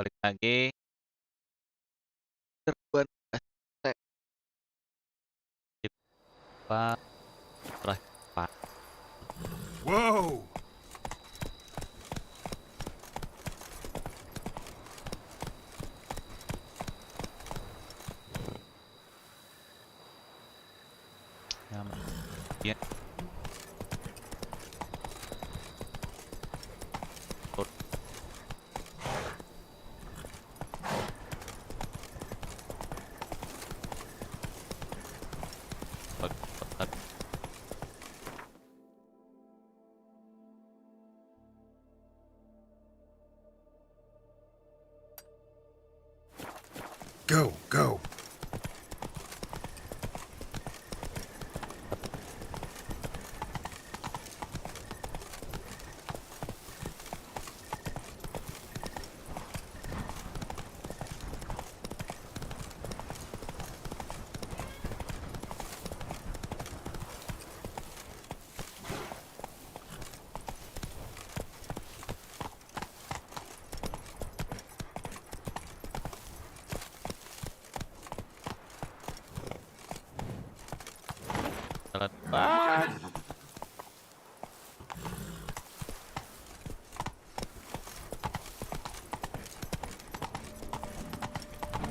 balik lagi. Serbuan tek apa terakhir Pak. Whoa! Ya, Go, go. jalan Pak.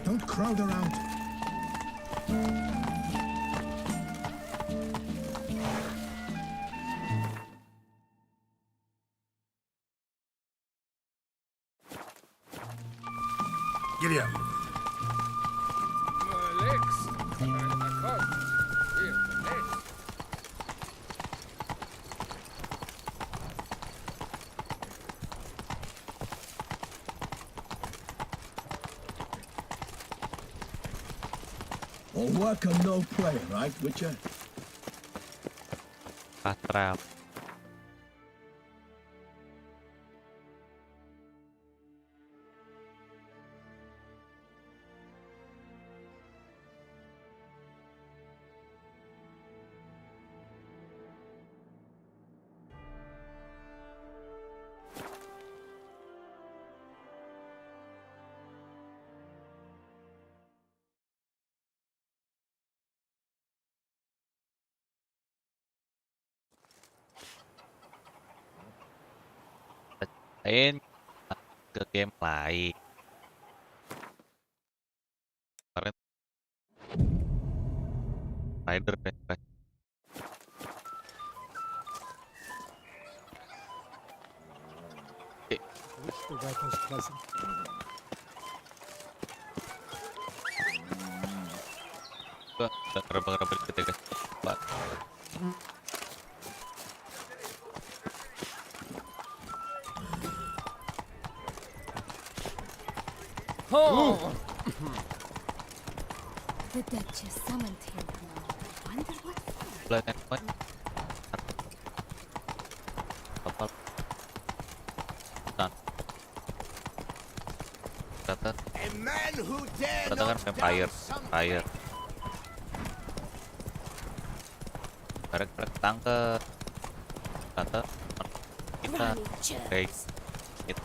Don't crowd around. Giddy up. My legs. I can't feel the legs. All work and no play, right, Witcher? Patrap. Lain ke game lain. Kemarin Rider deh. Wish the weather's pleasant. Gua udah ngerebel-rebel gitu ya guys. Pak. Oh! The Duchess summoned him now. Wonder what for? Bulan yang kemarin kapal nah, kata A man who dare kata kan vampire fire mereka tangkep kata kita Brownie baik germs. kita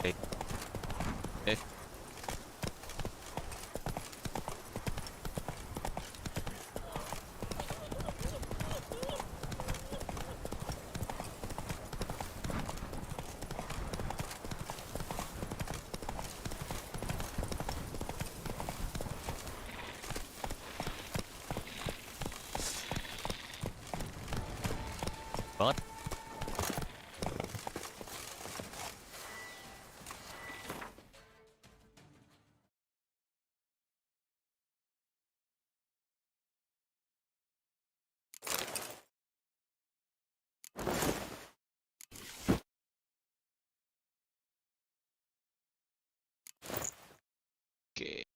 banget. Oke.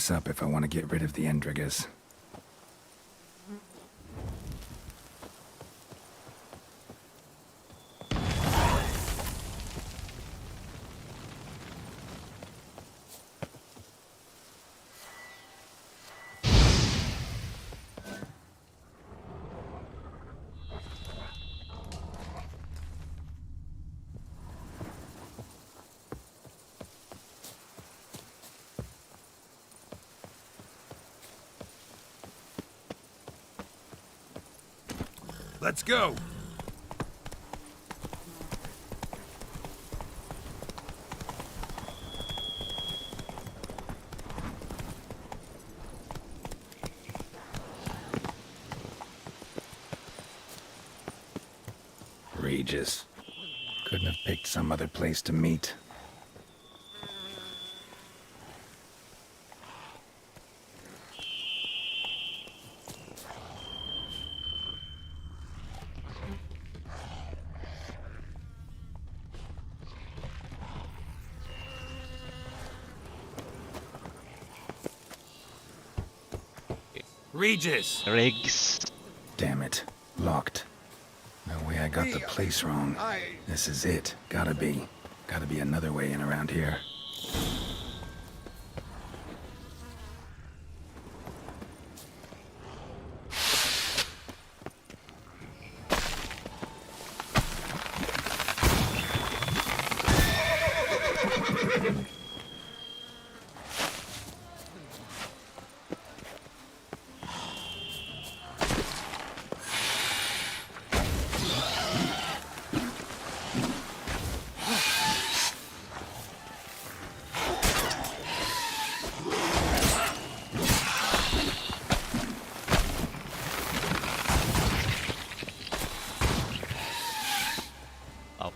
this up if I want to get rid of the Endriggers. Let's go! Regis. Couldn't have picked some other place to meet. Regis! Rigs. Damn it. Locked. No way I got the place wrong. This is it. Gotta be. Gotta be another way in around here. Oh.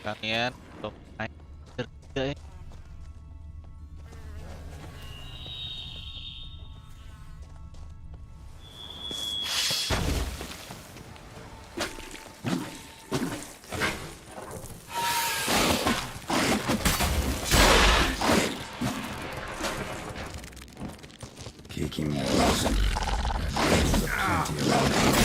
Kalian untuk naik kerja ya. Kiki Moors. There's plenty around here.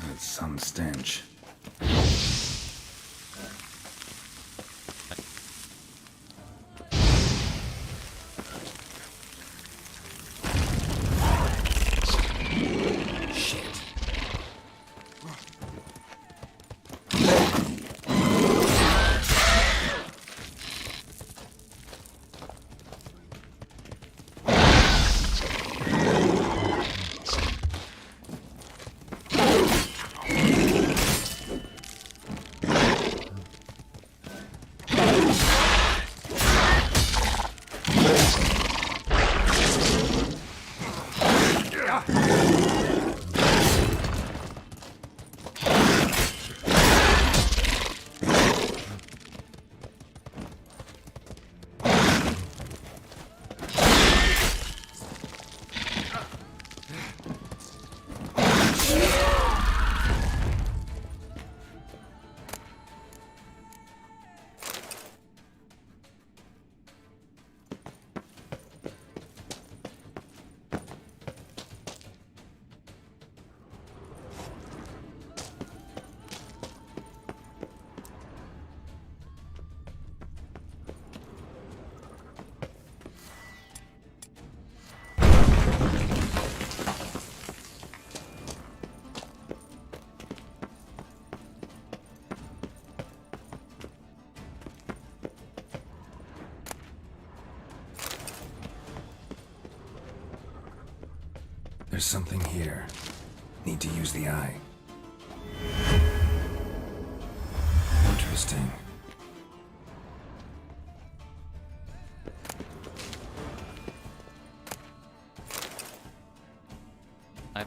That's some stench. There's something here. Need to use the eye. Interesting. I...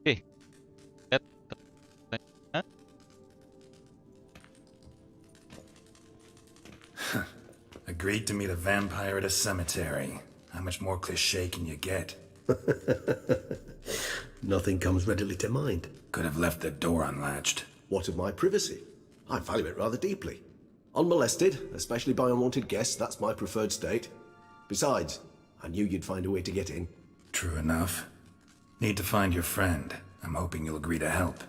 Hey, that... Huh? Agreed to meet a vampire at a cemetery. How much more cliché can you get? Nothing comes readily to mind. Could have left the door unlatched. What of my privacy? I value it rather deeply. Unmolested, especially by unwanted guests, that's my preferred state. Besides, I knew you'd find a way to get in. True enough. Need to find your friend. I'm hoping you'll agree to help.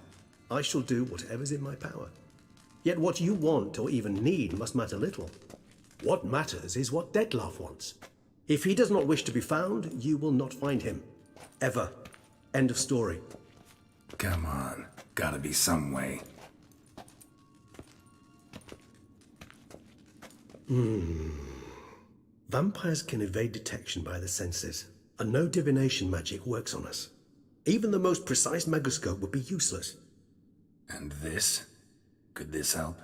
I shall do whatever's in my power. Yet what you want or even need must matter little. What matters is what Dettlaff wants. If he does not wish to be found, you will not find him. Ever. End of story. Come on. Gotta be some way. Vampires can evade detection by the senses, and no divination magic works on us. Even the most precise megascope would be useless. And this? Could this help?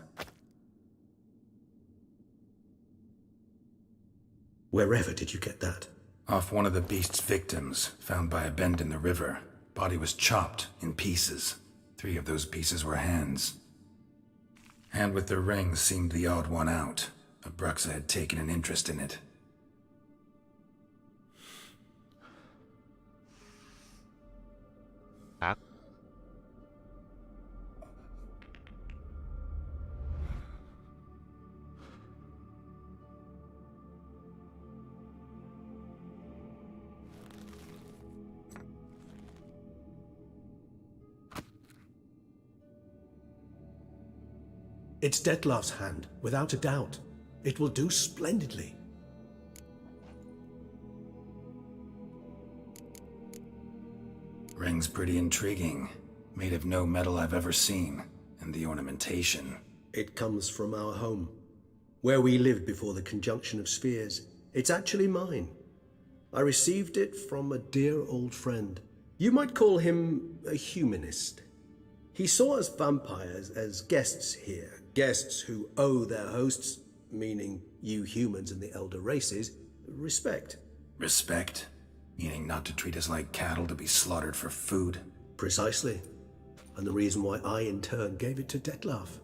Wherever did you get that? Off one of the beast's victims, found by a bend in the river. Body was chopped in pieces. 3 of those pieces were hands. Hand with the ring seemed the odd one out. Abruxa had taken an interest in it. Ah. It's Dettlaff's hand, without a doubt. It will do splendidly. Ring's pretty intriguing. Made of no metal I've ever seen. And the ornamentation. It comes from our home, where we lived before the conjunction of spheres. It's actually mine. I received it from a dear old friend. You might call him a humanist. He saw us vampires as guests here. Guests who owe their hosts, meaning you humans and the elder races, respect. Respect? Meaning not to treat us like cattle to be slaughtered for food? Precisely. And the reason why I, in turn, gave it to Dettlaff.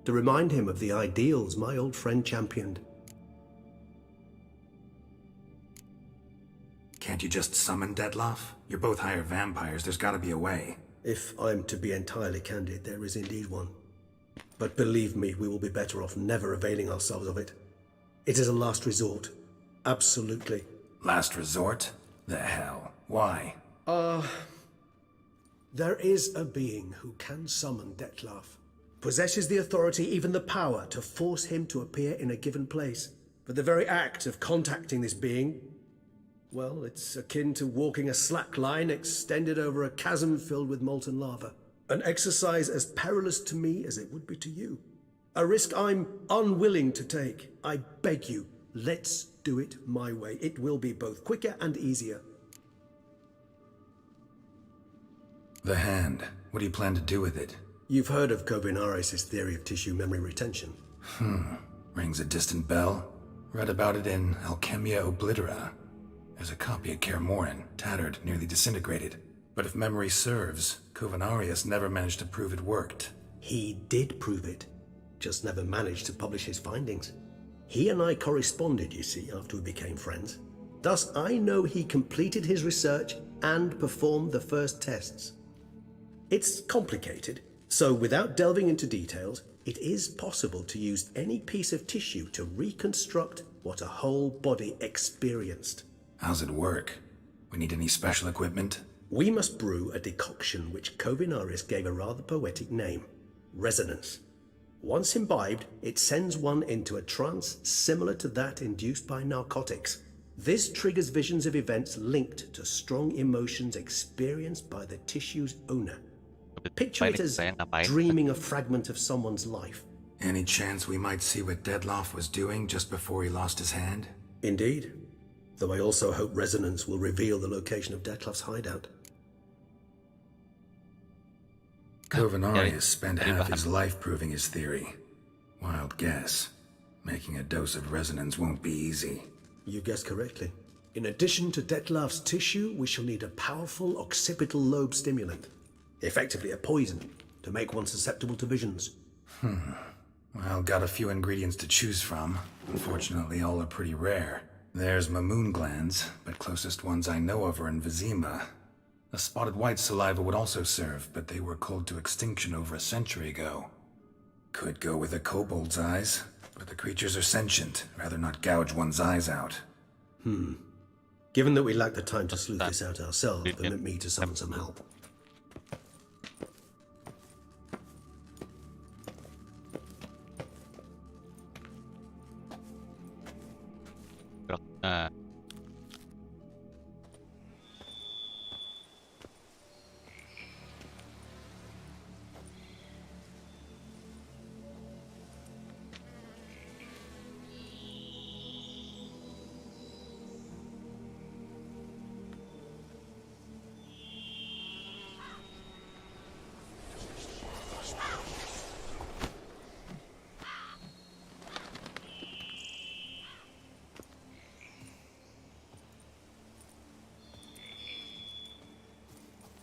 To remind him of the ideals my old friend championed. Can't you just summon Dettlaff? You're both higher vampires, there's gotta be a way. If I'm to be entirely candid, there is indeed one. But believe me, we will be better off never availing ourselves of it. It is a last resort. Absolutely. Last resort? The hell? Why? There is a being who can summon Dettlaff. Possesses the authority, even the power, to force him to appear in a given place. But the very act of contacting this being, well, it's akin to walking a slack line extended over a chasm filled with molten lava. An exercise as perilous to me as it would be to you. A risk I'm unwilling to take. I beg you, let's do it my way. It will be both quicker and easier. The hand. What do you plan to do with it? You've heard of Kovinaris' theory of tissue memory retention. Rings a distant bell. Read about it in Alchemia Oblitera. There's a copy of Kermorin, tattered, nearly disintegrated. But if memory serves, Kovinaris never managed to prove it worked. He did prove it, just never managed to publish his findings. He and I corresponded, you see, after we became friends. Thus, I know he completed his research and performed the first tests. It's complicated, so without delving into details, it is possible to use any piece of tissue to reconstruct what a whole body experienced. How's it work? We need any special equipment? We must brew a decoction which Kovinaris gave a rather poetic name, resonance. Once imbibed, it sends one into a trance similar to that induced by narcotics. This triggers visions of events linked to strong emotions experienced by the tissue's owner. Picture it as dreaming a fragment of someone's life. Any chance we might see what Dettlaff was doing just before he lost his hand? Indeed. Though I also hope resonance will reveal the location of Dettlaff's hideout. Kovinaris spent half his life proving his theory. Wild guess. Making a dose of resonance won't be easy. You guessed correctly. In addition to Dettlaff's tissue, we shall need a powerful occipital lobe stimulant. Effectively a poison, to make one susceptible to visions. Well, got a few ingredients to choose from. Unfortunately, all are pretty rare. There's Mamoon glands, but closest ones I know of are in Vizima. A spotted white saliva would also serve, but they were culled to extinction over a century ago. Could go with a kobold's eyes, but the creatures are sentient. Rather not gouge one's eyes out. Given that we lack the time to sleuth this out ourselves, permit me to summon some help.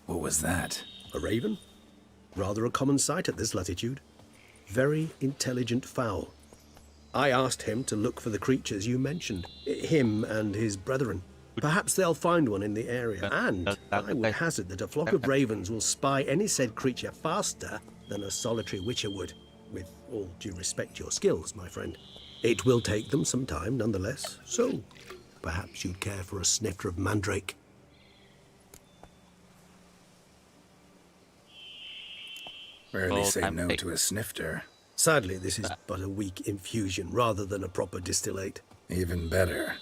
What was that? A raven? Rather a common sight at this latitude. Very intelligent fowl. I asked him to look for the creatures you mentioned. Him and his brethren. Perhaps they'll find one in the area. And I would hazard that a flock of ravens will spy any said creature faster than a solitary witcher would. With all due respect to your skills, my friend. It will take them some time, nonetheless. So, perhaps you'd care for a snifter of mandrake. Rarely say no to a snifter. Sadly, this is but a weak infusion rather than a proper distillate. Even better.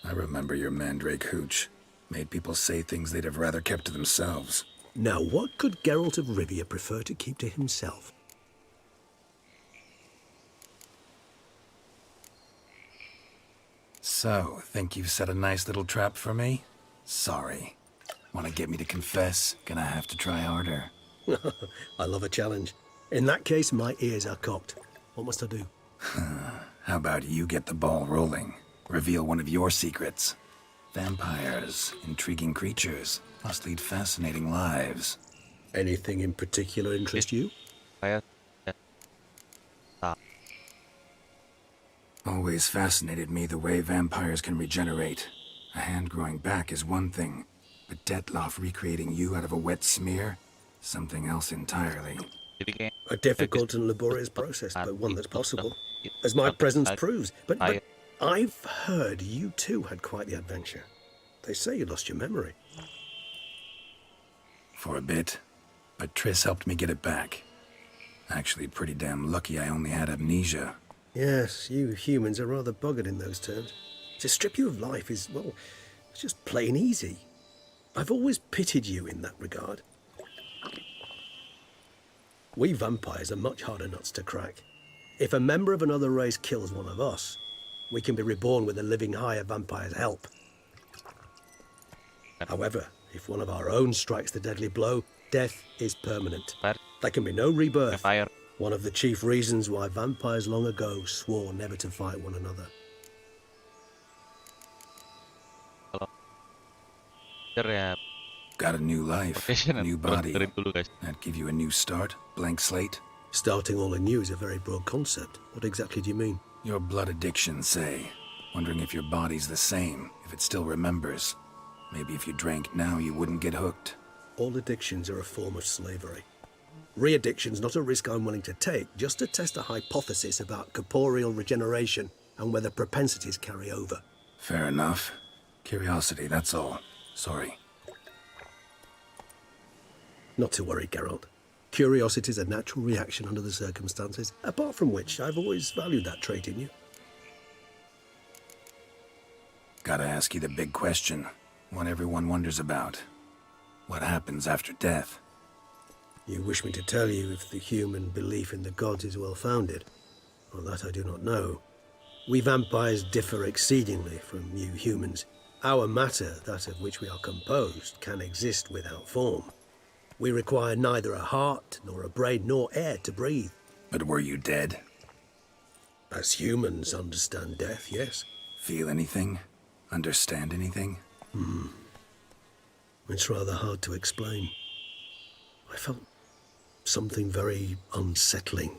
I remember your mandrake hooch. Made people say things they'd have rather kept to themselves. Now, what could Geralt of Rivia prefer to keep to himself? So, think you've set a nice little trap for me? Sorry. Want to get me to confess? Gonna have to try harder. I love a challenge. In that case, my ears are cocked. What must I do? How about you get the ball rolling? Reveal one of your secrets. Vampires, intriguing creatures, must lead fascinating lives. Anything in particular interest you? Always fascinated me the way vampires can regenerate. A hand growing back is one thing, but Dettlaff recreating you out of a wet smear? Something else entirely. A difficult and laborious process, but one that's possible. As my presence proves. But I've heard you too had quite the adventure. They say you lost your memory. For a bit, but Triss helped me get it back. Actually, pretty damn lucky I only had amnesia. Yes, you humans are rather buggered in those terms. To strip you of life is, well, it's just plain easy. I've always pitied you in that regard. We vampires are much harder nuts to crack. If a member of another race kills one of us, we can be reborn with a living higher vampire's help. However, if one of our own strikes the deadly blow, death is permanent. There can be no rebirth. One of the chief reasons why vampires long ago swore never to fight one another. Got a new life, new body. That'd give you a new start, blank slate. Starting all anew is a very broad concept. What exactly do you mean? Your blood addiction, say. Wondering if your body's the same, if it still remembers. Maybe if you drank now, you wouldn't get hooked. All addictions are a form of slavery. Re-addiction's not a risk I'm willing to take, just to test a hypothesis about corporeal regeneration and whether propensities carry over. Fair enough. Curiosity, that's all. Sorry. Not to worry, Geralt. Curiosity's a natural reaction under the circumstances, apart from which I've always valued that trait in you. Gotta ask you the big question. One everyone wonders about. What happens after death? You wish me to tell you if the human belief in the gods is well-founded? Well, that I do not know. We vampires differ exceedingly from you humans. Our matter, that of which we are composed, can exist without form. We require neither a heart, nor a brain, nor air to breathe. But were you dead? As humans understand death, yes. Feel anything? Understand anything? It's rather hard to explain. I felt something very unsettling.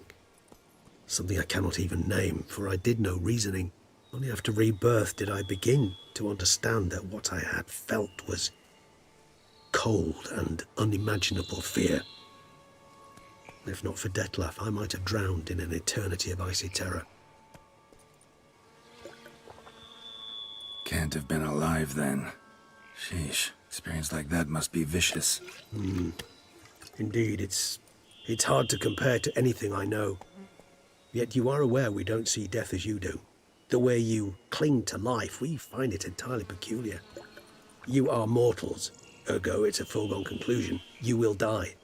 Something I cannot even name, for I did no reasoning. Only after rebirth did I begin to understand that what I had felt was cold and unimaginable fear. If not for Detlef, I might have drowned in an eternity of icy terror. Can't have been alive then. Sheesh, experience like that must be vicious. Indeed, it's hard to compare to anything I know. Yet you are aware we don't see death as you do. The way you cling to life, we find it entirely peculiar. You are mortals, ergo it's a foregone conclusion. You will die.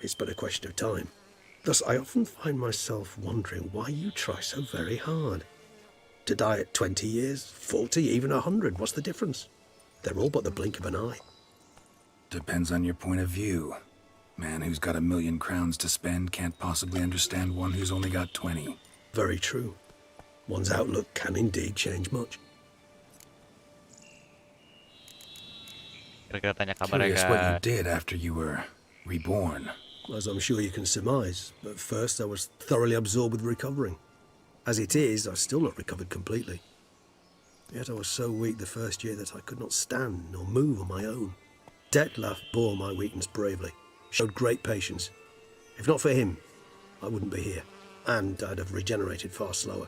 It's but a question of time. Thus, I often find myself wondering why you try so very hard. To die at 20 years, 40, even 100, what's the difference? They're all but the blink of an eye. Depends on your point of view. Man who's got 1,000,000 crowns to spend can't possibly understand one who's only got 20. Very true. One's outlook can indeed change much. Kira-kira tanya kabarnya Curious what you guys. did after you were reborn. As I'm sure you can surmise, at first I was thoroughly absorbed with recovering. As it is, I've still not recovered completely. Yet I was so weak the first year that I could not stand nor move on my own. Detlef bore my weakness bravely, showed great patience. If not for him, I wouldn't be here, and I'd have regenerated far slower.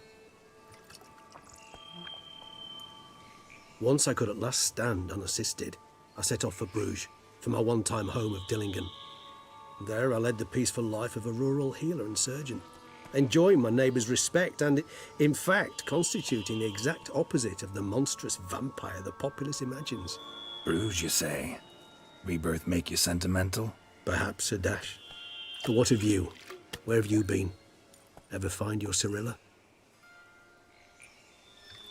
Once I could at last stand unassisted, I set off for Bruges, for my one-time home of Dillingen. There I led the peaceful life of a rural healer and surgeon, enjoying my neighbours' respect and, in fact, constituting the exact opposite of the monstrous vampire the populace imagines. Bruges, you say? Rebirth make you sentimental? Perhaps a dash. But what of you? Where have you been? Ever find your Cyrilla?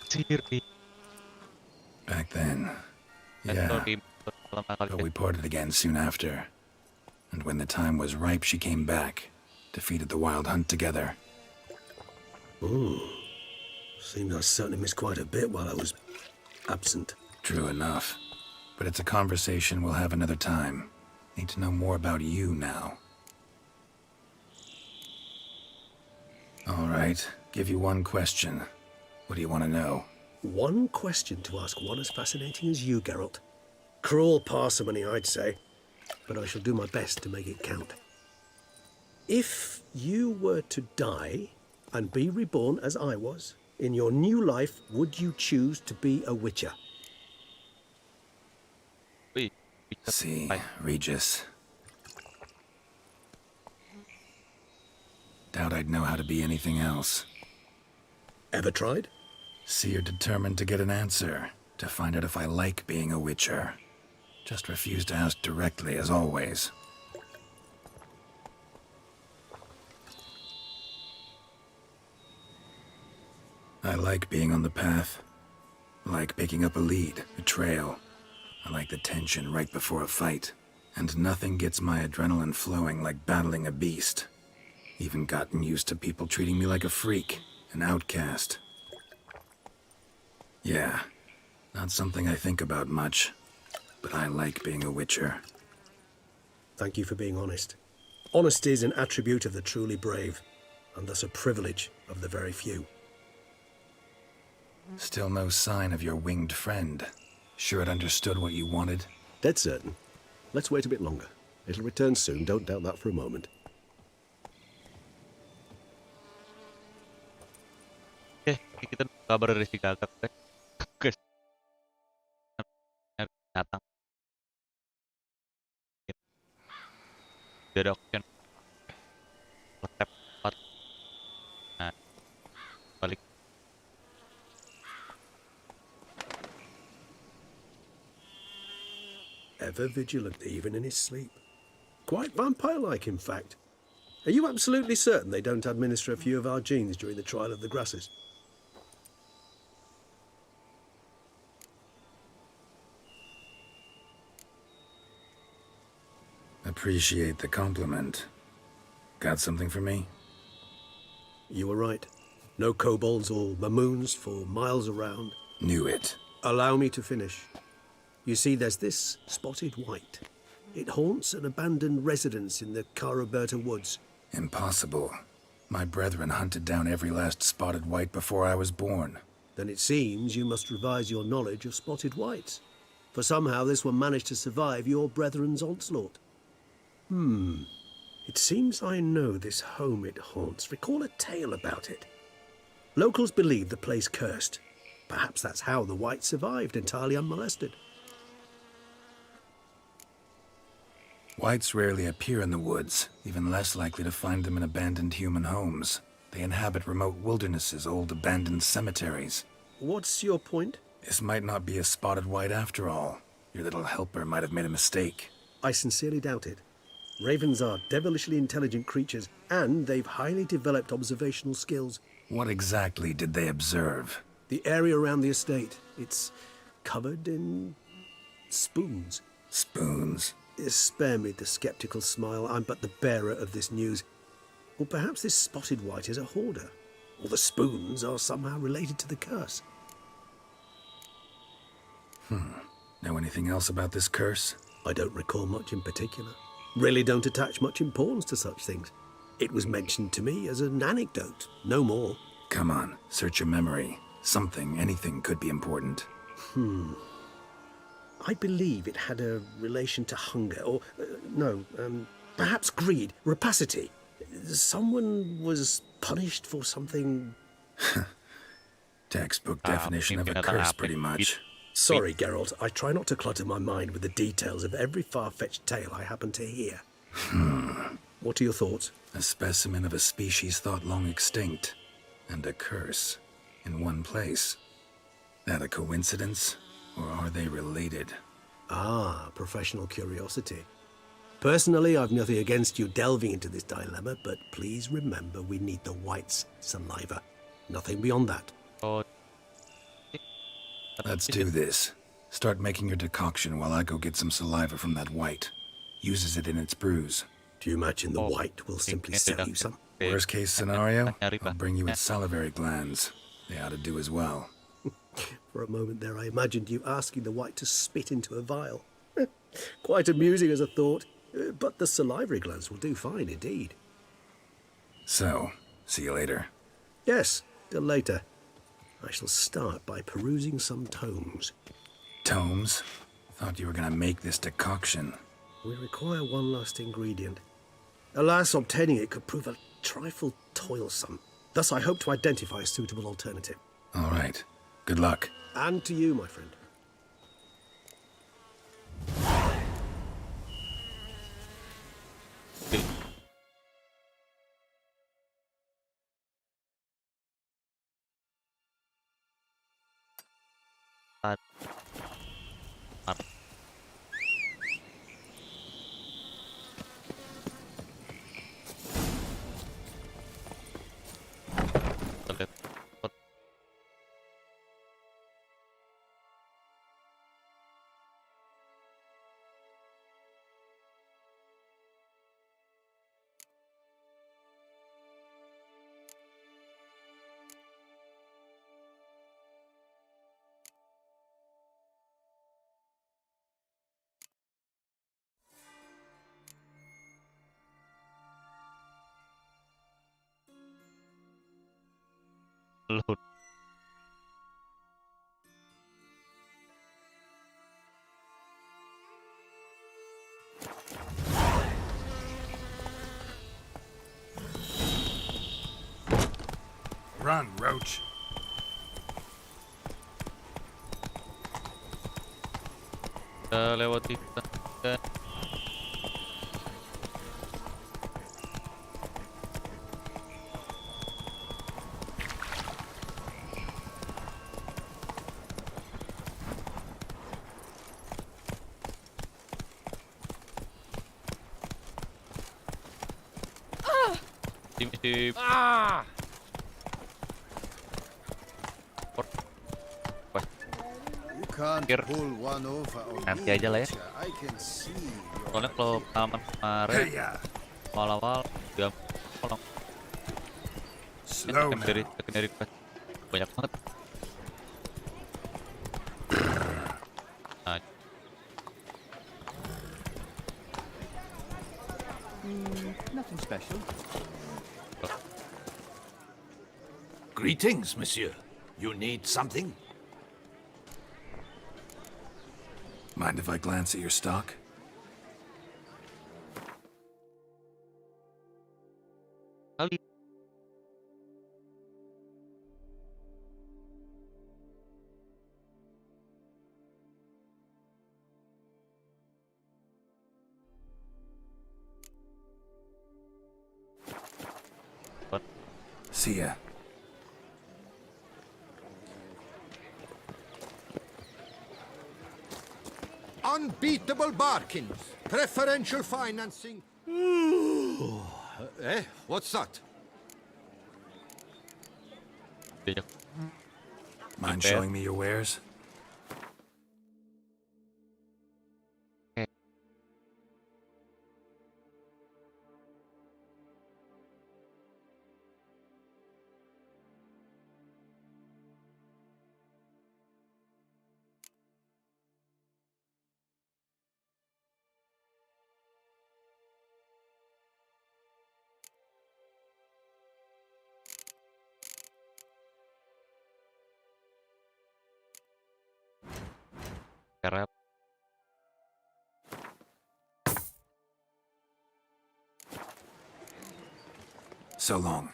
Siri. Back then. Yeah, but we parted again soon after. And when the time was ripe, she came back. Defeated the Wild Hunt together. Seems I certainly missed quite a bit while I was absent. True enough. But it's a conversation we'll have another time. Need to know more about you now. All right, give you one question. What do you want to know? One question to ask one as fascinating as you, Geralt. Cruel parsimony, I'd say, but I shall do my best to make it count. If you were to die and be reborn as I was, in your new life, would you choose to be a witcher? Wih, See, Regis. Doubt I'd know how to be anything else. Ever tried? See, you're determined to get an answer, to find out if I like being a witcher. Just refuse to ask directly, as always. I like being on the path. I like picking up a lead, a trail. I like the tension right before a fight. And nothing gets my adrenaline flowing like battling a beast. Even gotten used to people treating me like a freak, an outcast. Yeah, not something I think about much, but I like being a witcher. Thank you for being honest. Honesty is an attribute of the truly brave, and thus a privilege of the very few. Still no sign of your winged friend. Sure it understood what you wanted? Dead certain. Let's wait a bit longer. It'll return soon, don't doubt that for a moment. Oke, kita nunggu kabar dari si gagak deh. Guys, datang. Dia ada option tap 4. Nah, balik. Ever vigilant, even in his sleep. Quite vampire-like, in fact. Are you absolutely certain they don't administer a few of our genes during the trial of the grasses? Appreciate the compliment. Got something for me? You were right. No kobolds or mamoons for miles around. Knew it. Allow me to finish. You see, there's this spotted white. It haunts an abandoned residence in the Caraberta woods. Impossible. My brethren hunted down every last spotted white before I was born. Then it seems you must revise your knowledge of spotted whites. For somehow this one managed to survive your brethren's onslaught. It seems I know this home it haunts. Recall a tale about it. Locals believe the place cursed. Perhaps that's how the whites survived entirely unmolested. Whites rarely appear in the woods, even less likely to find them in abandoned human homes. They inhabit remote wildernesses, old abandoned cemeteries. What's your point? This might not be a spotted white after all. Your little helper might have made a mistake. I sincerely doubt it. Ravens are devilishly intelligent creatures, and they've highly developed observational skills. What exactly did they observe? The area around the estate, it's covered in spoons. Spoons? Spare me the skeptical smile. I'm but the bearer of this news. Or perhaps this spotted white is a hoarder. Or the spoons are somehow related to the curse. Know anything else about this curse? I don't recall much in particular. Really don't attach much importance to such things. It was mentioned to me as an anecdote, no more. Come on, search your memory. Something, anything could be important. I believe it had a relation to hunger, or, perhaps greed, rapacity. Someone was punished for something. Textbook definition of a curse, pretty much. Sorry, Geralt, I try not to clutter my mind with the details of every far-fetched tale I happen to hear. What are your thoughts? A specimen of a species thought long extinct. And a curse. In one place. That a coincidence? Or are they related? Ah, professional curiosity. Personally, I've nothing against you delving into this dilemma, but please remember we need the white's saliva. Nothing beyond that. Oh, Let's do this. Start making your decoction while I go get some saliva from that white. Uses it in its brews. Do you imagine the white will simply sell you some? Worst case scenario, I'll bring you its salivary glands. They ought to do as well. For a moment there, I imagined you asking the white to spit into a vial. Quite amusing as a thought, but the salivary glands will do fine indeed. So, see you later. Yes, till later. I shall start by perusing some tomes. Tomes? Thought you were gonna make this decoction. We require one last ingredient. Alas, obtaining it could prove a trifle toilsome. Thus, I hope to identify a suitable alternative. All right. Good luck. And to you, my friend. Load. Run, Roach. Kita lewati dan misi Ah! You can't Here. pull one over on Nanti me, aja lah ya. Witcher. I can see your soalnya kalau pengalaman kemarin Hey, awal-awal dia tolong slow dari now. dari banyak banget. Nah, Nothing special. Greetings, monsieur. You need something? Mind if I glance at your stock? kali See ya. unbeatable bargains, preferential financing. What's that? diajak Mind Okay. showing me your wares? Geralt. So long.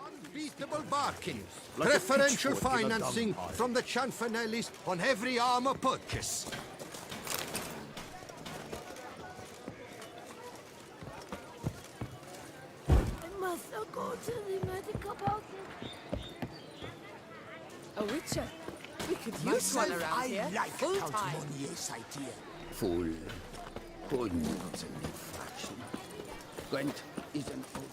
Unbeatable bargains, preferential financing from the Chanfanellis on every armor purchase. I must go to the medical boxes. A witcher. We could use one around here. Full time. Fool. Couldn't a new fraction. Gwent is an old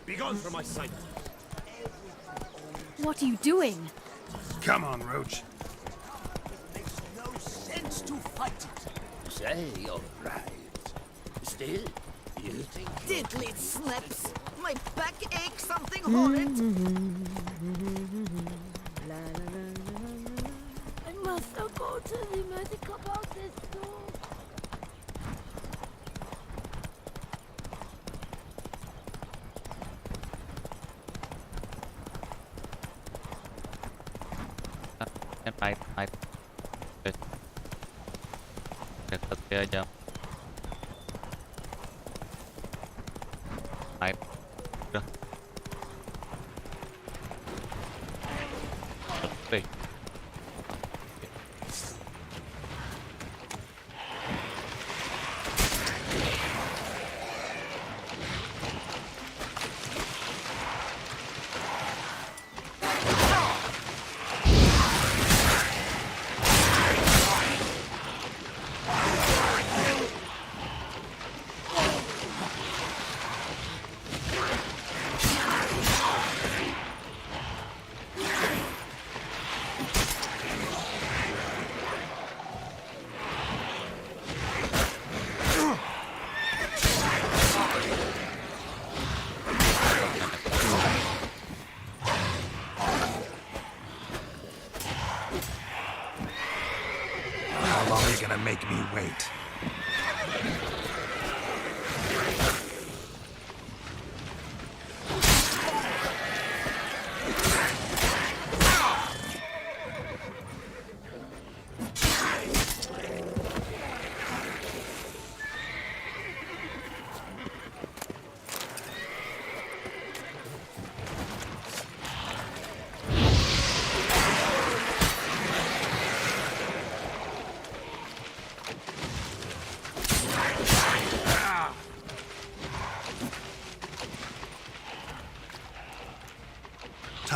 Begone from my sight. What are you doing? Come on, Roach. no sense to fight it. Say, all right. Still, you think... Diddly snaps! My back aches something horrid! I must go to the medical boxes too. Night. Deket ya jam night udah selesai. How long are you gonna make me wait?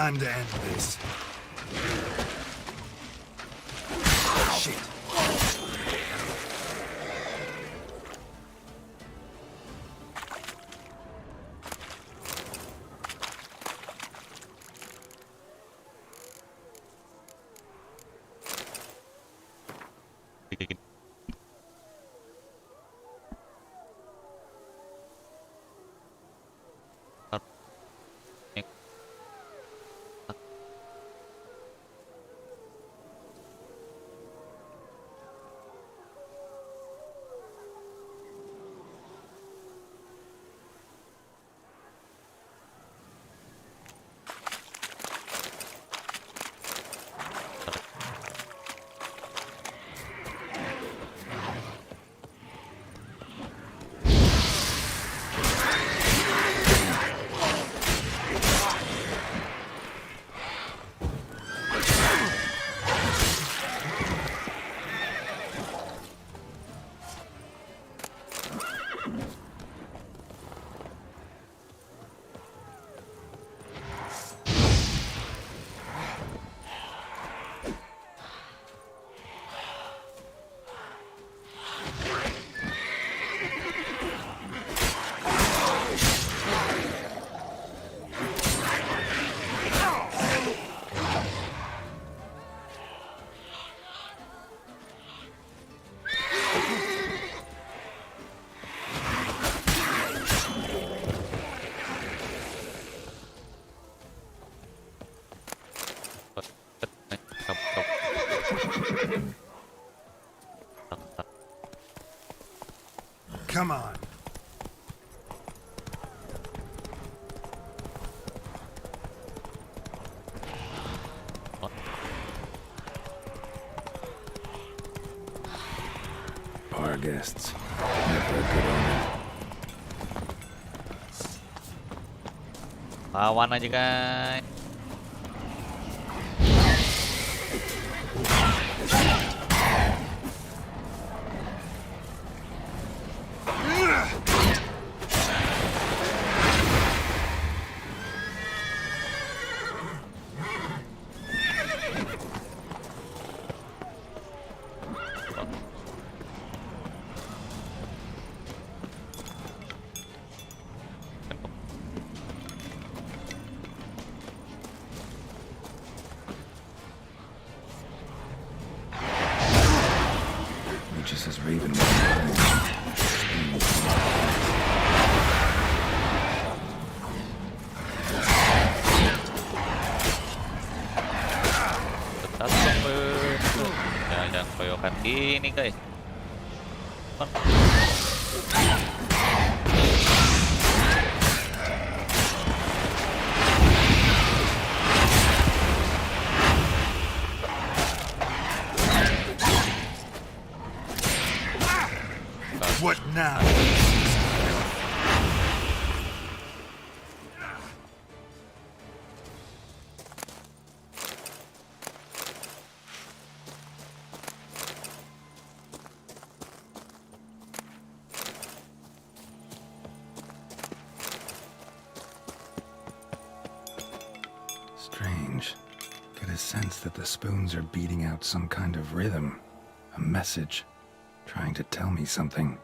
time to end this. Shit. Come on. Bar guests. Never a good omen. Lawan aja guys. Just as Raven was. Jangan koyokan gini guys. What now? Strange. Get a sense that the spoons are beating out some kind of rhythm, a message, trying to tell me something.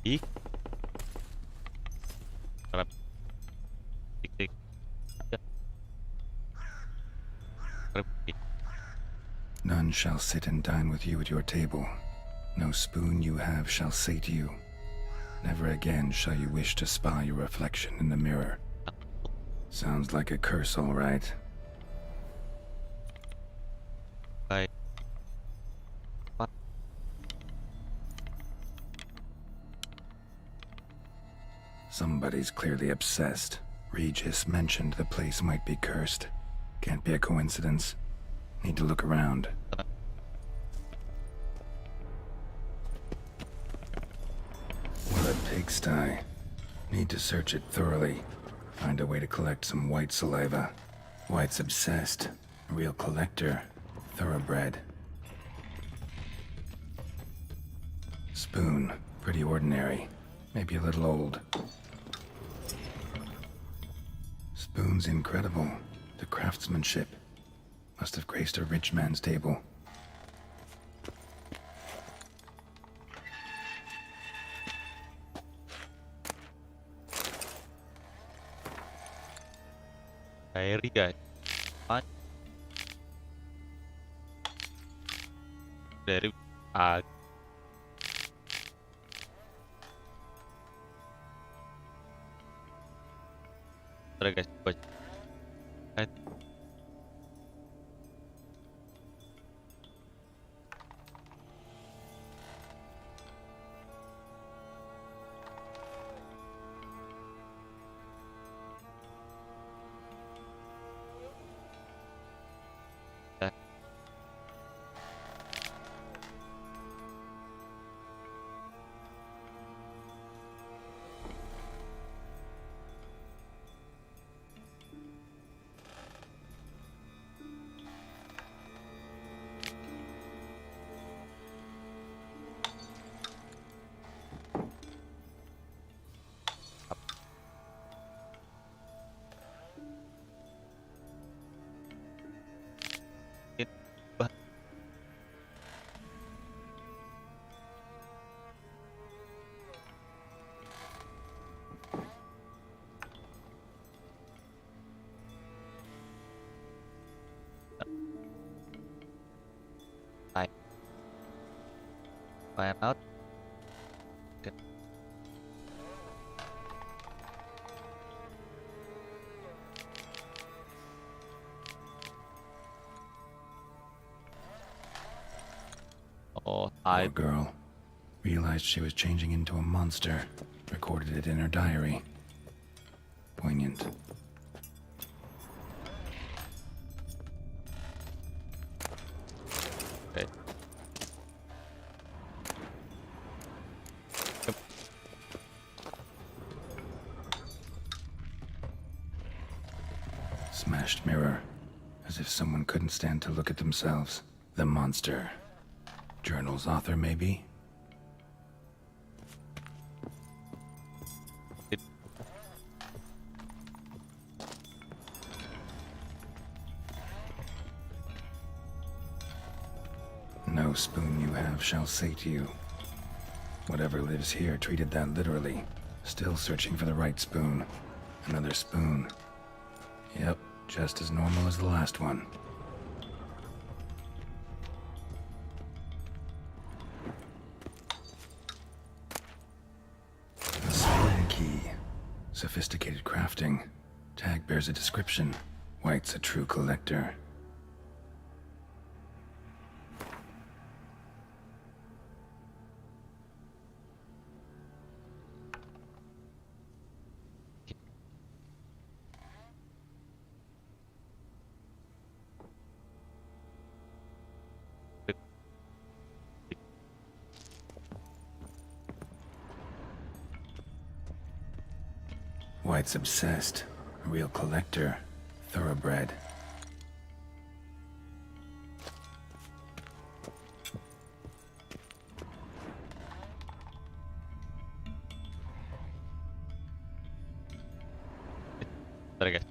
Ih. Tik. None shall sit and dine with you at your table. No spoon you have shall say to you, never again shall you wish to spy your reflection in the mirror. Sounds like a curse, all right. Bye. Somebody's clearly obsessed. Regis mentioned the place might be cursed. Can't be a coincidence. Need to look around. beast eye. Need to search it thoroughly. Find a way to collect some white saliva. White's obsessed. Real collector. Thoroughbred. Spoon. Pretty ordinary. Maybe a little old. Spoon's incredible. The craftsmanship. Must have graced a rich man's table. Diary guys. Dari guys, baca. Find out. Okay. Oh, Poor girl. Realized she was changing into a monster. Recorded it in her diary. Poignant. Okay. Smashed mirror. As if someone couldn't stand to look at themselves. The monster. Journal's author, maybe? No spoon you have shall sate you. Whatever lives here treated that literally. Still searching for the right spoon. Another spoon. Yep, just as normal as the last one. A spoon key. Sophisticated crafting. Tag bears a description. White's a true collector. White's obsessed. A real collector. Thoroughbred. Bentar guys.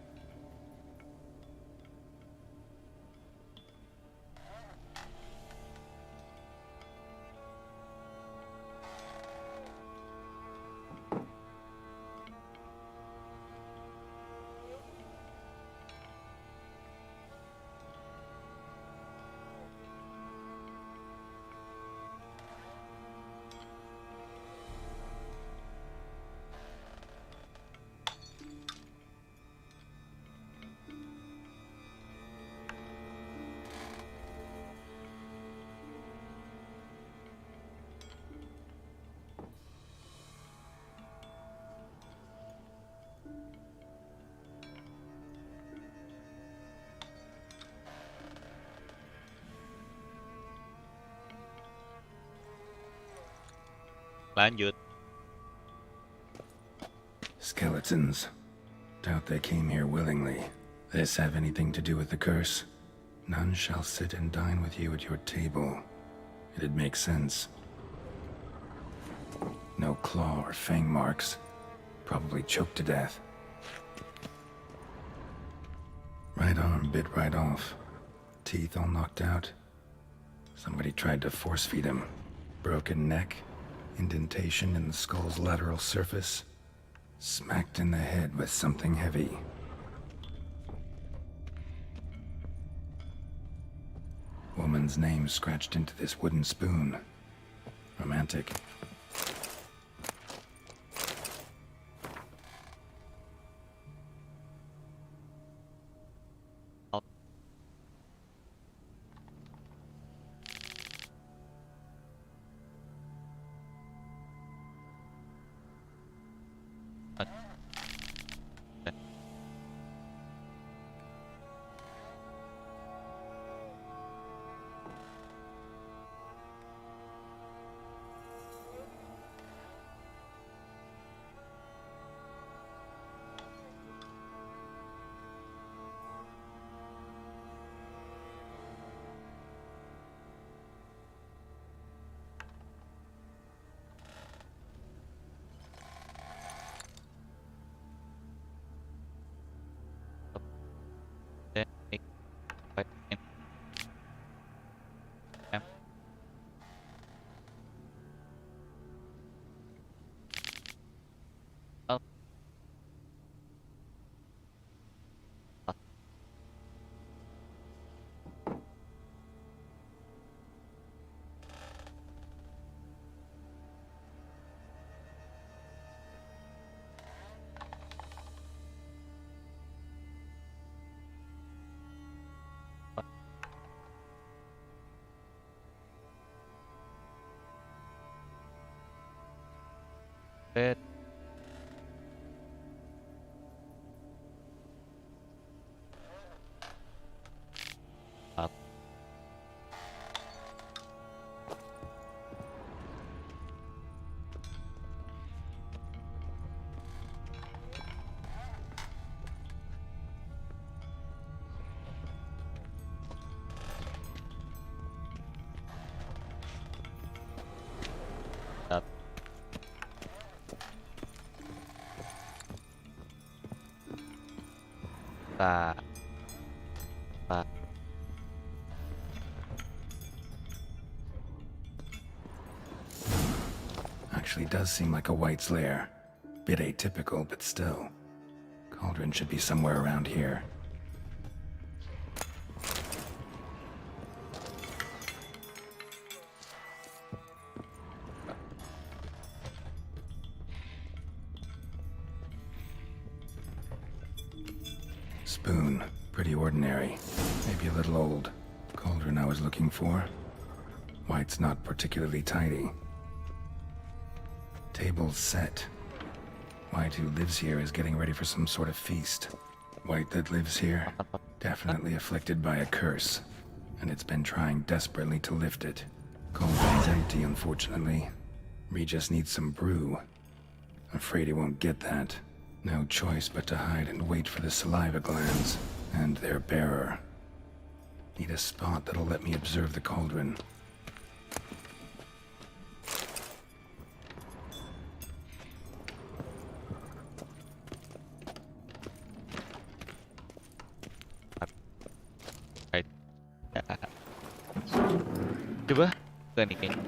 Lanjut. citizens. Doubt they came here willingly. This have anything to do with the curse? None shall sit and dine with you at your table. It'd make sense. No claw or fang marks. Probably choked to death. Right arm bit right off. Teeth all knocked out. Somebody tried to force feed him. Broken neck. Indentation in the skull's lateral surface. Smacked in the head with something heavy. Woman's name scratched into this wooden spoon. Romantic. Bed. Up. Up. Ba. Ba. Actually does seem like a White's lair. Bit atypical, but still. Cauldron should be somewhere around here. Spoon. Pretty ordinary. Maybe a little old. Cauldron I was looking for. White's not particularly tidy. Table's set. White who lives here is getting ready for some sort of feast. White that lives here, definitely afflicted by a curse. And it's been trying desperately to lift it. Cauldron's empty, unfortunately. Regis needs some brew. Afraid he won't get that. No choice but to hide and wait for the saliva glands and their bearer. Need a spot that'll let me observe the cauldron. Right. Coba ke nih kayaknya.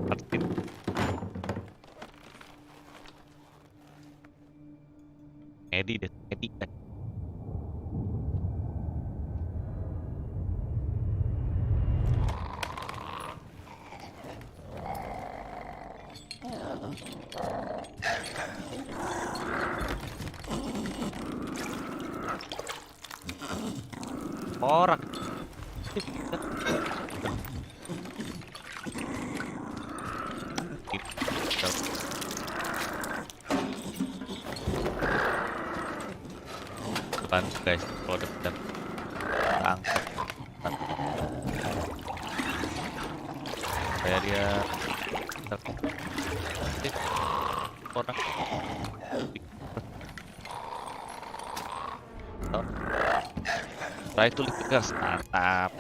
Martin. Eddie deh, Eddie kan. Orang. Bantu guys, kalau udah kita angkat kayak dia orang Try to lift the curse. Mantap.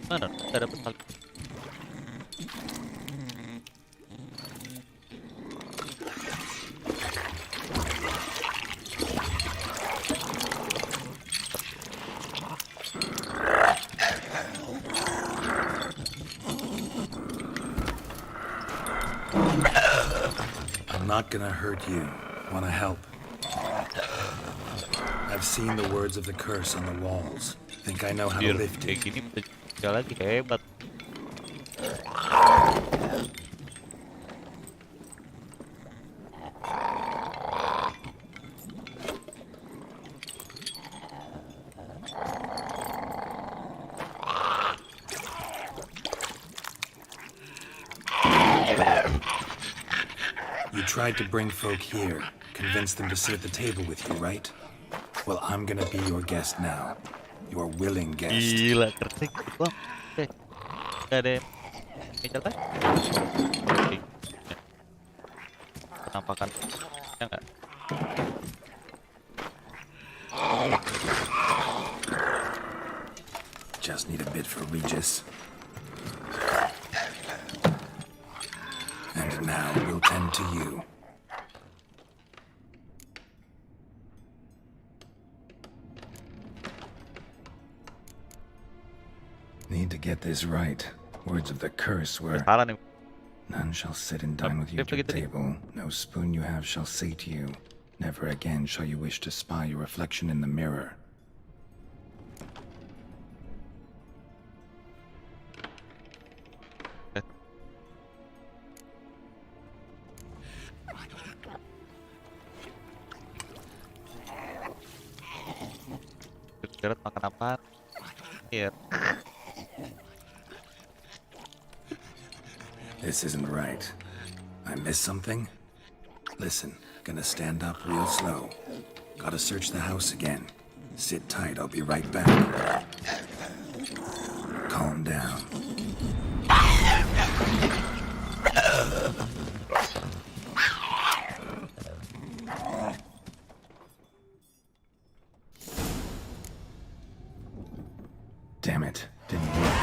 Mana? Tidak dapat hal. I'm not gonna hurt you. Wanna help? I've seen the words of the curse on the walls. Think I know how to lift Kayak it. gini bisa lagi hebat. You tried to bring folk here, convince them to sit at the table with you, right? Well, I'm gonna be your guest now. Your willing guest. Gila, keren gitu. Oke. Gak ada yang meja kan? Oke. Penampakan. Ya enggak? Just need a bit for Regis. And now we'll tend to you. Need to get this right. Words of the curse were, Salah nih. none shall sit and dine with you at your table. No spoon you have shall say to you, never again shall you wish to spy your reflection in the mirror. Geralt makan apa? Iya. This isn't right. I missed something? Listen, gonna stand up real slow. Gotta search the house again. Sit tight, I'll be right back. Calm down. Damn it, didn't work.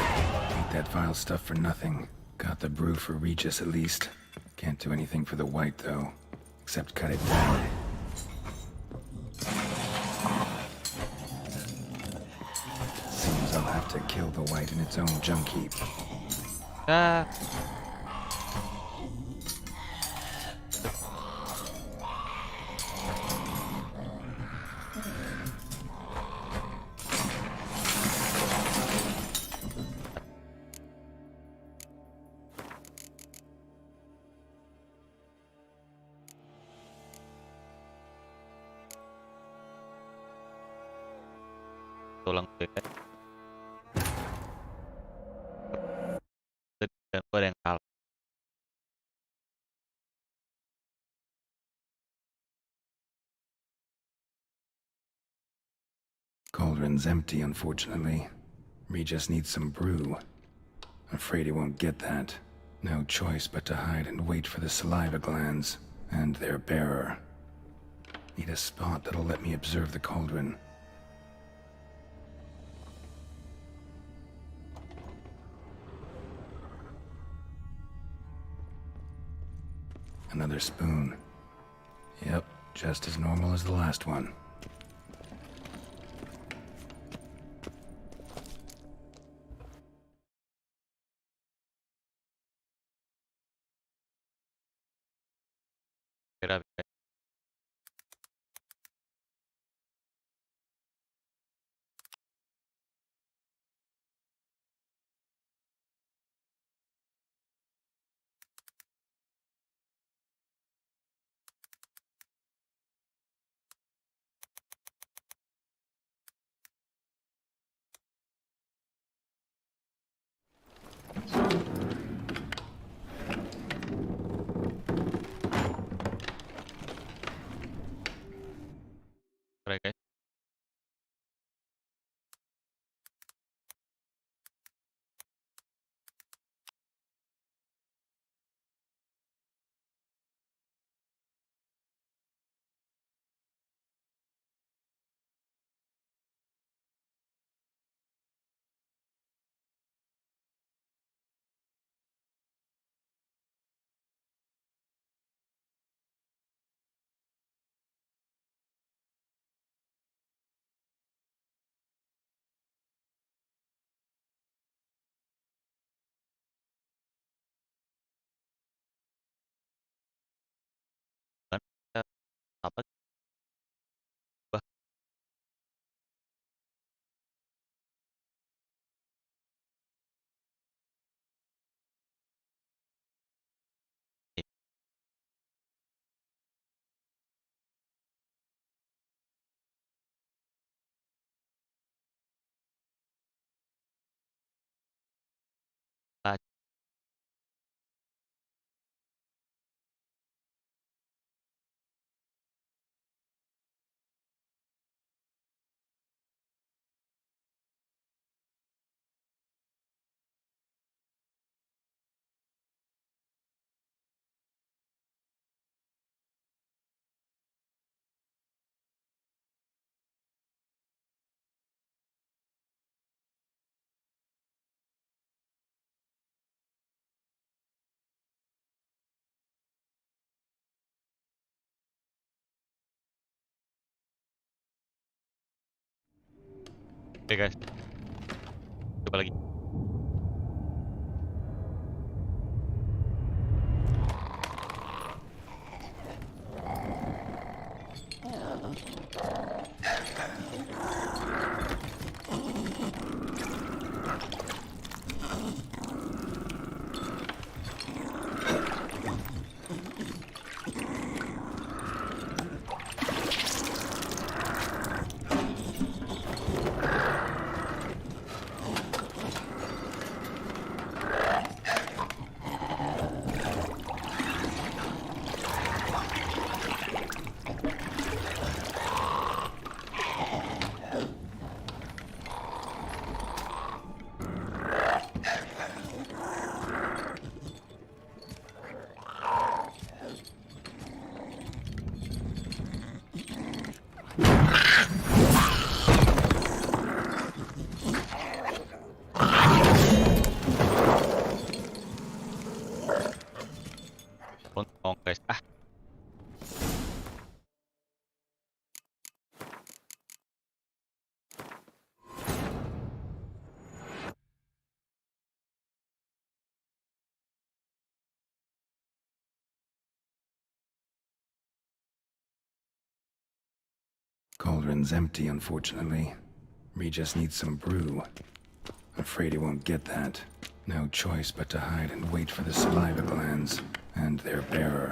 Ate that vile stuff for nothing. Got the brew for Regis at least. Can't do anything for the white though, except cut it down. Seems I'll have to kill the white in its own junk heap. Ah. Tulang bebek. Dan gue ada yang kalah. Cauldron's empty, unfortunately. Regis needs some brew. Afraid he won't get that. No choice but to hide and wait for the saliva glands and their bearer. Need a spot that'll let me observe the cauldron. Another spoon. Yep, just as normal as the last one. Kira Oke guys, coba lagi. Lontong guys. Ah, Cauldron's empty, unfortunately. We just need some brew. Afraid he won't get that. No choice but to hide and wait for the saliva glands and their bearer.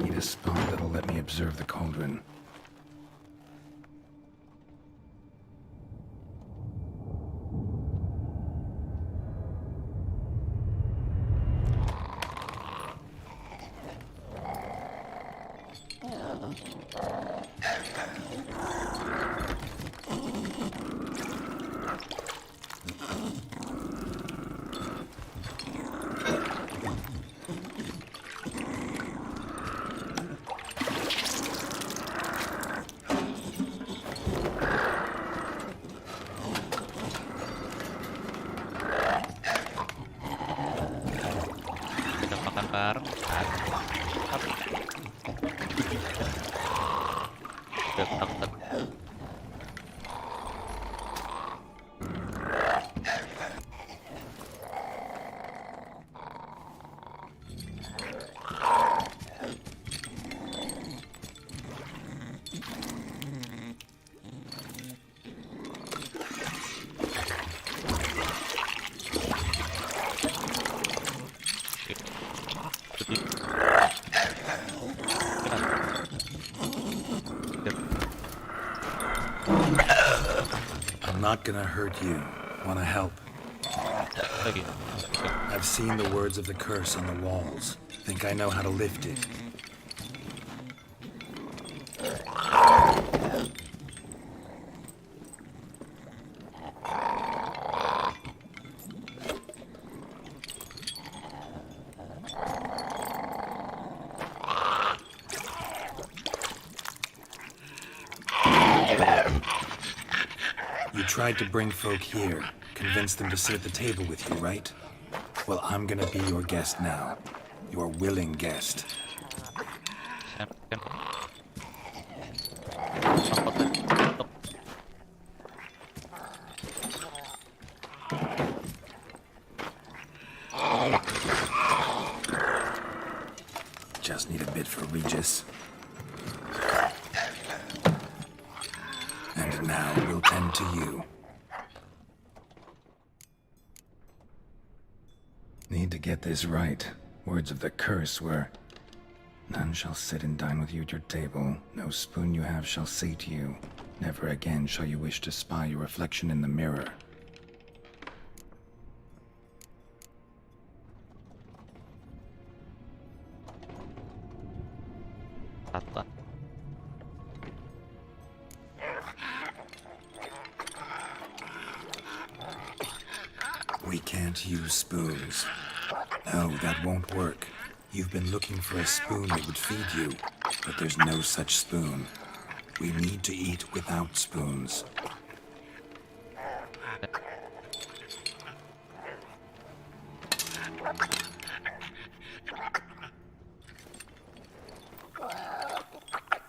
Need a spot that'll let me observe the cauldron. kita makan bareng. Udah takut. I'm not gonna hurt you. Wanna help? Lagi. I've seen the words of the curse on the walls. Think I know how to lift it. You tried to bring folk here, convince them to sit at the table with you, right? Well, I'm gonna be your guest now. Your willing guest. Just need a bit for Regis. And now we'll tend to you. Need to get this right. Words of the curse were, none shall sit and dine with you at your table. No spoon you have shall sate you. Never again shall you wish to spy your reflection in the mirror. Tata. We can't use spoons. No, that won't work. You've been looking for a spoon that would feed you, but there's no such spoon. We need to eat without spoons.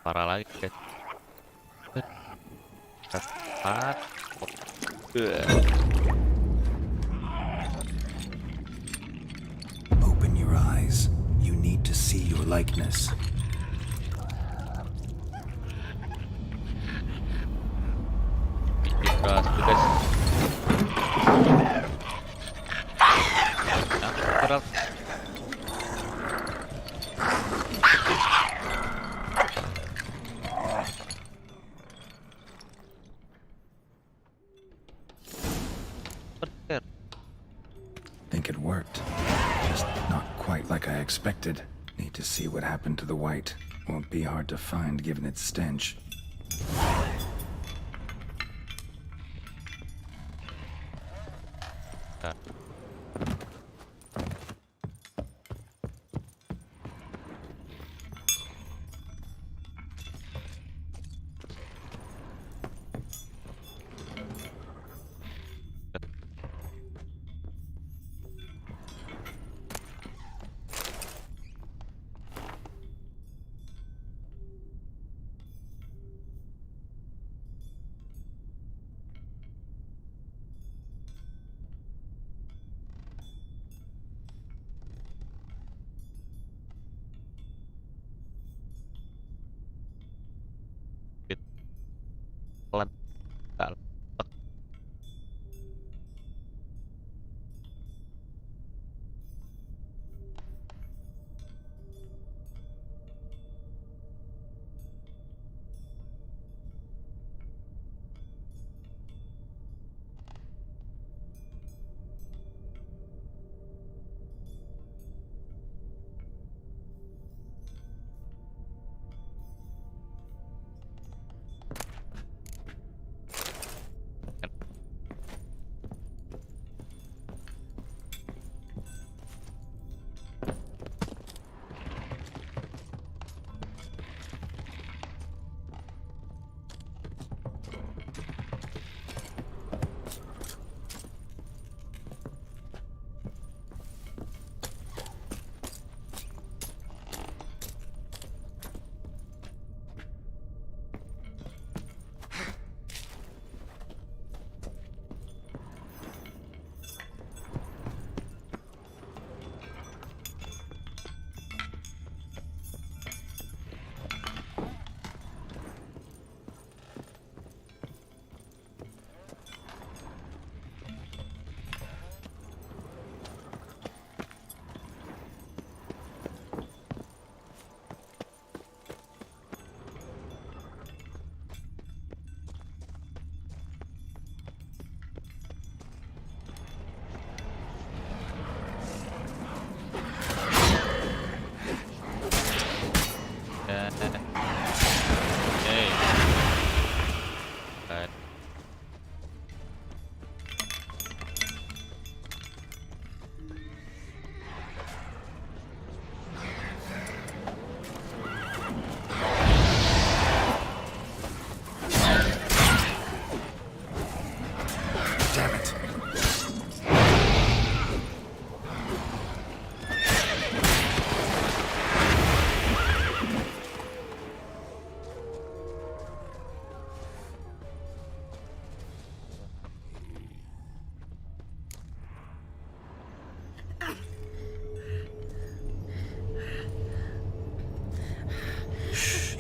Parah lagi guys. Ketat. Open your eyes. You need to see your likeness. Keras guys. Nah, Geralt. Think it worked. Just not quite like I expected. Need to see what happened to the white. Won't be hard to find given its stench. Pelan.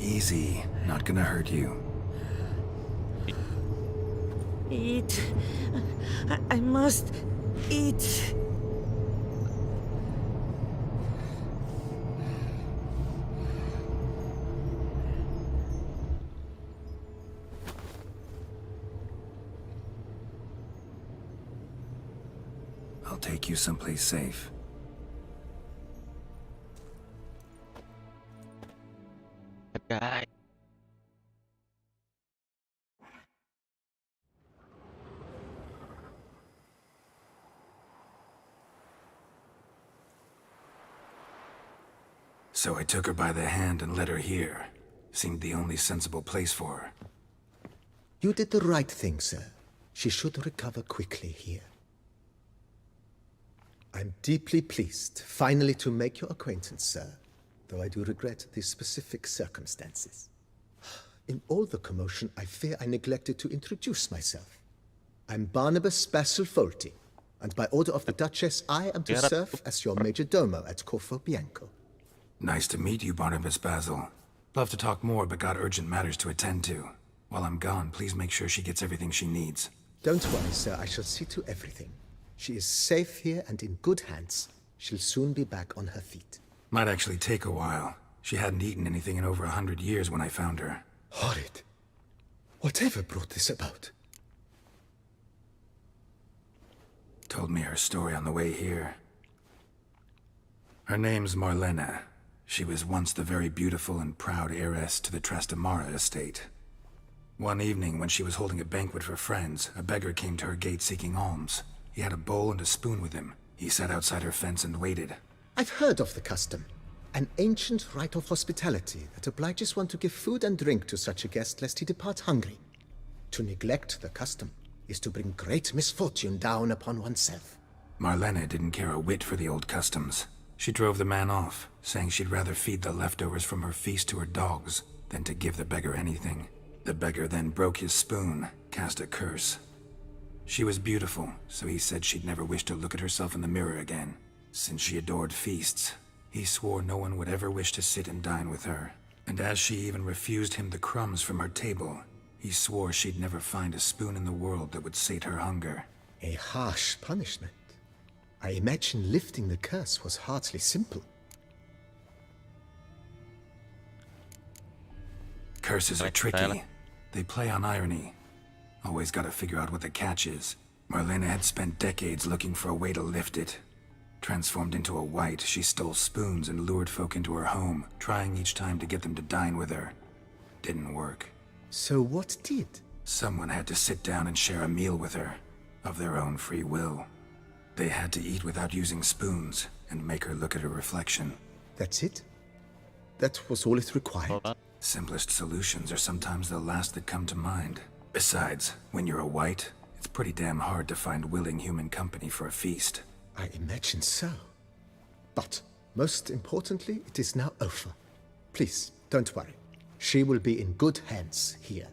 Easy. Not gonna hurt you. Eat. I must eat. I'll take you someplace safe. Guys. So I took her by the hand and led her here. Seemed the only sensible place for her. You did the right thing, sir. She should recover quickly here. I'm deeply pleased, finally, to make your acquaintance, sir, though I do regret the specific circumstances. In all the commotion, I fear I neglected to introduce myself. I'm Barnabas Basilfolti, and by order of the Duchess, I am to Geralt. serve as your major domo at Corvo Bianco. Nice to meet you, Barnabas Basil. Love to talk more, but got urgent matters to attend to. While I'm gone, please make sure she gets everything she needs. Don't worry, sir. I shall see to everything. She is safe here and in good hands. She'll soon be back on her feet. Might actually take a while. She hadn't eaten anything in over 100 years when I found her. Horrid. Whatever brought this about? Told me her story on the way here. Her name's Marlena. She was once the very beautiful and proud heiress to the Trastamara estate. One evening, when she was holding a banquet for friends, a beggar came to her gate seeking alms. He had a bowl and a spoon with him. He sat outside her fence and waited. I've heard of the custom. An ancient rite of hospitality that obliges one to give food and drink to such a guest lest he depart hungry. To neglect the custom is to bring great misfortune down upon oneself. Marlena didn't care a whit for the old customs. She drove the man off, saying she'd rather feed the leftovers from her feast to her dogs than to give the beggar anything. The beggar then broke his spoon, cast a curse. She was beautiful, so he said she'd never wish to look at herself in the mirror again. Since she adored feasts, he swore no one would ever wish to sit and dine with her. And as she even refused him the crumbs from her table, he swore she'd never find a spoon in the world that would sate her hunger. A harsh punishment. I imagine lifting the curse was hardly simple. Curses are tricky. They play on irony. Always gotta figure out what the catch is. Marlena had spent decades looking for a way to lift it. Transformed into a wight, she stole spoons and lured folk into her home, trying each time to get them to dine with her. Didn't work. So what did? Someone had to sit down and share a meal with her, of their own free will. They had to eat without using spoons, and make her look at her reflection. That's it? That was all it required? Simplest solutions are sometimes the last that come to mind. Besides, when you're a wight, it's pretty damn hard to find willing human company for a feast. I imagine so. But, most importantly, it is now over. Please, don't worry. She will be in good hands here.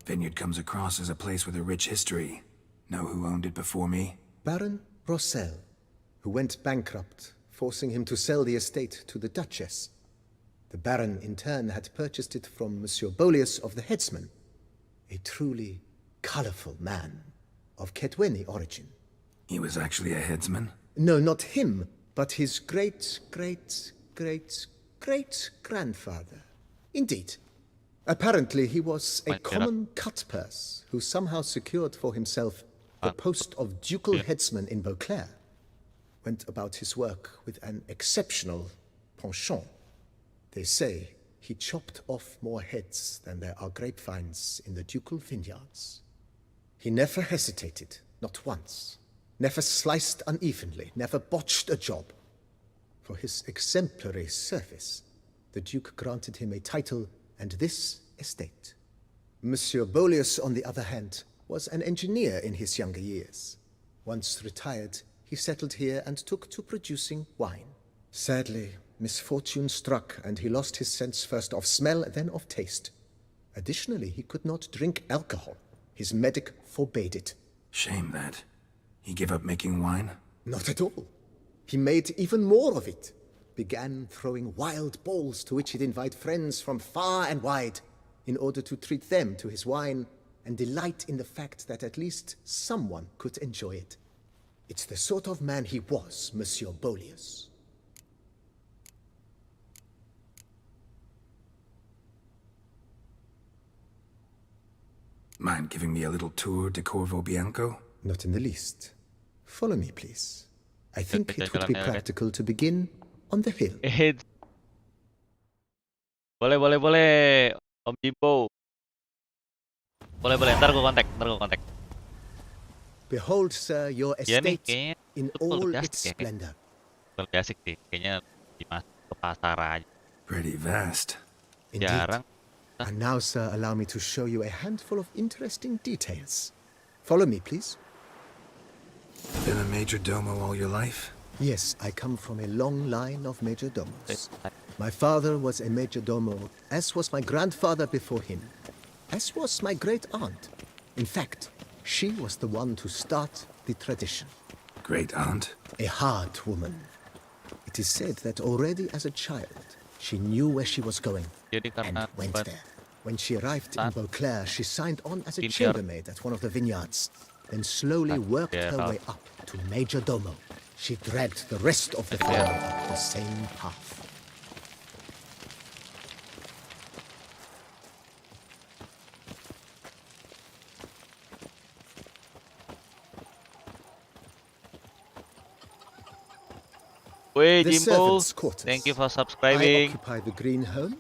Vineyard comes across as a place with a rich history. Know who owned it before me? Baron Rossel, who went bankrupt, forcing him to sell the estate to the Duchess. The Baron, in turn, had purchased it from Monsieur Bolius of the Headsman, a truly colorful man of Ketweni origin. He was actually a headsman? No, not him, but his great-great-great-great-grandfather. Indeed. Apparently, he was a common cutpurse who somehow secured for himself the post of ducal headsman in Beauclair. Went about his work with an exceptional penchant. They say he chopped off more heads than there are grapevines in the ducal vineyards. He never hesitated, not once. Never sliced unevenly, never botched a job. For his exemplary service, the Duke granted him a title and this estate. Monsieur Bolius, on the other hand, was an engineer in his younger years. Once retired, he settled here and took to producing wine. Sadly, misfortune struck and he lost his sense first of smell, then of taste. Additionally, he could not drink alcohol. His medic forbade it. Shame that. He gave up making wine? Not at all. He made even more of it. Began throwing wild balls to which he'd invite friends from far and wide in order to treat them to his wine and delight in the fact that at least someone could enjoy it. It's the sort of man he was, Monsieur Bolius. Mind giving me a little tour to Corvo Bianco? Not in the least. Follow me, please. I think it would be practical to begin on the hill. Boleh, Om Jimbo. Boleh, ntar gue kontak. Behold, sir, your Ya nih, estate kayaknya in itu all lebih its asik ya. splendor. Lebih asik sih, kayaknya dimasuk ke pasar aja. Pretty vast. Indeed. Jarang. And now, sir, allow me to show you a handful of interesting details. Follow me, please. Been a major domo all your life? Yes, I come from a long line of major domos. My father was a major domo, as was my grandfather before him. as was my great aunt. In fact, she was the one to start the tradition. Great aunt? A hard woman. It is said that already as a child, she knew where she was going Jadi and karena went there. When she arrived in Saat Beauclair, she signed on as a Senior chambermaid at one of the vineyards, then slowly worked her Geralt. way up to Major Domo. She dragged the rest of the family up the same path. Wait, The Jimbo, servants' quarters. thank you for I subscribing. occupy the green home.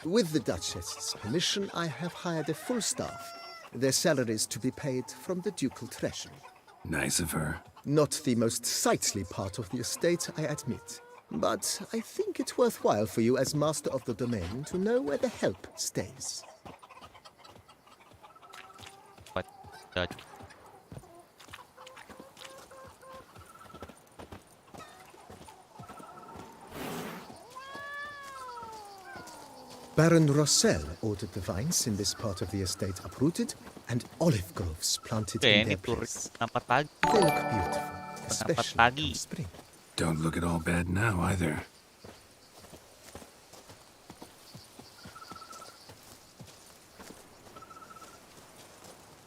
With the Duchess's permission, I have hired a full staff. Their salaries to be paid from the ducal treasury. Nice of her. Not the most sightly part of the estate, I admit. But I think it worthwhile for you as master of the domain to know where the help stays. What? Baron Rossel ordered the vines in this part of the estate uprooted and olive groves planted Oke, in ini their turis place. nampak pagi. They look beautiful, especially pagi. come spring. Don't look at all bad now either.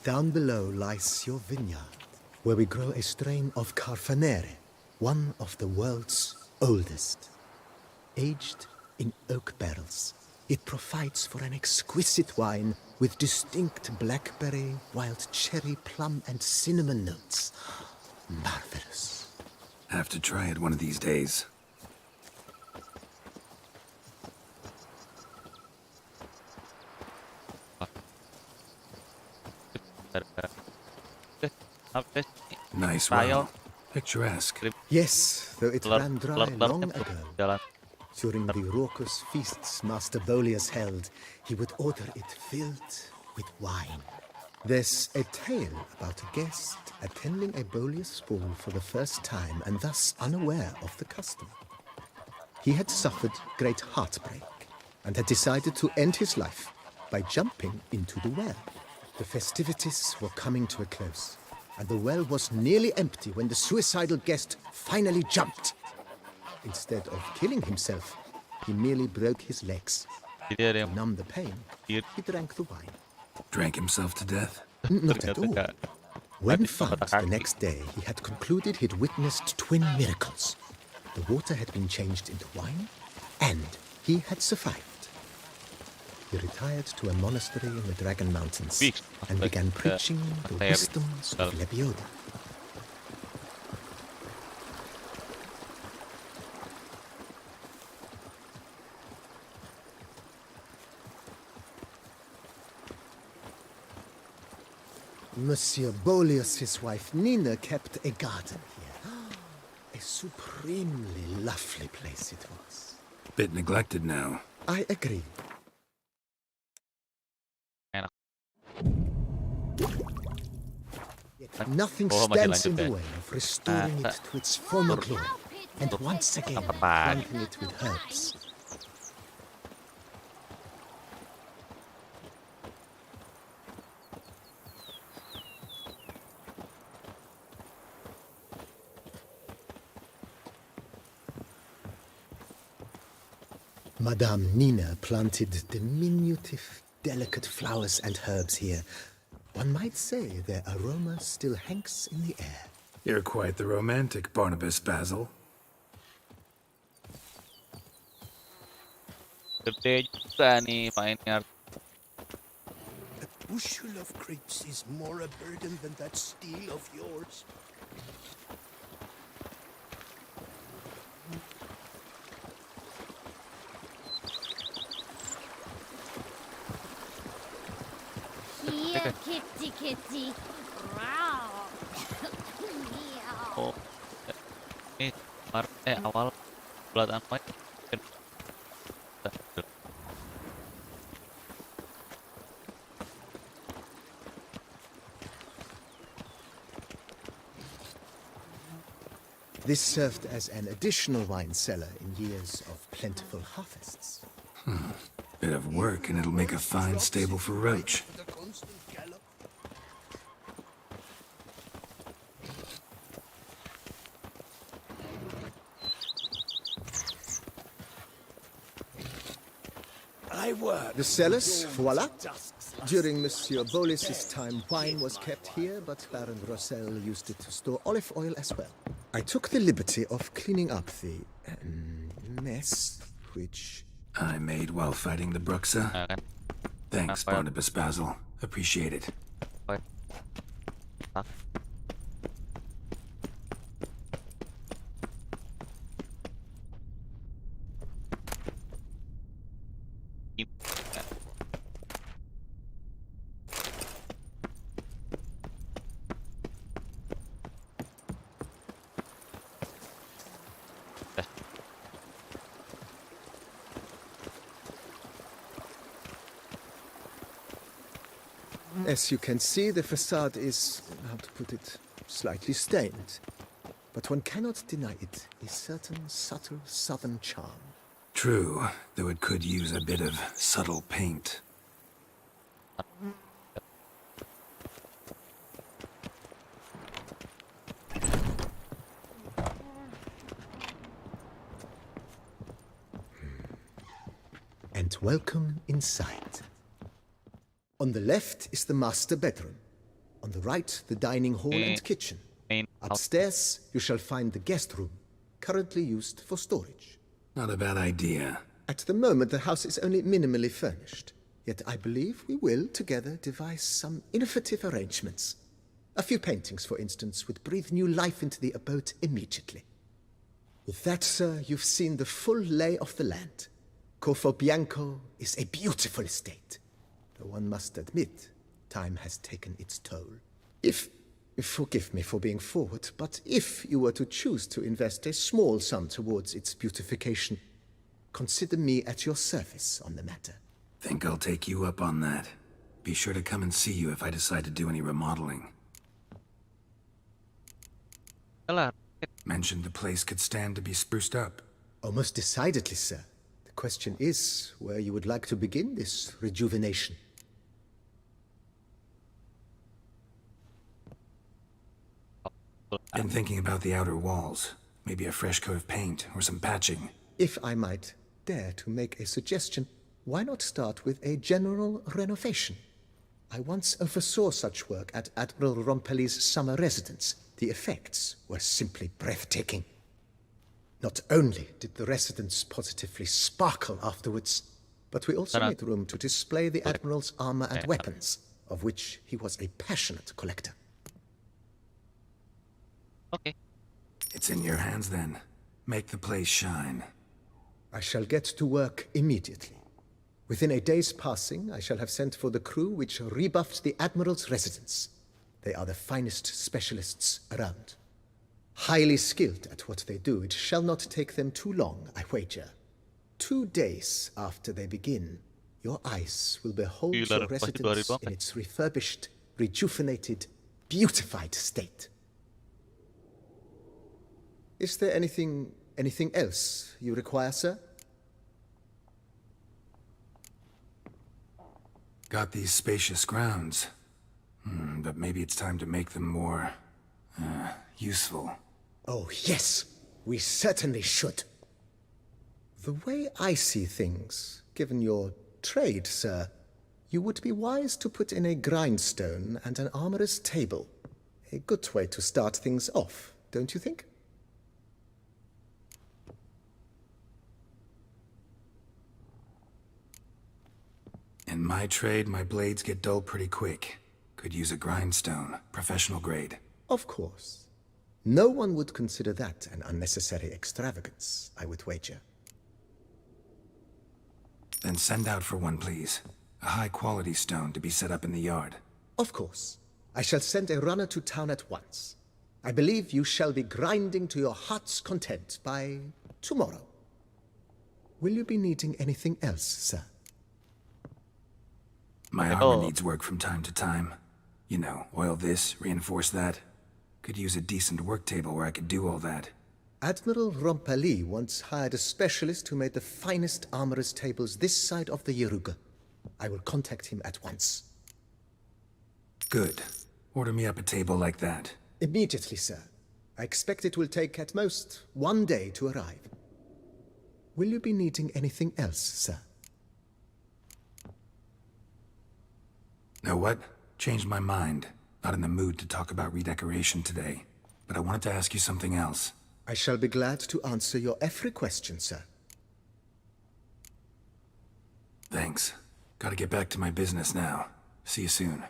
Down below lies your vineyard, where we grow a strain of Carfanere, one of the world's oldest. Aged in oak barrels, it provides for an exquisite wine with distinct blackberry, wild cherry, plum, and cinnamon notes. Marvelous. Have to try it one of these days. Nice well. Picturesque. Yes, though it ran dry long ago. Jalan. During the raucous feasts Master Bolius held, he would order it filled with wine. There's a tale about a guest attending a Bolius ball for the first time and thus unaware of the custom. He had suffered great heartbreak and had decided to end his life by jumping into the well. The festivities were coming to a close, and the well was nearly empty when the suicidal guest finally jumped. Instead of killing himself, he merely broke his legs. Jadi ada To yang numb the pain, Iya. he drank the wine. Drank himself to death? Not at all. enggak. When Mati found patah the kaki. next day, he had concluded he'd witnessed twin miracles. The water had been changed into wine, and he had survived. He retired to a monastery in the Dragon Mountains Fix. and began Like, preaching the kayak wisdoms of Geralt. Lebioda. Monsieur Bolius' wife Nina kept a garden here. A supremely lovely place it was. Bit neglected now. I agree. Enak. Yet nothing Oh, masih stands in lanjut the ya. way of restoring it to its former glory, and once again Apa pagi. planting it with herbs. Madame Nina planted diminutive, delicate flowers and herbs here. One might say their aroma still hangs in the air. You're quite the romantic, Barnabas Basil. Gede juga nih mainnya. A bushel of grapes is more a burden than that steel of yours. Here, kitty, kitty. Wow. Meow. Oh. Ini awal bulan apa? This served as an additional wine cellar in years of plentiful harvests. Bit of work and it'll make a fine stable for Roach. The cellars, voila. During Monsieur Bolis's time, wine was kept here, but Baron Rossel used it to store olive oil as well. I took the liberty of cleaning up the mess, which I made while fighting the Bruxa. Kan. Thanks, Apa? Barnabas Basil. Appreciate it. Oi. Hah? Im- As you can see, the facade is, how to put it, slightly stained. But one cannot deny it a certain subtle southern charm. True, though it could use a bit of subtle paint. And welcome inside. On the left is the master bedroom. On the right, the dining hall and kitchen. Main house. Upstairs, you shall find the guest room, currently used for storage. Not a bad idea. At the moment, the house is only minimally furnished. Yet I believe we will, together, devise some innovative arrangements. A few paintings, for instance, would breathe new life into the abode immediately. With that, sir, you've seen the full lay of the land. Corfo Bianco is a beautiful estate. Though one must admit, time has taken its toll. Forgive me for being forward, but if you were to choose to invest a small sum towards its beautification, consider me at your service on the matter. Think I'll take you up on that. Be sure to come and see you if I decide to do any remodeling. Yalah. Mentioned the place could stand to be spruced up. Oh, most decidedly, sir. The question is where you would like to begin this rejuvenation. Been thinking about the outer walls. Maybe a fresh coat of paint or some patching. If I might dare to make a suggestion, why not start with a general renovation? I once oversaw such work at Admiral Rompelli's summer residence. The effects were simply breathtaking. Not only did the residence positively sparkle afterwards, but we also made room to display the Admiral's armor and weapons, of which he was a passionate collector. Okay. It's in your hands then. Make the place shine. I shall get to work immediately. Within a day's passing, I shall have sent for the crew which rebuffed the Admiral's residence. They are the finest specialists around. Highly skilled at what they do, it shall not take them too long, I wager. 2 days after they begin, your eyes will behold your residence in its refurbished, rejuvenated, beautified state. Is there anything else you require, sir? Got these spacious grounds. But maybe it's time to make them more, useful. Oh, yes. We certainly should. The way I see things, given your trade, sir, you would be wise to put in a grindstone and an armorer's table. A good way to start things off, don't you think? In my trade, my blades get dull pretty quick. Could use a grindstone, professional grade. Of course. No one would consider that an unnecessary extravagance, I would wager. Then send out for one, please. A high-quality stone to be set up in the yard. Of course. I shall send a runner to town at once. I believe you shall be grinding to your heart's content by tomorrow. Will you be needing anything else, sir? My armor needs work from time to time. You know, oil this, reinforce that. Could use a decent work table where I could do all that. Admiral Rompali once hired a specialist who made the finest armorer's tables this side of the Yaruga. I will contact him at once. Good. Order me up a table like that. Immediately, sir. I expect it will take at most 1 day to arrive. Will you be needing anything else, sir? Know what? Changed my mind. Not in the mood to talk about redecoration today. But I wanted to ask you something else. I shall be glad to answer your every question, sir. Thanks. Gotta get back to my business now. See you soon.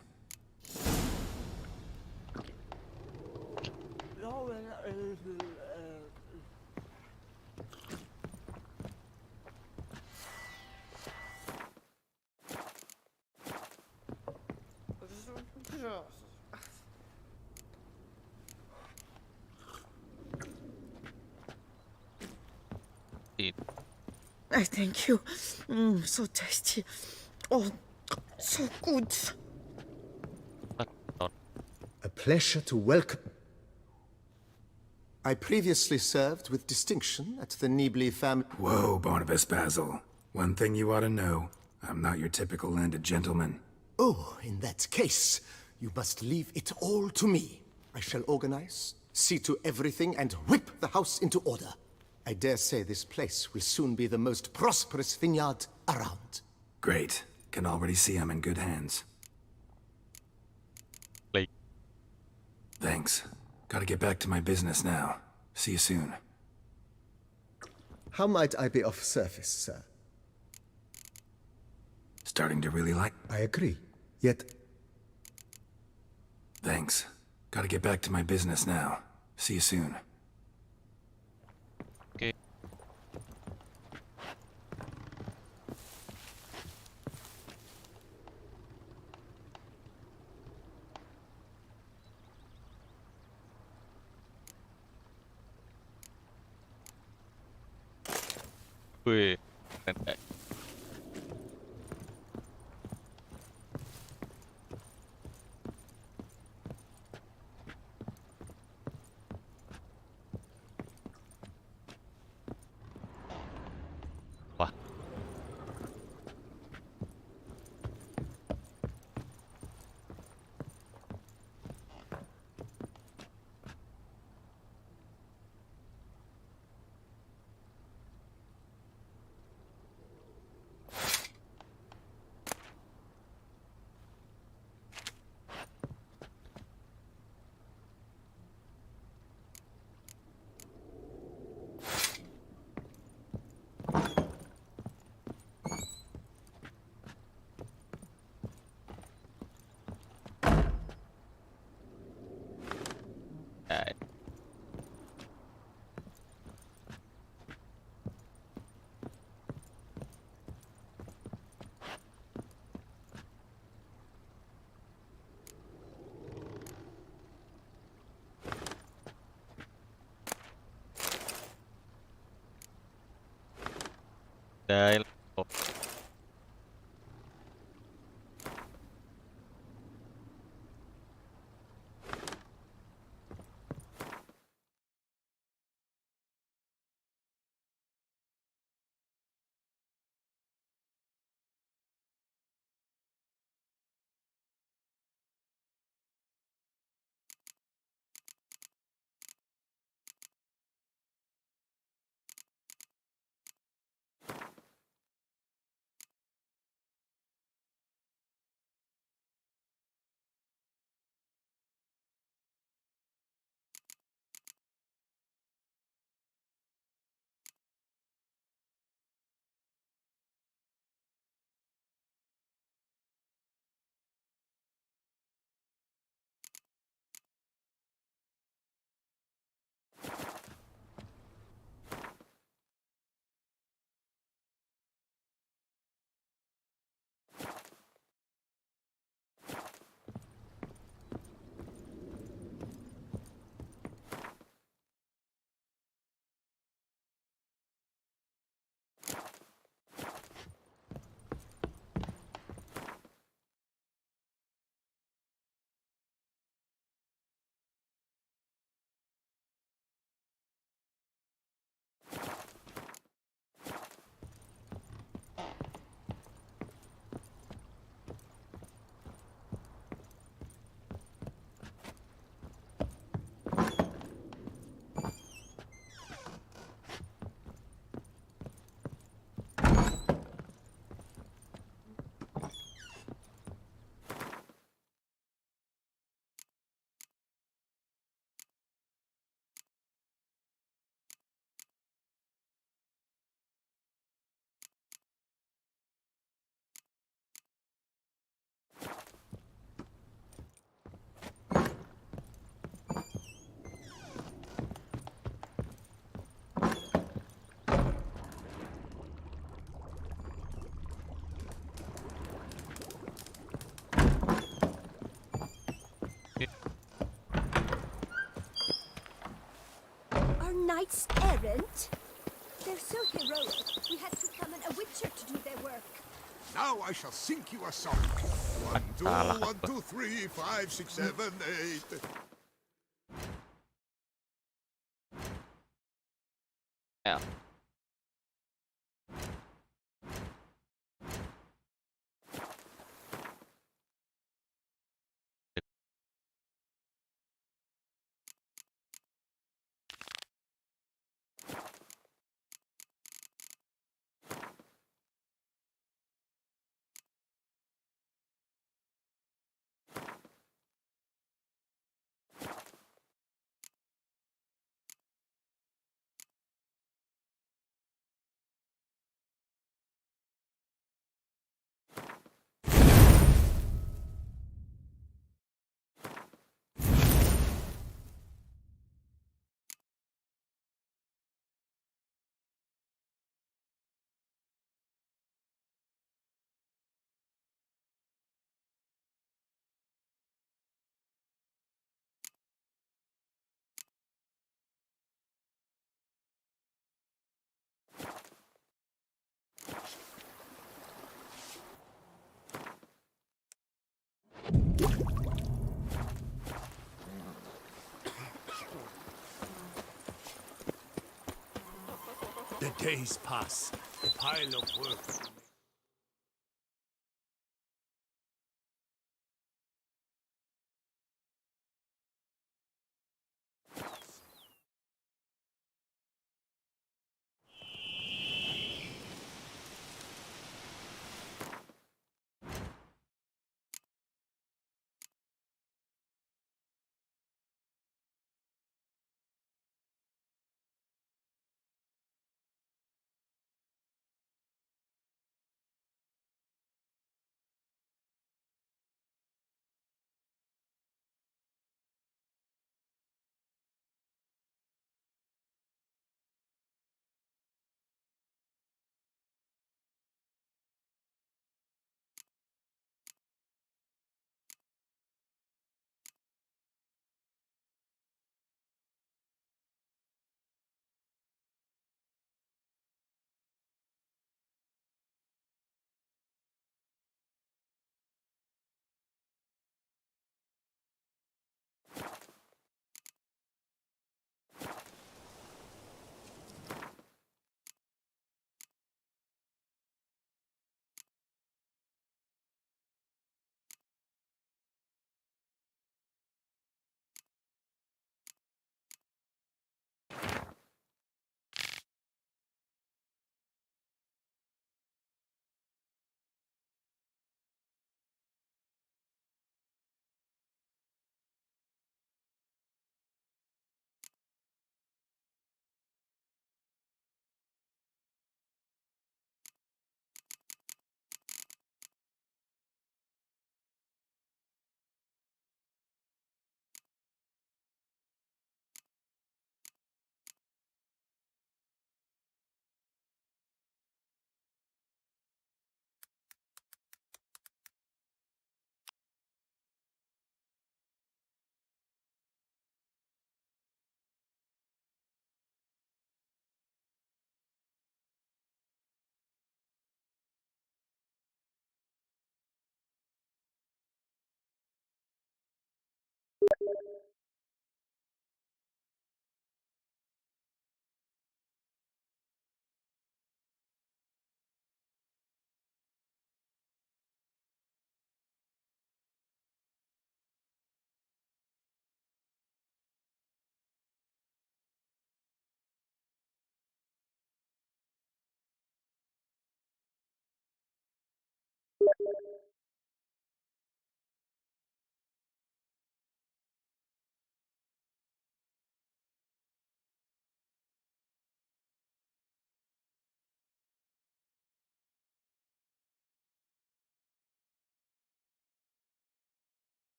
I thank you. So tasty. Oh, so good. A pleasure to welcome... I previously served with distinction at the Nibley family... Whoa, Barnabas Basil. One thing you ought to know. I'm not your typical landed gentleman. Oh, in that case, you must leave it all to me. I shall organize, see to everything, and whip the house into order. I dare say this place will soon be the most prosperous vineyard around. Great. Can already see I'm in good hands. Like. Thanks. Gotta get back to my business now. See you soon. How might I be of service, sir? Starting to really like... I agree. Yet... Thanks. Gotta get back to my business now. See you soon. Okay. Wih, keren. Wah. Dahil knights errant? They're so heroic. We had to summon a witcher to do their work. Now I shall sink you a song. 1, 2, 1, 2, 3, 5, 6, 7, 8. Yeah. The days pass. The pile of work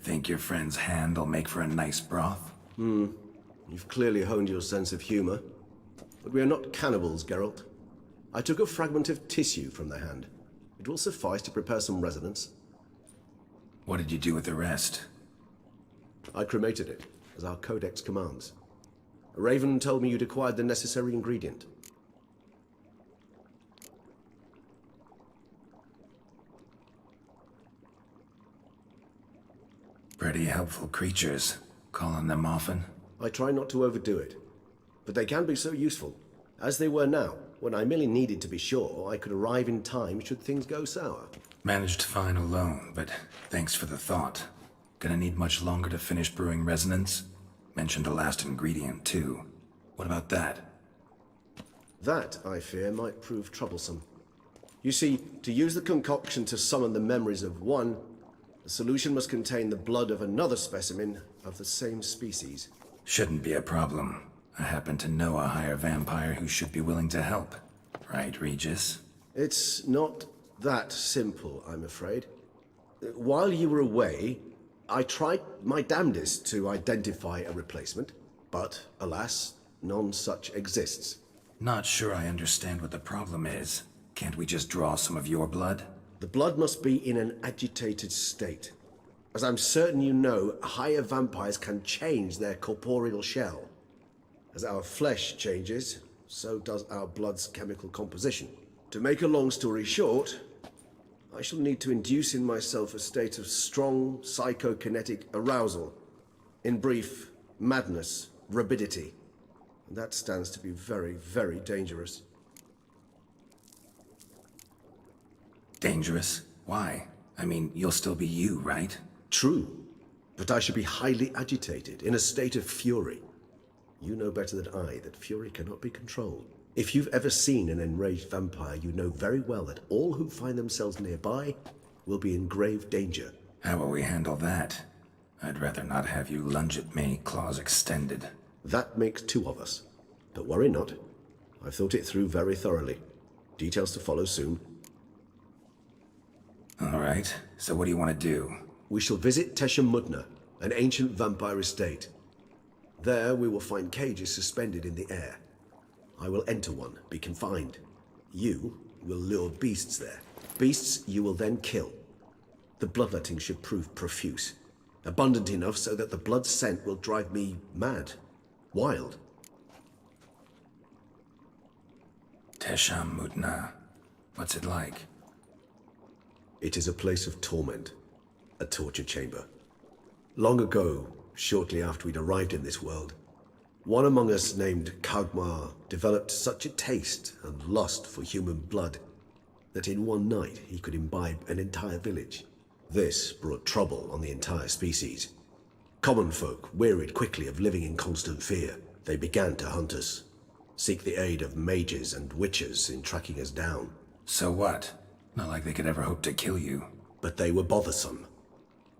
Think your friend's hand will make for a nice broth? You've clearly honed your sense of humor. But we are not cannibals, Geralt. I took a fragment of tissue from the hand. It will suffice to prepare some resonance. What did you do with the rest? I cremated it, as our codex commands. A raven told me you'd acquired the necessary ingredient. Pretty helpful creatures. Calling them often? I try not to overdo it, but they can be so useful, as they were now, when I merely needed to be sure I could arrive in time should things go sour. Managed fine alone, but thanks for the thought. Gonna need much longer to finish brewing resonance? Mentioned a last ingredient, too. What about that? That, I fear, might prove troublesome. You see, to use the concoction to summon the memories of one, the solution must contain the blood of another specimen of the same species. Shouldn't be a problem. I happen to know a higher vampire who should be willing to help. Right, Regis? It's not that simple, I'm afraid. While you were away, I tried my damnedest to identify a replacement, but alas, none such exists. Not sure I understand what the problem is. Can't we just draw some of your blood? The blood must be in an agitated state. As I'm certain you know, higher vampires can change their corporeal shell. As our flesh changes, so does our blood's chemical composition. To make a long story short, I shall need to induce in myself a state of strong psychokinetic arousal. In brief, madness, rabidity. And that stands to be very, very dangerous. Dangerous? Why? I mean, you'll still be you, right? True, but I should be highly agitated, in a state of fury. You know better than I that fury cannot be controlled. If you've ever seen an enraged vampire, you know very well that all who find themselves nearby will be in grave danger. How will we handle that? I'd rather not have you lunge at me, claws extended. That makes two of us. But worry not. I've thought it through very thoroughly. Details to follow soon. All right, so what do you want to do? We shall visit Teshem Mutna, an ancient vampire estate. There we will find cages suspended in the air. I will enter one, be confined. You will lure beasts there. Beasts you will then kill. The bloodletting should prove profuse. Abundant enough so that the blood scent will drive me mad. Wild. Teshem Mutna. What's it like? It is a place of torment. A torture chamber. Long ago, shortly after we'd arrived in this world, one among us named Kagmar developed such a taste and lust for human blood that in one night he could imbibe an entire village. This brought trouble on the entire species. Common folk wearied quickly of living in constant fear. They began to hunt us, seek the aid of mages and witches in tracking us down. So what? Not like they could ever hope to kill you. But they were bothersome.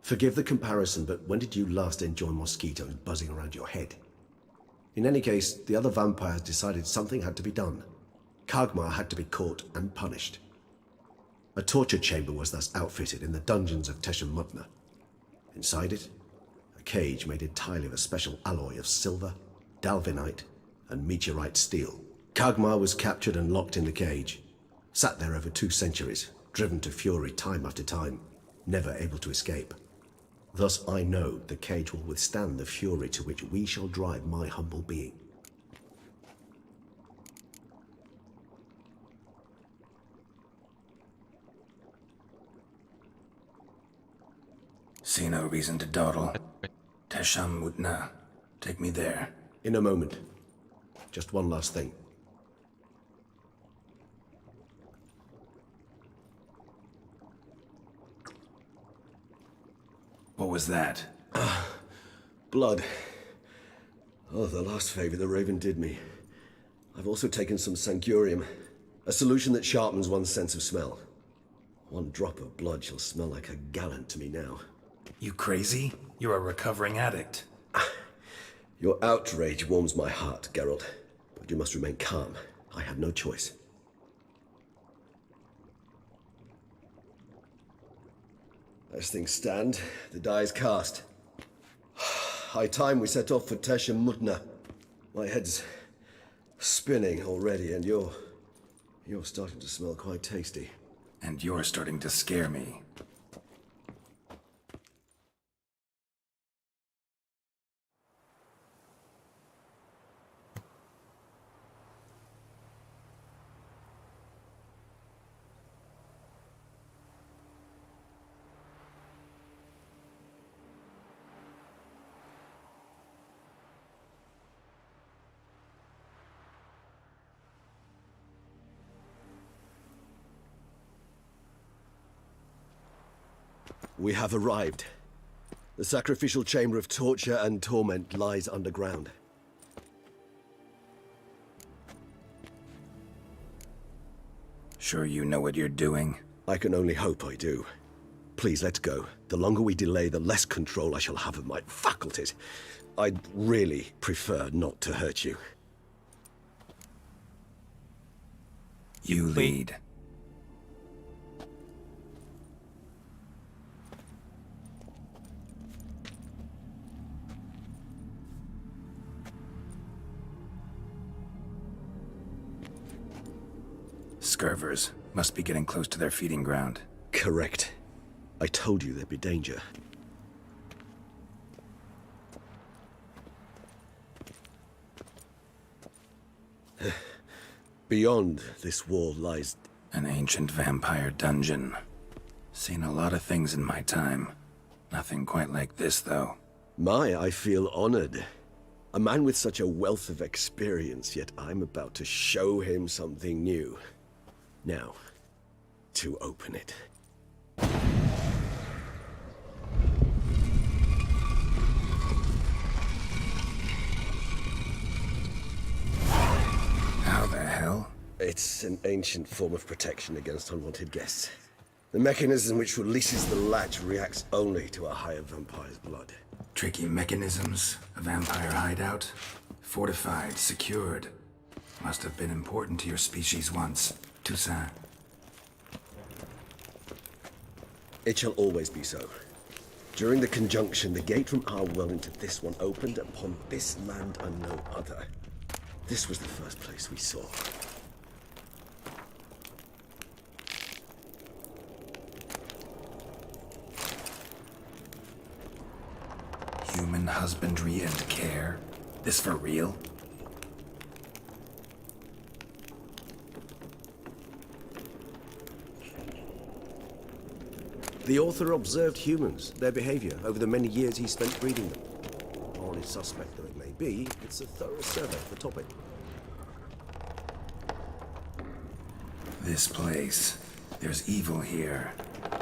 Forgive the comparison, but when did you last enjoy mosquitoes buzzing around your head? In any case, the other vampires decided something had to be done. Kagmar had to be caught and punished. A torture chamber was thus outfitted in the dungeons of Teshem Mutna. Inside it, a cage made entirely of a special alloy of silver, dalvinite, and meteorite steel. Kagmar was captured and locked in the cage. Sat there over 2 centuries, driven to fury time after time, never able to escape. Thus I know the cage will withstand the fury to which we shall drive my humble being. See no reason to dawdle. Teshem Mutna. Take me there. In a moment. Just one last thing. What was that? Blood. Oh, the last favor the Raven did me. I've also taken some Sancurium, a solution that sharpens one's sense of smell. One drop of blood shall smell like a gallon to me now. You crazy? You're a recovering addict. Your outrage warms my heart, Geralt. But you must remain calm. I had no choice. As things stand, the die is cast. High time we set off for Tesh and Mutna. My head's spinning already, and you're starting to smell quite tasty. And you're starting to scare me. We have arrived. The sacrificial chamber of torture and torment lies underground. Sure you know what you're doing? I can only hope I do. Please, let's go. The longer we delay, the less control I shall have of my faculties. I'd really prefer not to hurt you. You lead. Scurvers must be getting close to their feeding ground. Correct. I told you there'd be danger. Beyond this wall lies an ancient vampire dungeon. Seen a lot of things in my time. Nothing quite like this, though. I feel honored. A man with such a wealth of experience, yet I'm about to show him something new. Now, to open it. How the hell? It's an ancient form of protection against unwanted guests. The mechanism which releases the latch reacts only to a higher vampire's blood. Tricky mechanisms, a vampire hideout. Fortified, secured. Must have been important to your species once. Toussaint. It shall always be so. During the conjunction, the gate from our well into this one opened upon this land and no other. This was the first place we saw. Human husbandry and care? This for real? The author observed humans, their behavior, over the many years he spent breeding them. Honest suspect though it may be, it's a thorough survey of the topic. This place. There's evil here.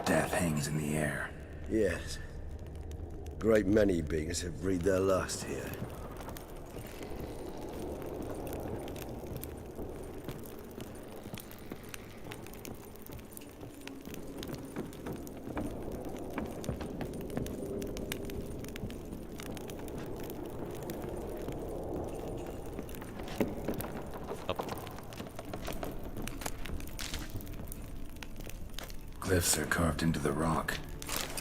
Death hangs in the air. Yes. Great many beings have breathed their last here. Glyphs are carved into the rock.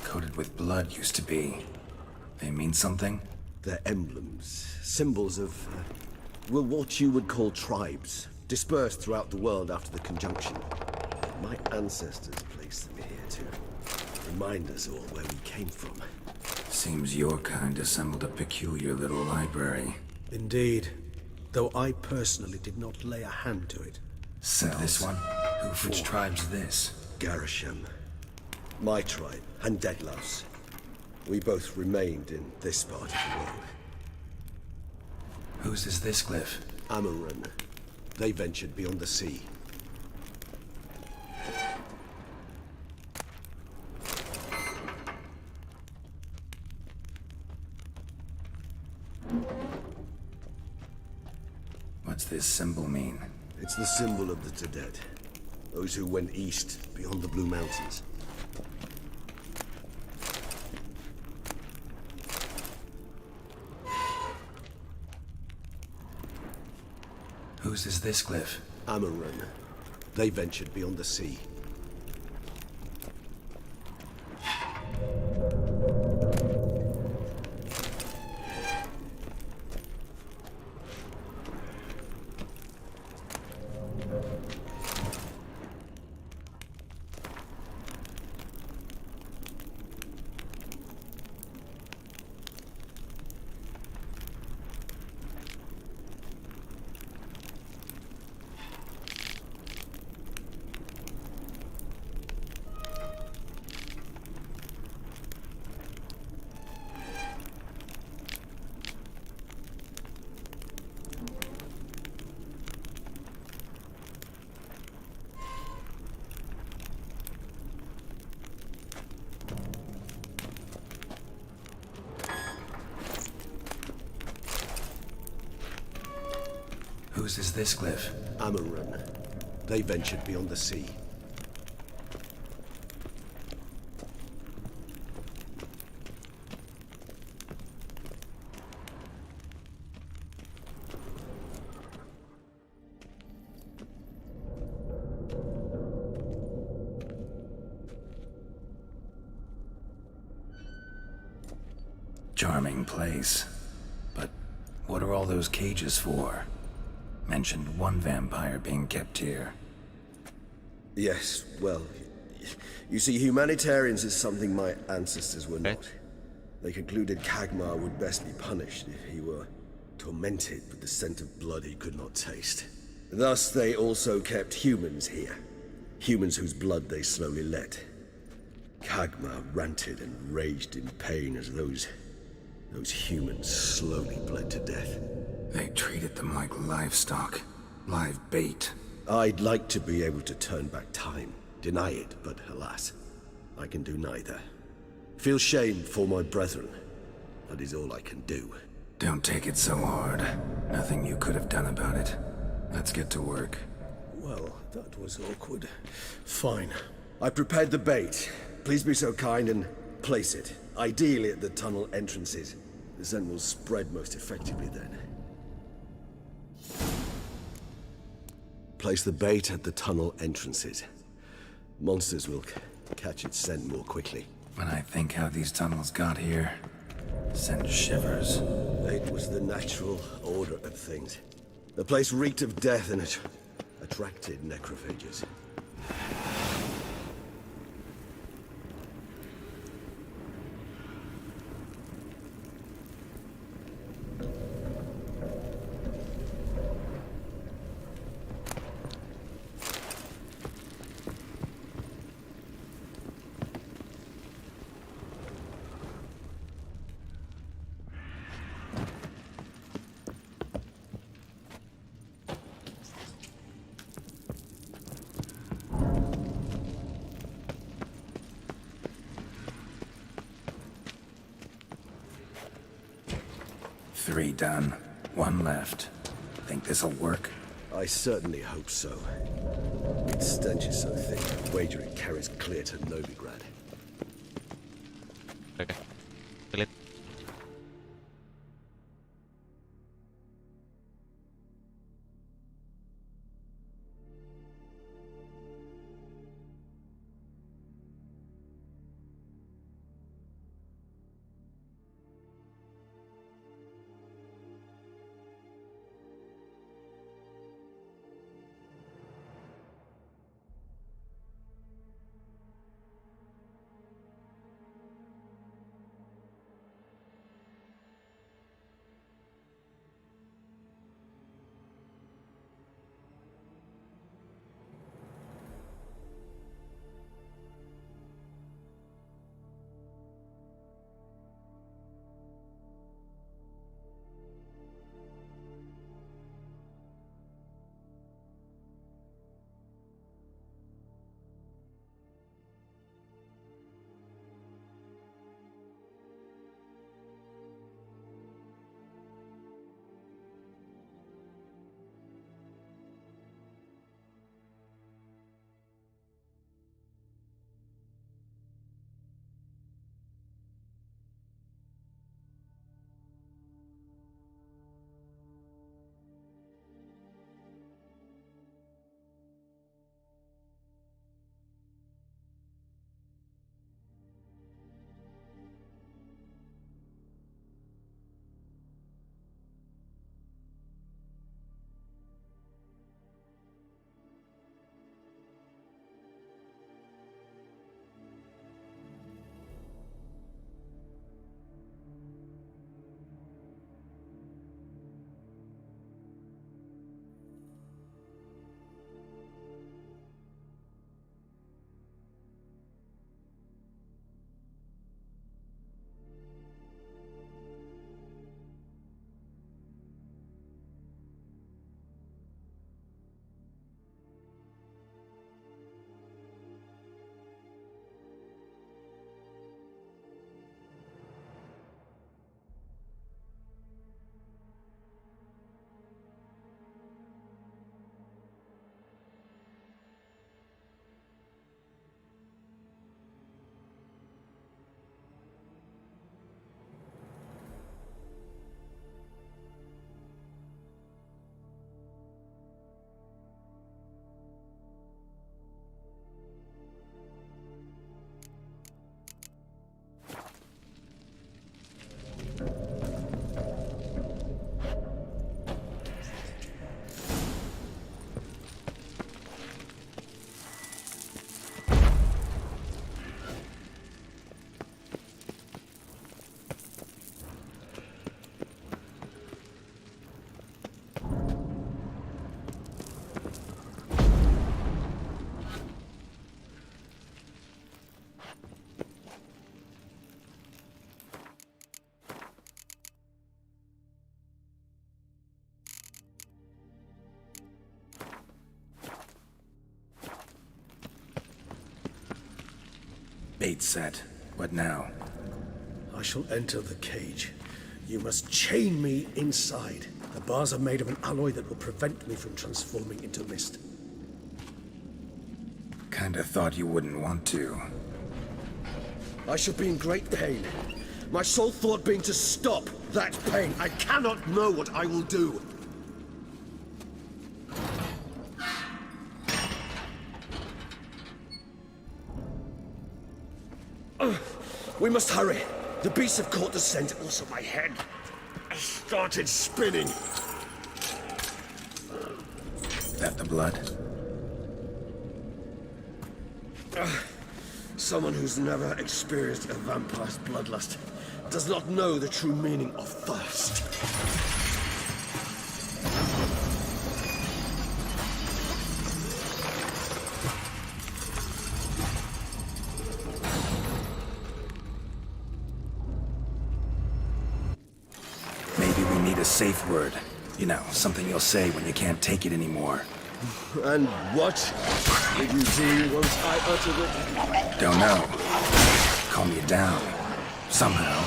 Coated with blood used to be. They mean something? They're emblems, symbols of, what you would call tribes, dispersed throughout the world after the conjunction. My ancestors placed them here to remind us all where we came from. Seems your kind assembled a peculiar little library. Indeed, though I personally did not lay a hand to it. And this one? Which tribe's this? Garisham. My tribe, and Deadlouse. We both remained in this part of the world. Whose is this glyph? Amaran. They ventured beyond the sea. What's this symbol mean? It's the symbol of the Dead. Those who went east, beyond the Blue Mountains. Whose is this glyph? Amaran. They ventured beyond the sea. Whose is this cliff? Amarun. They ventured beyond the sea. Charming place. But what are all those cages for? Mentioned one vampire being kept here. Yes, well, you see, humanitarians is something my ancestors were not. They concluded Kagmar would best be punished if he were tormented with the scent of blood he could not taste. Thus, they also kept humans here. Humans whose blood they slowly let. Kagmar ranted and raged in pain as those humans slowly bled to death. They treated them like livestock. Live bait. I'd like to be able to turn back time, deny it, but alas, I can do neither. Feel shame for my brethren. That is all I can do. Don't take it so hard. Nothing you could have done about it. Let's get to work. Well, that was awkward. Fine. I prepared the bait. Please be so kind and place it, ideally at the tunnel entrances. The scent will spread most effectively then. Place the bait at the tunnel entrances. Monsters will catch its scent more quickly. When I think how these tunnels got here, send shivers. It was the natural order of things. The place reeked of death and it attracted necrophages. Three done. One left. Think this'll work? I certainly hope so. Its stench is so thick, I wager it carries clear to Novigrad. Okay. Delete. Bait set. What now? I shall enter the cage. You must chain me inside. The bars are made of an alloy that will prevent me from transforming into mist. Kinda thought you wouldn't want to. I shall be in great pain. My sole thought being to stop that pain. I cannot know what I will do. We must hurry. The beasts have caught the scent. Also my head started spinning. That the blood? Someone who's never experienced a vampire's bloodlust does not know the true meaning of thirst. Maybe we need a safe word. You know, something you'll say when you can't take it anymore. And what did you do once I uttered it? Don't know. Calm you down. Somehow.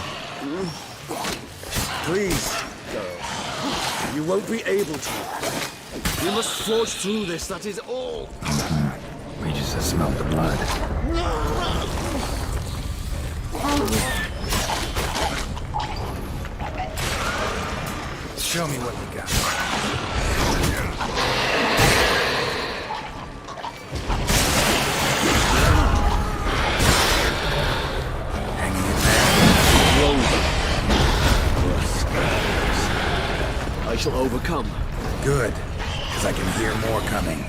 Please, Geralt. You won't be able to. We must forge through this, that is all. We just have smelled the blood. Show me what you got. Hanging in there? I shall overcome. Good, because I can hear more coming.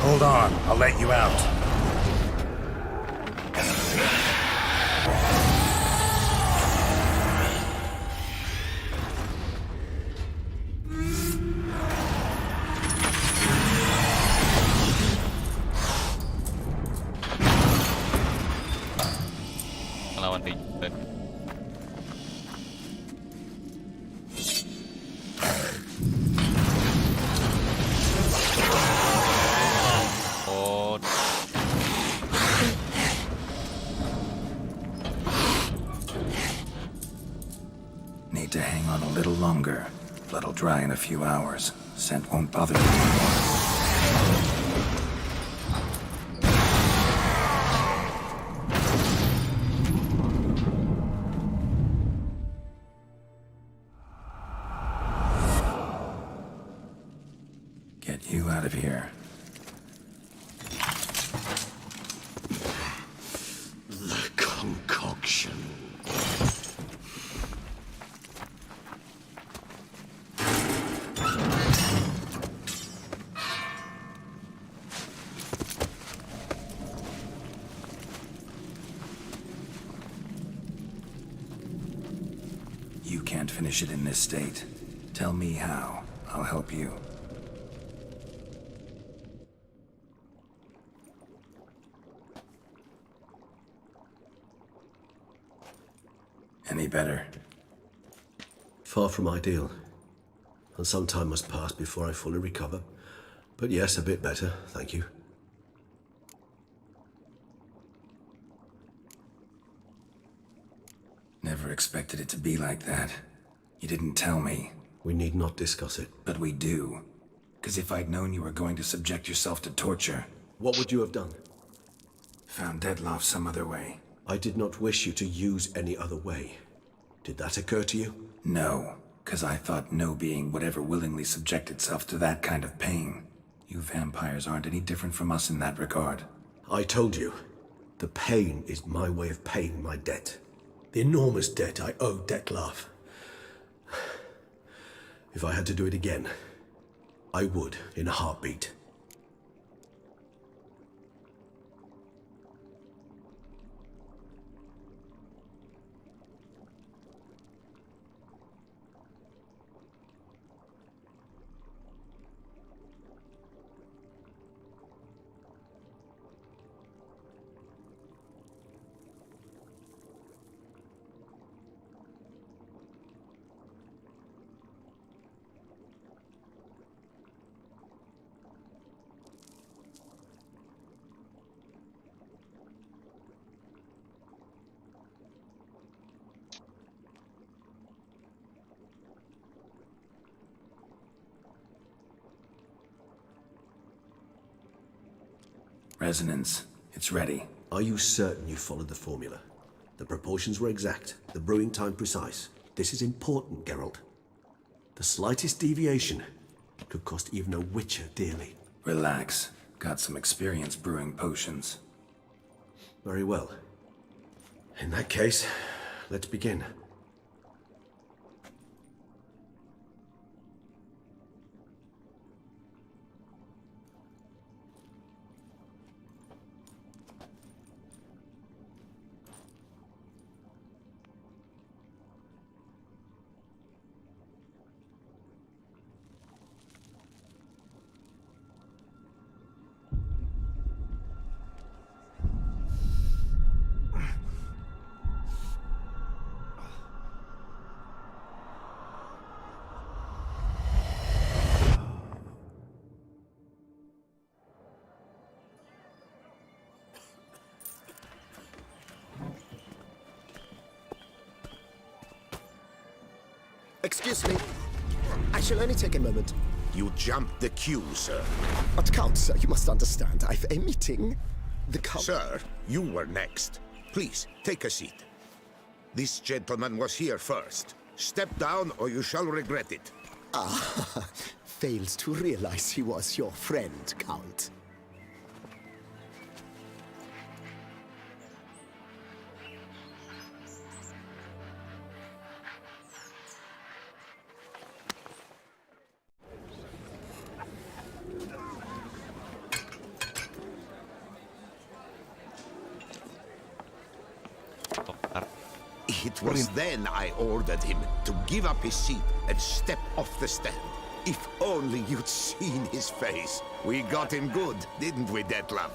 Hold on, I'll let you out. Melawan Richard. Oh, Need to hang on a little longer. Blood'll dry in a few hours. Scent won't bother you anymore. Get you out of here. The concoction. You can't finish it in this state. Tell me how. I'll help you. Any better? Far from ideal. And some time must pass before I fully recover. But yes, a bit better, thank you. Never expected it to be like that. You didn't tell me. We need not discuss it. But we do. Because if I'd known you were going to subject yourself to torture... What would you have done? Found Dettlaff some other way. I did not wish you to use any other way. Did that occur to you? No, because I thought no being would ever willingly subject itself to that kind of pain. You vampires aren't any different from us in that regard. I told you. The pain is my way of paying my debt. The enormous debt I owe Dettlaff. If I had to do it again, I would in a heartbeat. Resonance. It's ready. Are you certain you followed the formula? The proportions were exact, the brewing time precise. This is important, Geralt. The slightest deviation could cost even a witcher dearly. Relax. Got some experience brewing potions. Very well. In that case, let's begin. Excuse me. I shall only take a moment. You jumped the queue, sir. But Count, sir, you must understand. I've a meeting. The Count... Sir, you were next. Please, take a seat. This gentleman was here first. Step down or you shall regret it. Ah, fails to realize he was your friend, Count. It was then I ordered him to give up his seat and step off the stand. If only you'd seen his face. We got him good, didn't we, Detlef?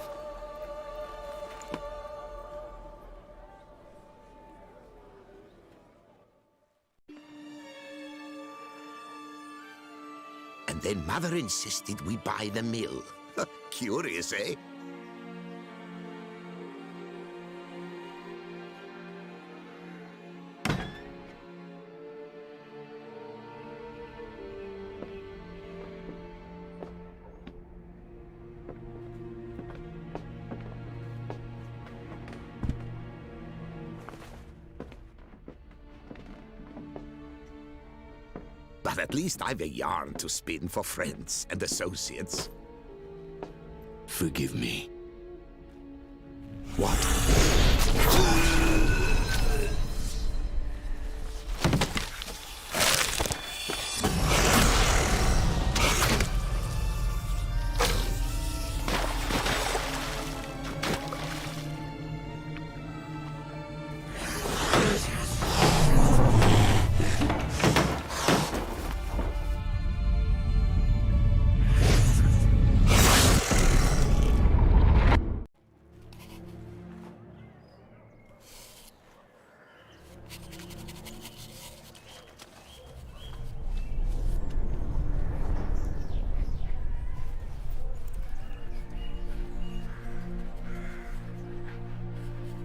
And then Mother insisted we buy the mill. Curious, eh? But at least I've a yarn to spin for friends and associates. Forgive me. What?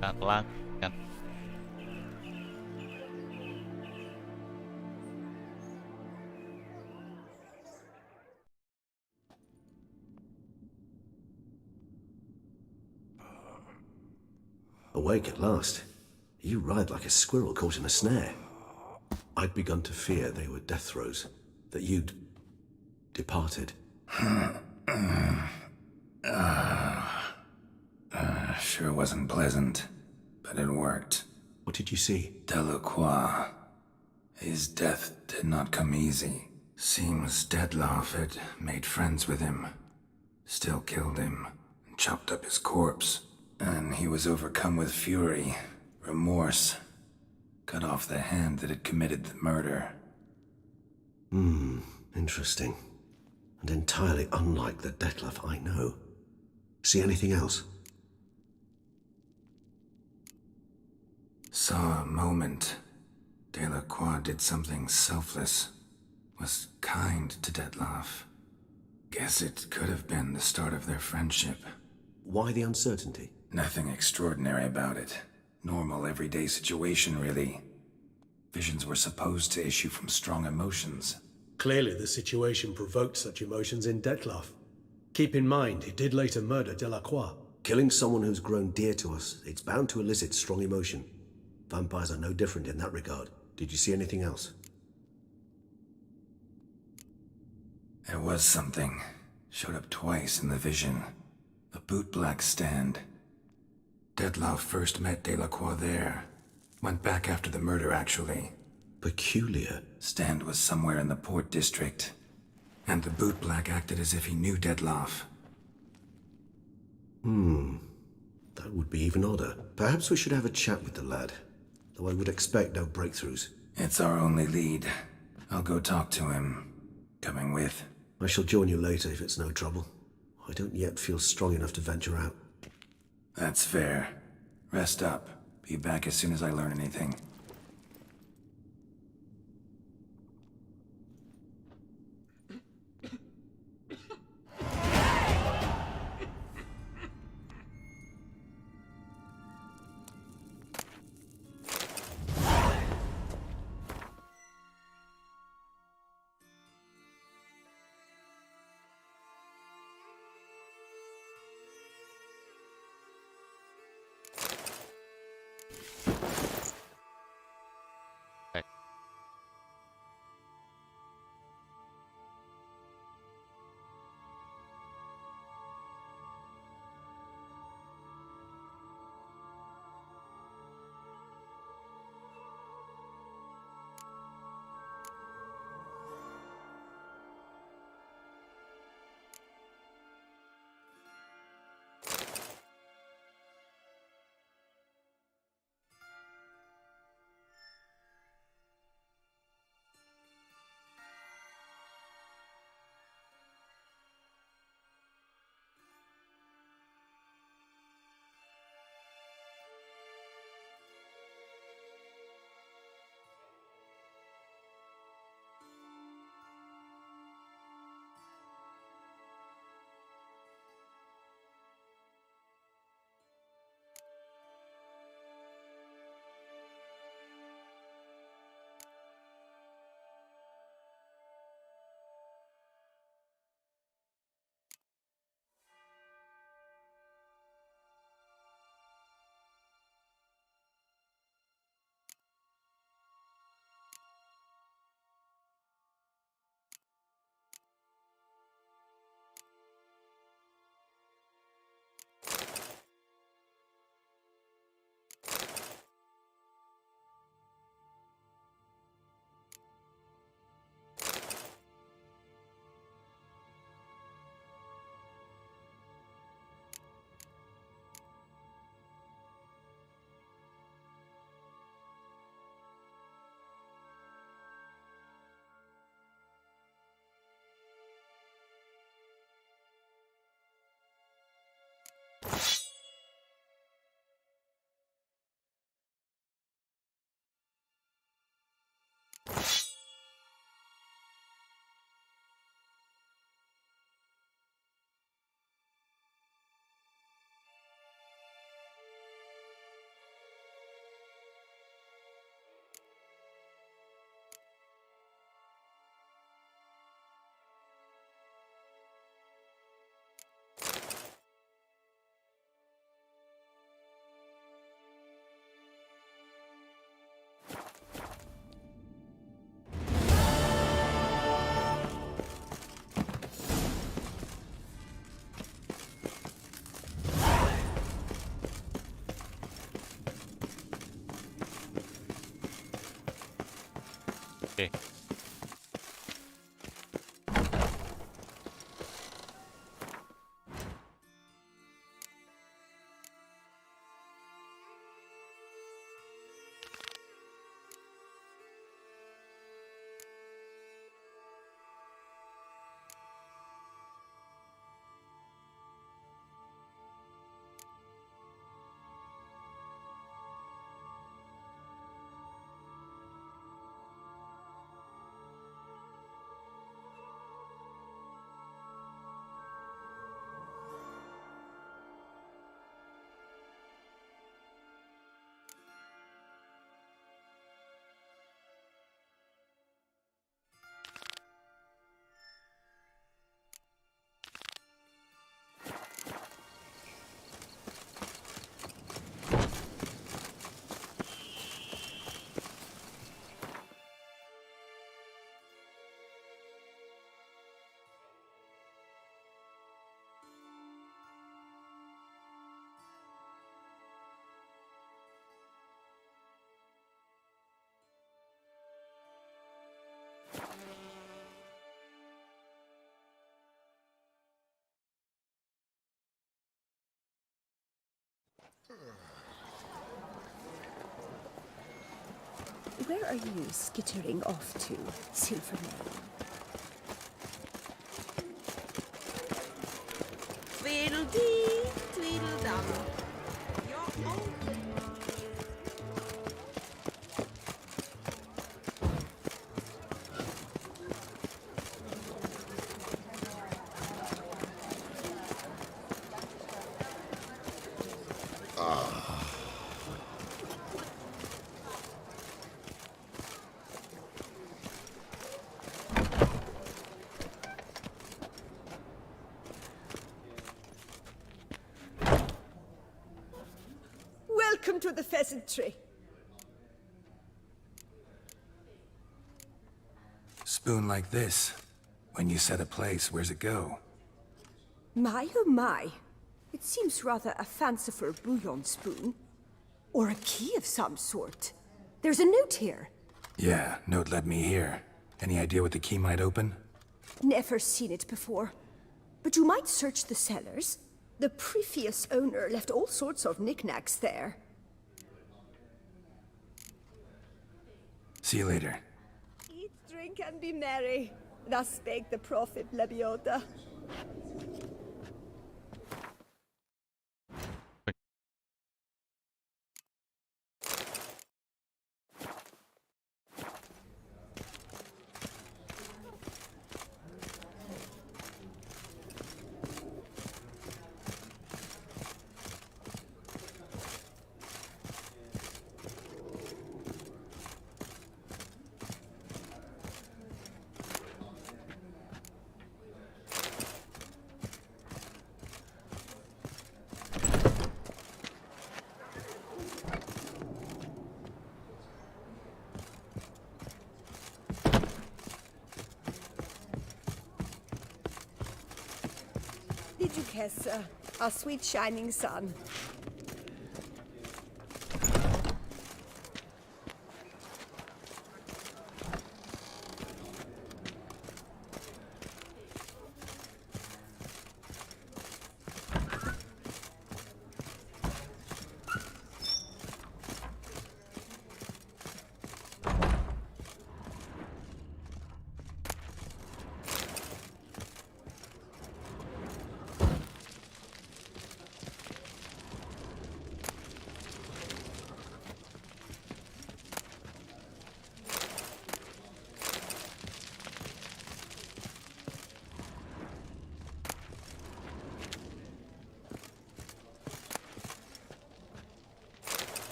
Pelan-pelan kan. Awake at last. You ride like a squirrel caught in a snare. I'd begun to fear they were death throes, that you'd departed. Sure wasn't pleasant, but it worked. What did you see? Delacroix. His death did not come easy. Seems Dettlaff had made friends with him, still killed him, and chopped up his corpse. And he was overcome with fury, remorse, cut off the hand that had committed the murder. Interesting. And entirely unlike the Dettlaff I know. See anything else? Saw a moment. Delacroix did something selfless. Was kind to Dettlaff. Guess it could have been the start of their friendship. Why the uncertainty? Nothing extraordinary about it. Normal, everyday situation, really. Visions were supposed to issue from strong emotions. Clearly the situation provoked such emotions in Dettlaff. Keep in mind, he did later murder Delacroix. Killing someone who's grown dear to us, it's bound to elicit strong emotion. Vampires are no different in that regard. Did you see anything else? There was something. Showed up twice in the vision. A bootblack stand. Dettlaff first met Delacroix there. Went back after the murder, actually. Peculiar. Stand was somewhere in the port district. And the bootblack acted as if he knew Dettlaff. That would be even odder. Perhaps we should have a chat with the lad. Though I would expect no breakthroughs. It's our only lead. I'll go talk to him. Coming with? I shall join you later if it's no trouble. I don't yet feel strong enough to venture out. That's fair. Rest up. Be back as soon as I learn anything. Where are you skittering off to, Silvermane? Tweedledee, tweedledum. You're open. Welcome to the pheasantry. Spoon like this. When you set a place, where's it go? My oh my. It seems rather a fanciful bouillon spoon. Or a key of some sort. There's a note here. Yeah, note led me here. Any idea what the key might open? Never seen it before. But you might search the cellars. The previous owner left all sorts of knickknacks there. See you later. Eat, drink, and be merry. Thus spake the prophet Lebiota. Did you guess, our sweet shining sun?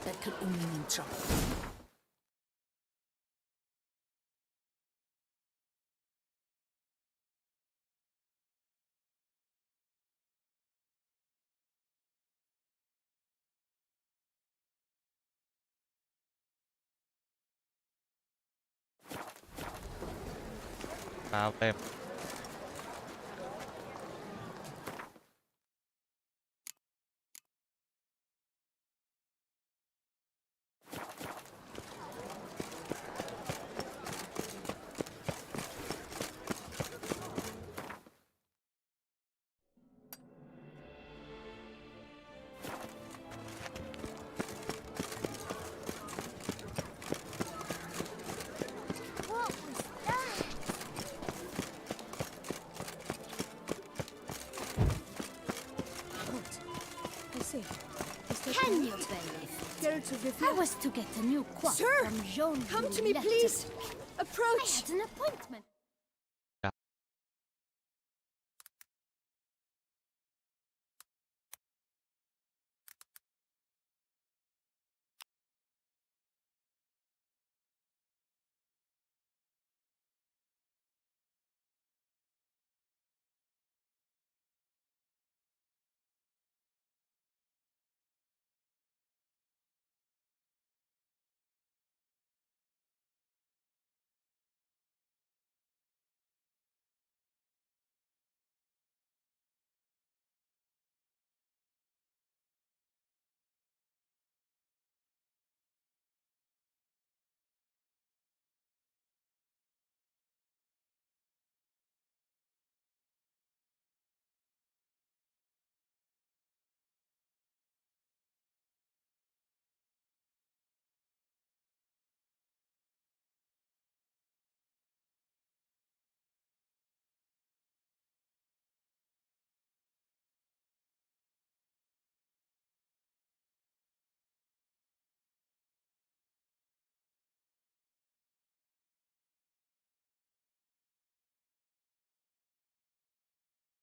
That could only mean trouble. คาเต็ม I say, Can you believe Geralt of it? Rivia. I was to get a new quad Sir, from Jean. come to me, please. Approach. I had an appointment.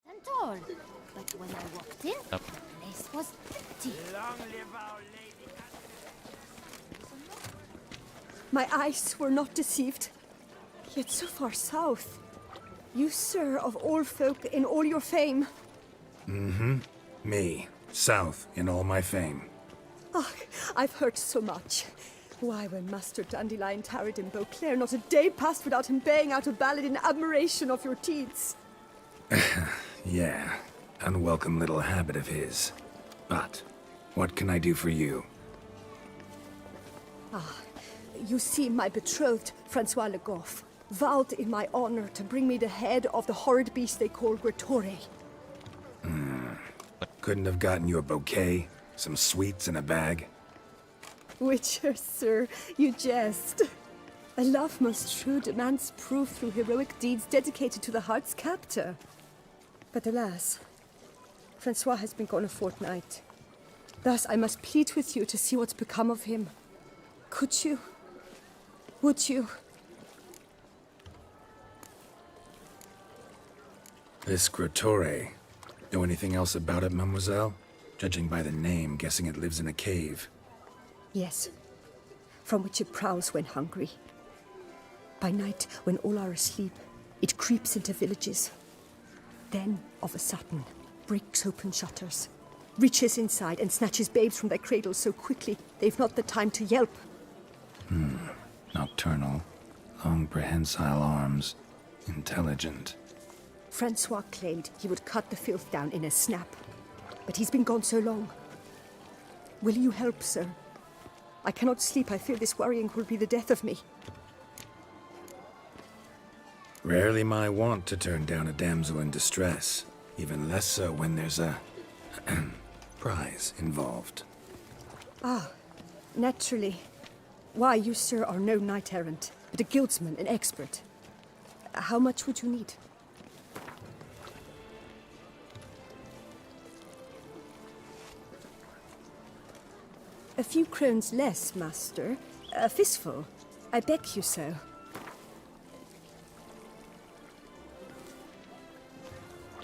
And all. But when I walked in, the place was empty. Long live our lady. My eyes were not deceived. Yet so far south. You, sir, of all folk in all your fame. Mm-hmm. Me. South in all my fame. Ah, I've heard so much. Why, when Master Dandelion tarried in Beauclair, not a day passed without him baying out a ballad in admiration of your deeds. Yeah, unwelcome little habit of his. But, what can I do for you? Ah, you see, my betrothed, Francois Le Goff, vowed in my honor to bring me the head of the horrid beast they call Gretore. Couldn't have gotten you a bouquet? Some sweets in a bag? Witcher, sir, you jest. A love most true demands proof through heroic deeds dedicated to the heart's captor. But alas, Francois has been gone a fortnight. Thus I must plead with you to see what's become of him. Could you? Would you? This Gretore. Know anything else about it, mademoiselle? Judging by the name, guessing it lives in a cave. Yes, from which it prowls when hungry. By night, when all are asleep, it creeps into villages. Then, of a sudden, breaks open shutters, reaches inside and snatches babes from their cradles so quickly they've not the time to yelp. Nocturnal. Long prehensile arms. Intelligent. Francois claimed he would cut the filth down in a snap. But he's been gone so long. Will you help, sir? I cannot sleep. I fear this worrying will be the death of me. Rarely my wont to turn down a damsel in distress. Even less so when there's a prize involved. Ah, naturally. Why, you, sir, are no knight-errant, but a guildsman, an expert. How much would you need? A few crowns less, master. A fistful. I beg you so.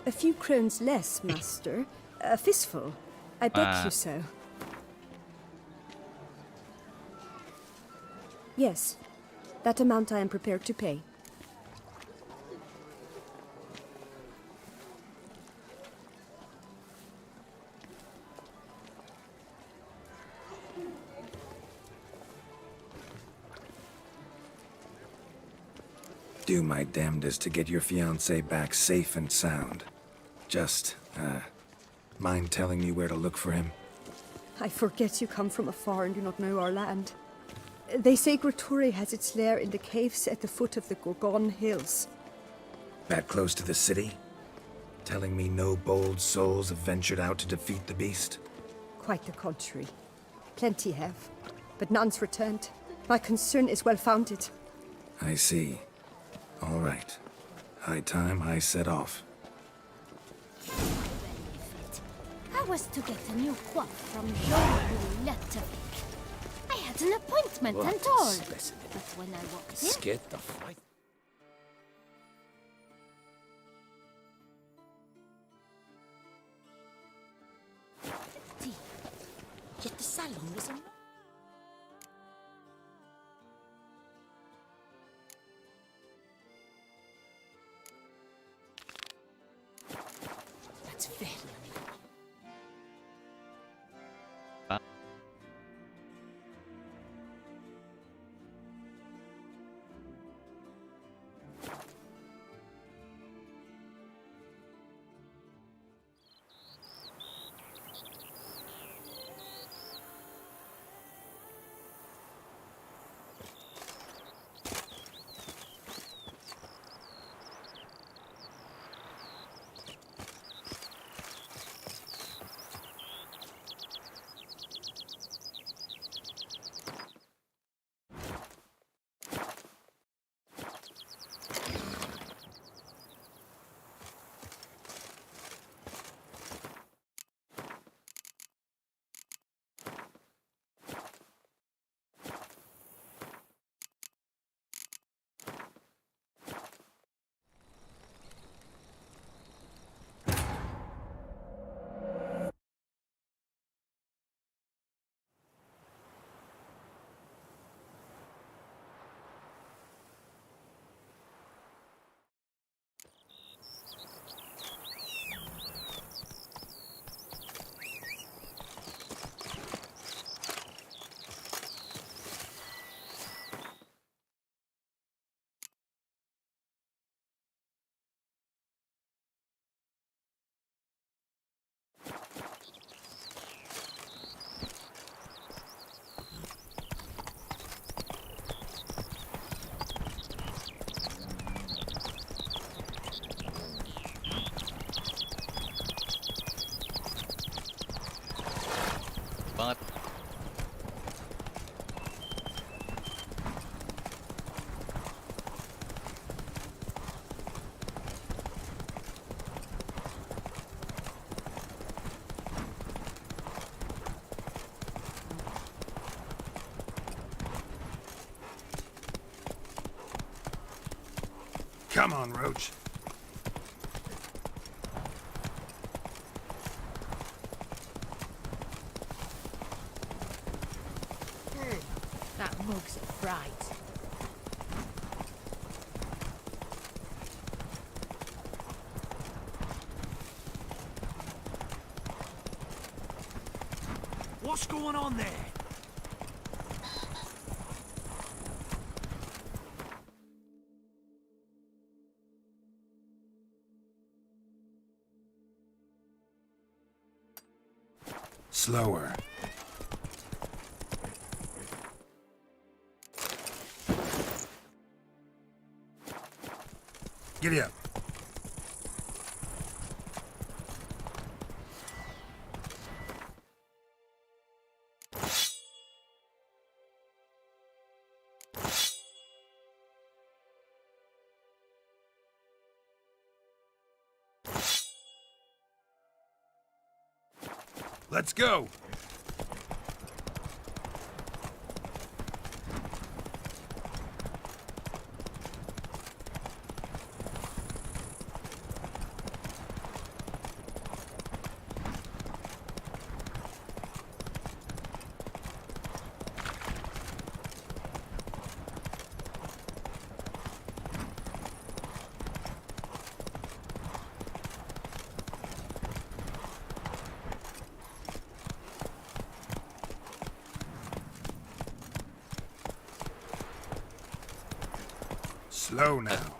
A few crowns less, master. A fistful. I beg you so. Yes, that amount I am prepared to pay. do my damnedest to get your fiancée back safe and sound. Just, mind telling me where to look for him? I forget you come from afar and do not know our land. They say Graturi has its lair in the caves at the foot of the Gorgon Hills. That close to the city? Telling me no bold souls have ventured out to defeat the beast? Quite the contrary. Plenty have, but none's returned. My concern is well-founded. I see. All right. High time I set off. I was to get a new quaff from Jean Letovic. I had an appointment and all. But when I walked in... Scared the fight. Yet the salon was on. That's very unusual. Banget. Come on, Roach. That mug's a fright. What's going on there? Slower. Giddy up. Let's go. Slow now.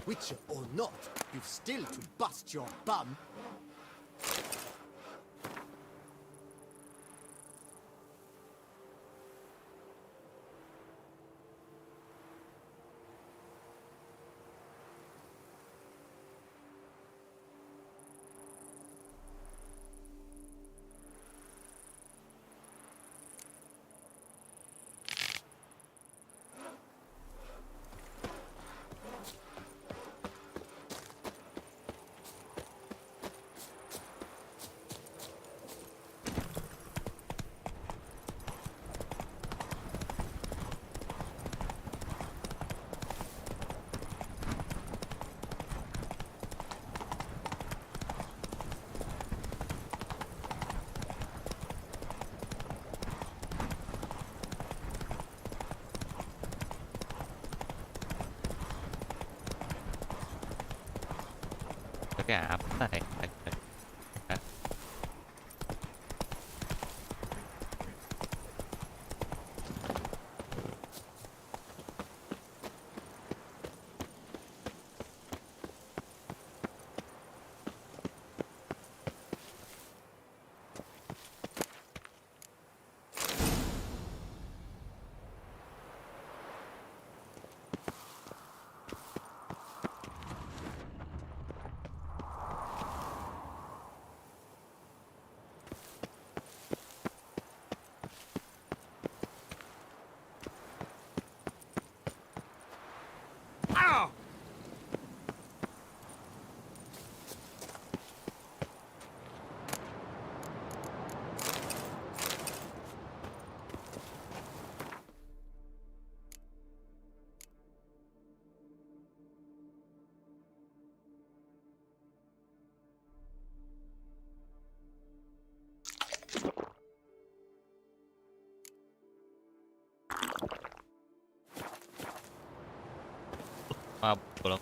Witcher or not, you've still to bust your bum. Cái ảm này. Hả? Belum.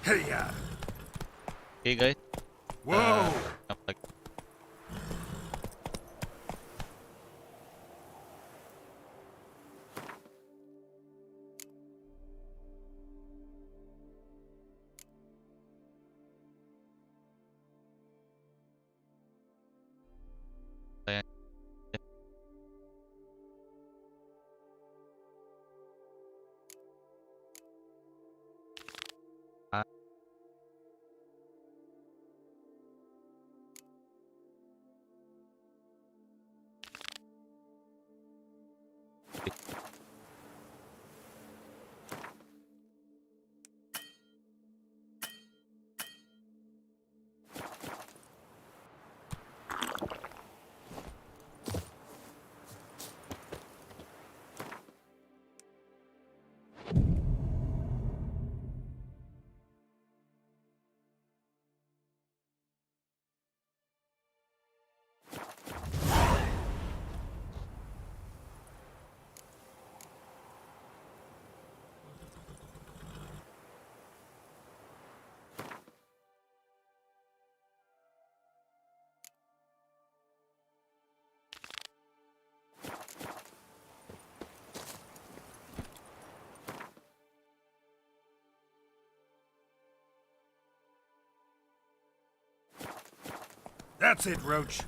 Okay, guys. Whoa! I'm like, That's it, Roach.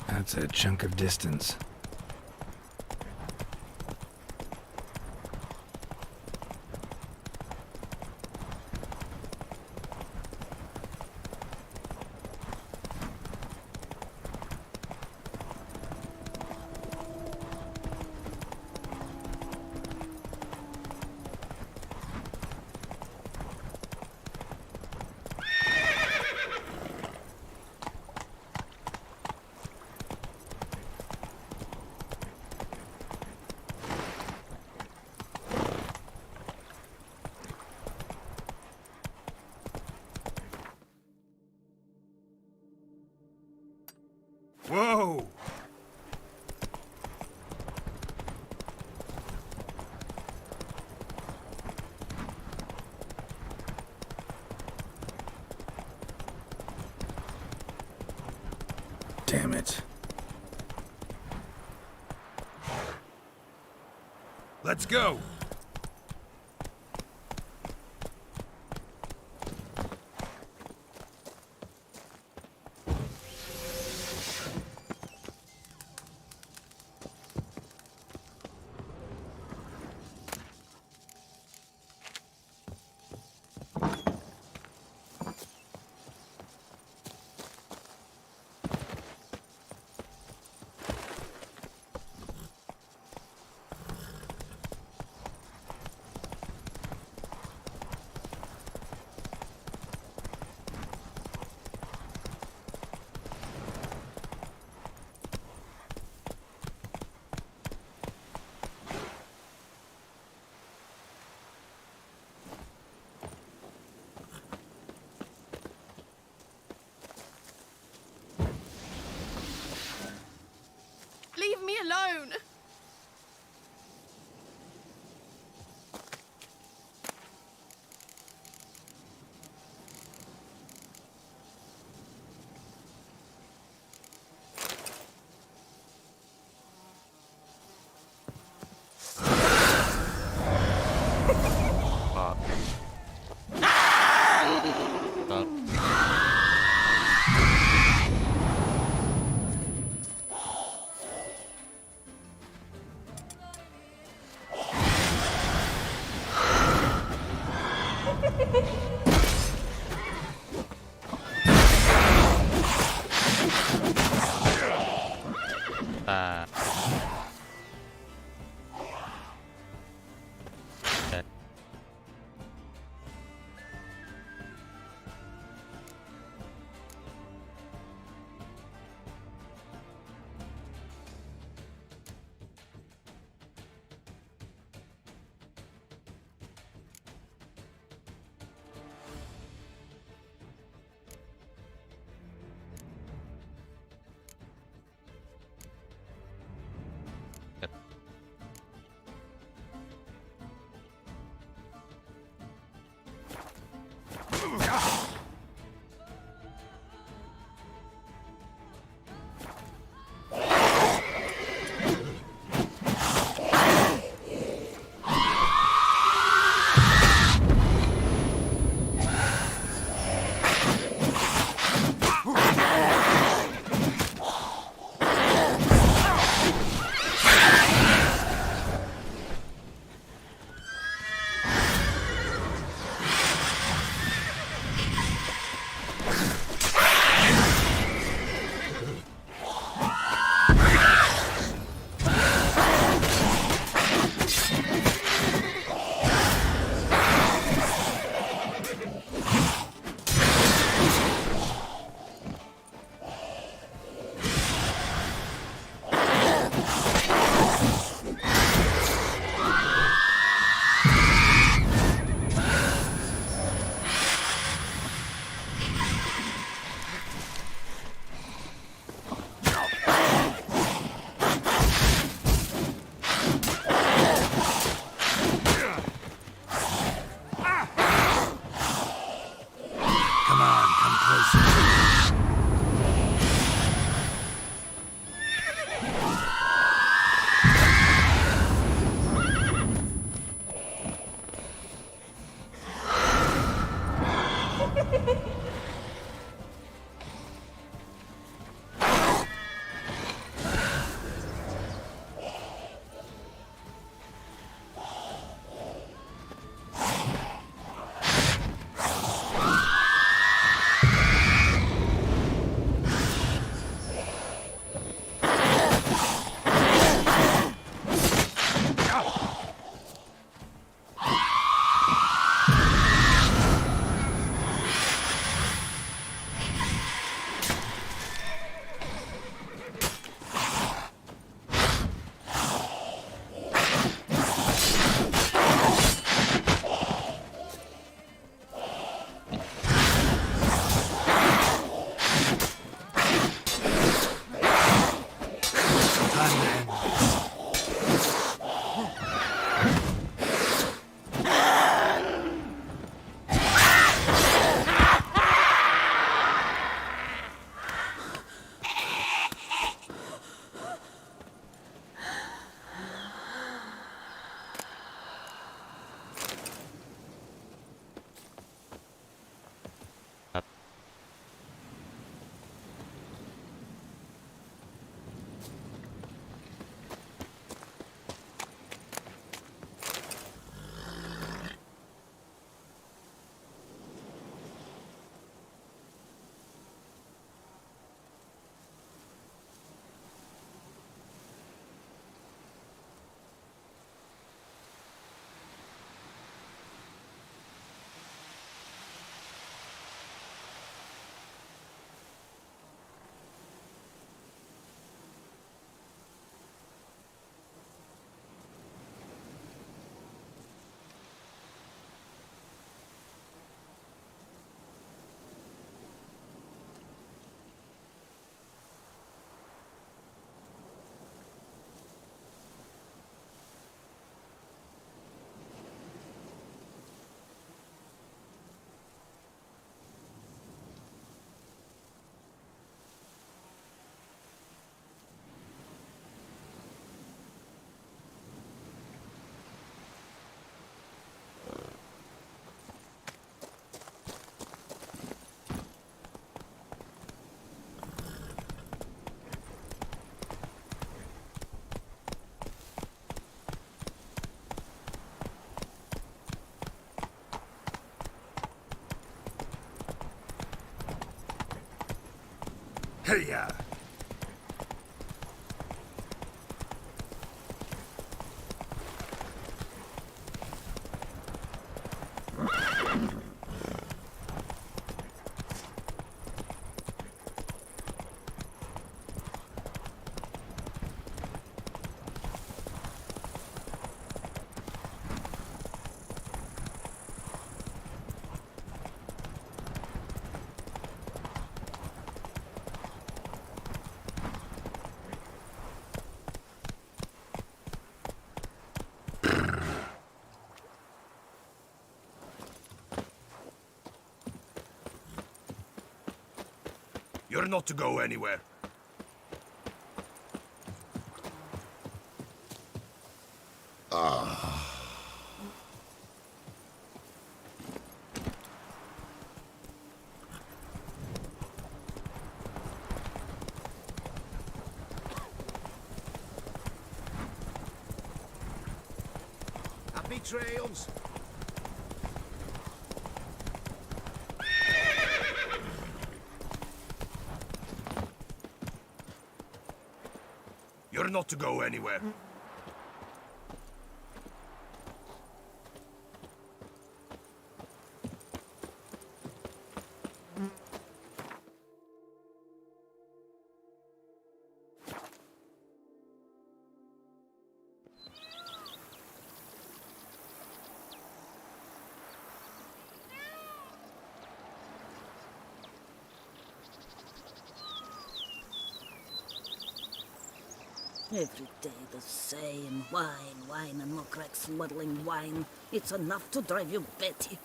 That's a chunk of distance. Whoa! Damn it. Let's go! Leave me alone! closer. Hey-ya! You're not to go anywhere. Happy trails. You're not to go anywhere. Every day the same. Wine, and more cracks muddling wine. It's enough to drive you batty.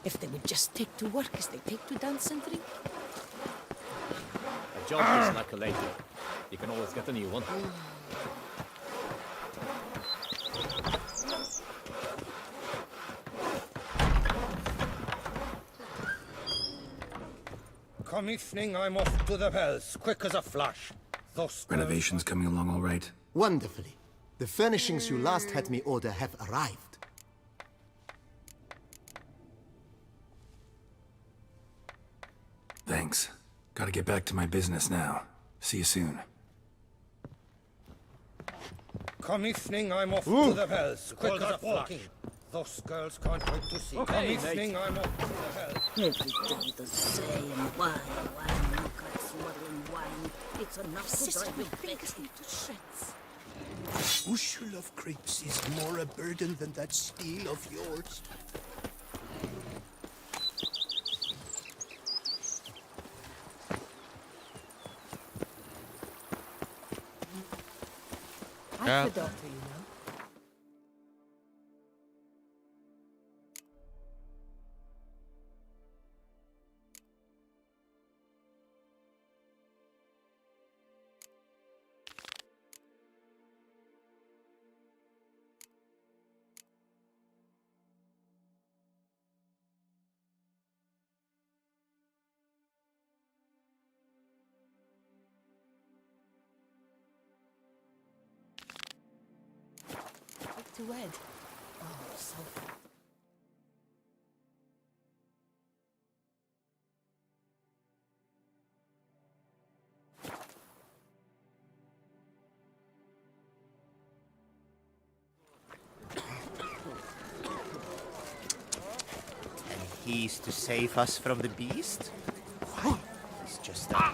If they would just take to work as they take to dance and drink. A job is like a lady. You can always get a new one. Come evening, I'm off to the bells, quick as a flash. Thus Renovations coming along all right? Wonderfully. The furnishings you last had me order have arrived. Thanks. Gotta get back to my business now. See you soon. Come evening, I'm off to the bells, quick as a flash. Thus girls can't wait to see. Come evening, I'm off to the bells. Every day the same. Wine, you can't swallow wine. It's enough to drive me crazy to shreds. Bushel of grapes is more a burden than that steel of yours. I'm the daughter, you know. To wed. Oh, so far. And he's to save us from the beast? Why? It's just a...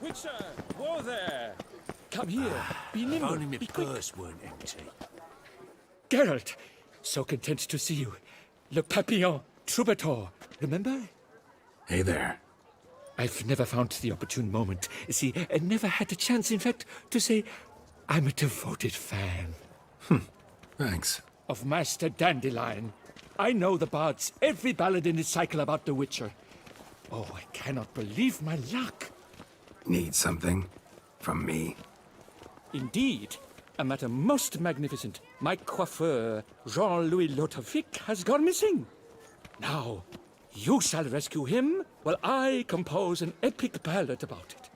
Witcher! Whoa there! Come here. Be nimble. Only my Be quick. purse weren't empty. Geralt! So content to see you. Le Papillon, troubadour. Remember? Hey there. I've never found the opportune moment. See, I never had a chance, in fact, to say I'm a devoted fan. Thanks. Of Master Dandelion. I know the bards, every ballad in his cycle about the Witcher. Oh, I cannot believe my luck. Need something? From me? Indeed, a matter most magnificent. My coiffeur, Jean-Louis Lotovic, has gone missing. Now, you shall rescue him while I compose an epic ballad about it.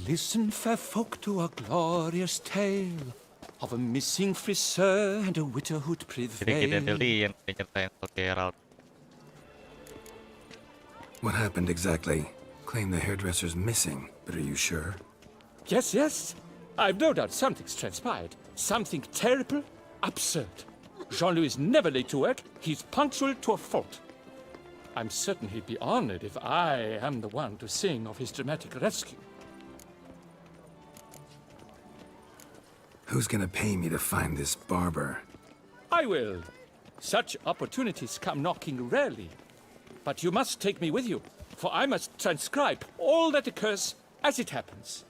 Listen, fair folk, to a glorious tale of a missing friseur and a widowhood prevail. What happened exactly? Claim the hairdresser's missing, but are you sure? Yes, yes. I've no doubt something's transpired. Something terrible, absurd. Jean-Louis is never late to work. He's punctual to a fault. I'm certain he'd be honored if I am the one to sing of his dramatic rescue. Who's gonna pay me to find this barber? I will. Such opportunities come knocking rarely. But you must take me with you, for I must transcribe all that occurs as it happens.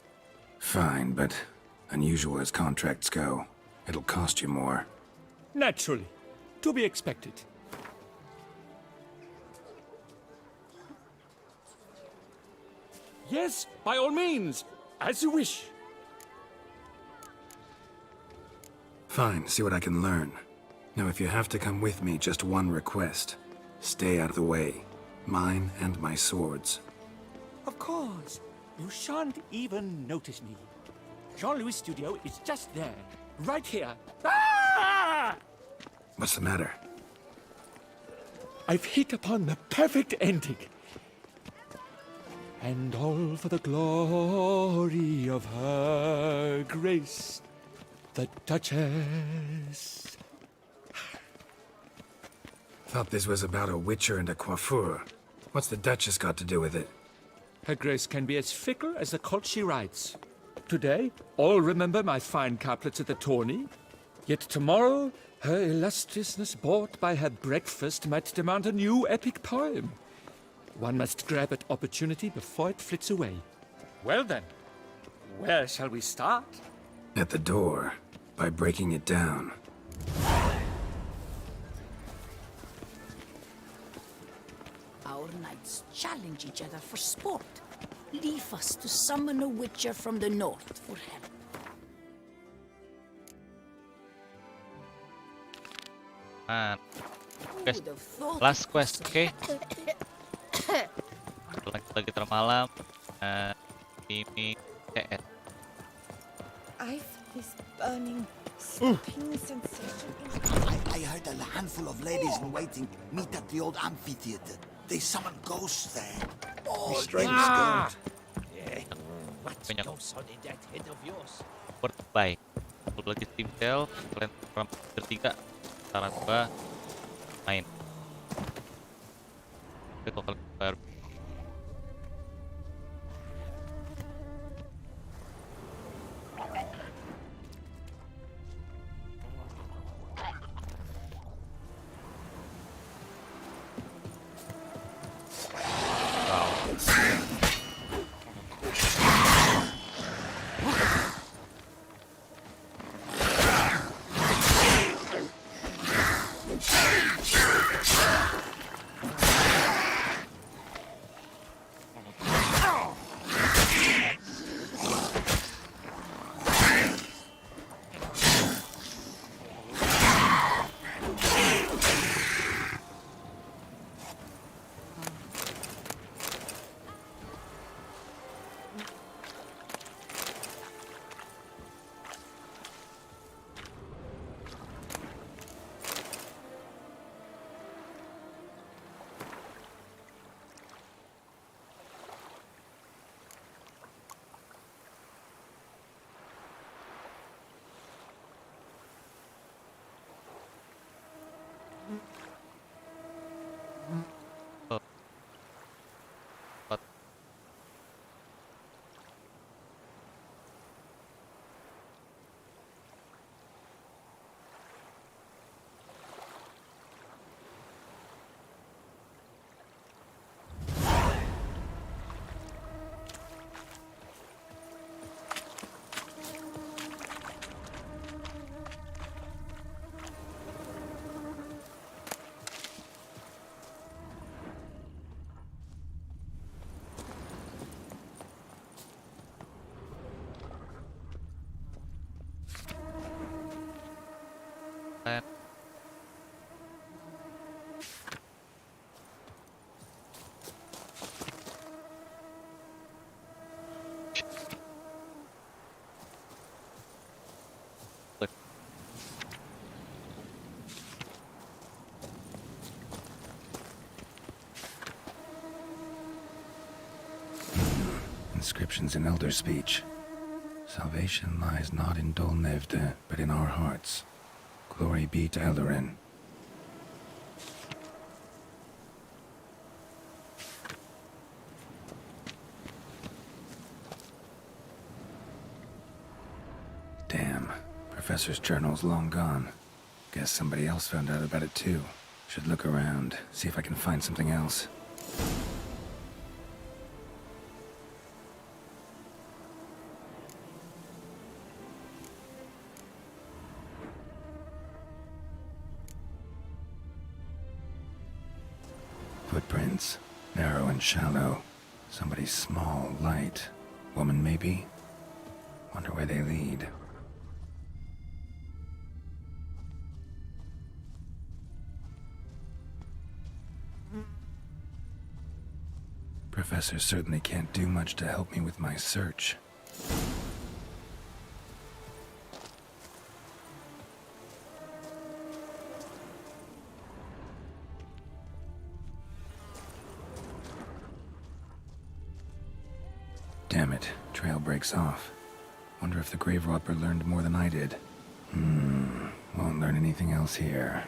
Fine, but unusual as contracts go, it'll cost you more. Naturally. To be expected. Yes, by all means. As you wish. Fine, see what I can learn. Now, if you have to come with me, just one request. Stay out of the way. Mine and my swords. Of course. You shan't even notice me. Jean-Louis' studio is just there. Right here. Ah! What's the matter? I've hit upon the perfect ending. And all for the glory of her grace, the Duchess. Thought this was about a witcher and a coiffeur. What's the Duchess got to do with it? Her grace can be as fickle as the colt she rides. Today, all remember my fine couplets at the tourney. Yet tomorrow, her illustriousness bought by her breakfast might demand a new epic poem. One must grab at opportunity before it flits away. Well then, where shall we start? At the door, by breaking it down. our knights challenge each other for sport. Leave us to summon a witcher from the north for help. Man. Who Guys, would have thought last it quest, was oke? Lagi tengah malam. Ini CS. I feel this burning, stopping sensation in I heard a handful of ladies in waiting meet at the old amphitheater. They summon ghosts there. Oh, Restraint, ah! Geralt. What goes on in that head of yours? Bye. Kalau lagi tim cell, kalian bertiga, saran gua main. Tapi kalau kalian baru Inscriptions in Elder speech. Salvation lies not in Dol Nevde, but in our hearts. Glory be to Eldarin. Damn. Professor's journal's long gone. Guess somebody else found out about it too. Should look around, see if I can find something else. Footprints. Narrow and shallow. Somebody small, light. Woman, maybe? Wonder where they lead. Professor certainly can't do much to help me with my search. Damn it, trail breaks off. Wonder if the grave robber learned more than I did. Won't learn anything else here.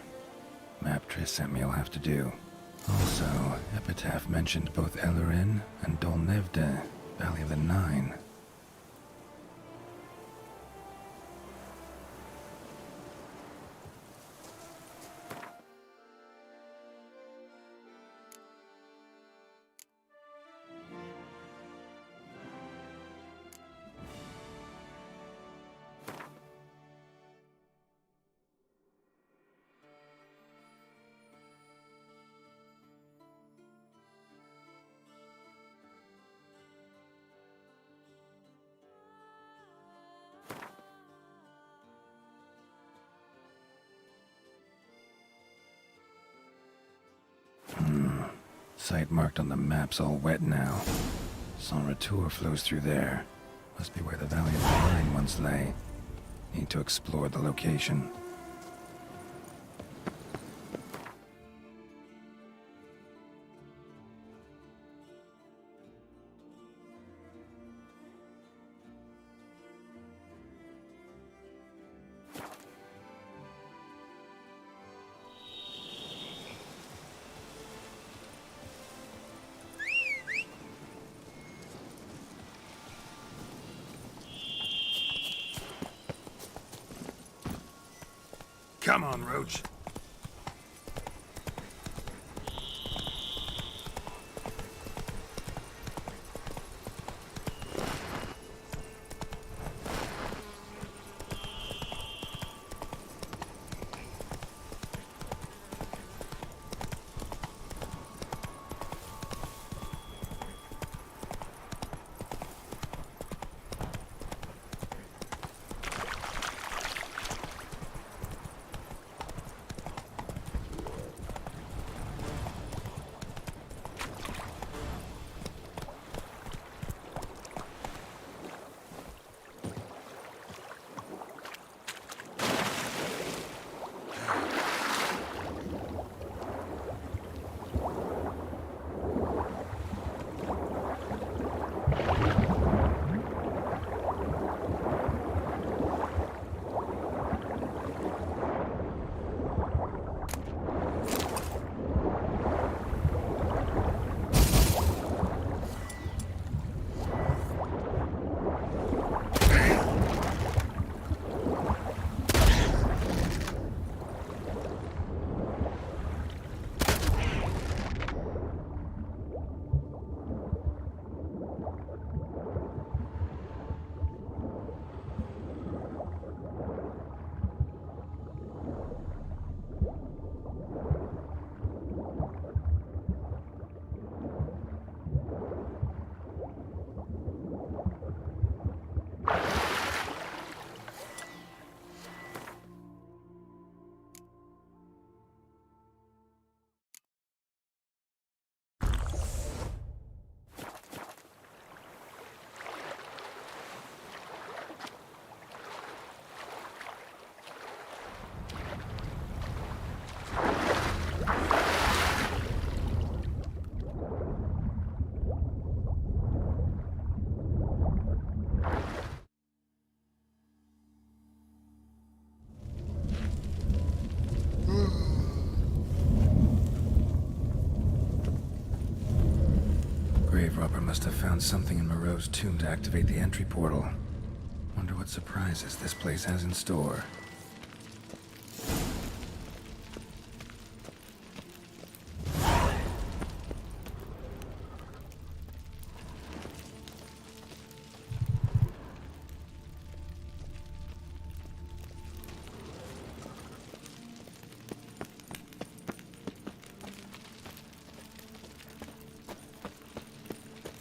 Map Triss sent me will have to do. Also, Epitaph mentioned both Eldarin and Dol Nevde, Valley of the Nine. Site marked on the map's all wet now. Sans Retour flows through there. Must be where the Valley of the Rhine once lay. Need to explore the location. Come on, Roach. Grave robber must have found something in Moreau's tomb to activate the entry portal. Wonder what surprises this place has in store.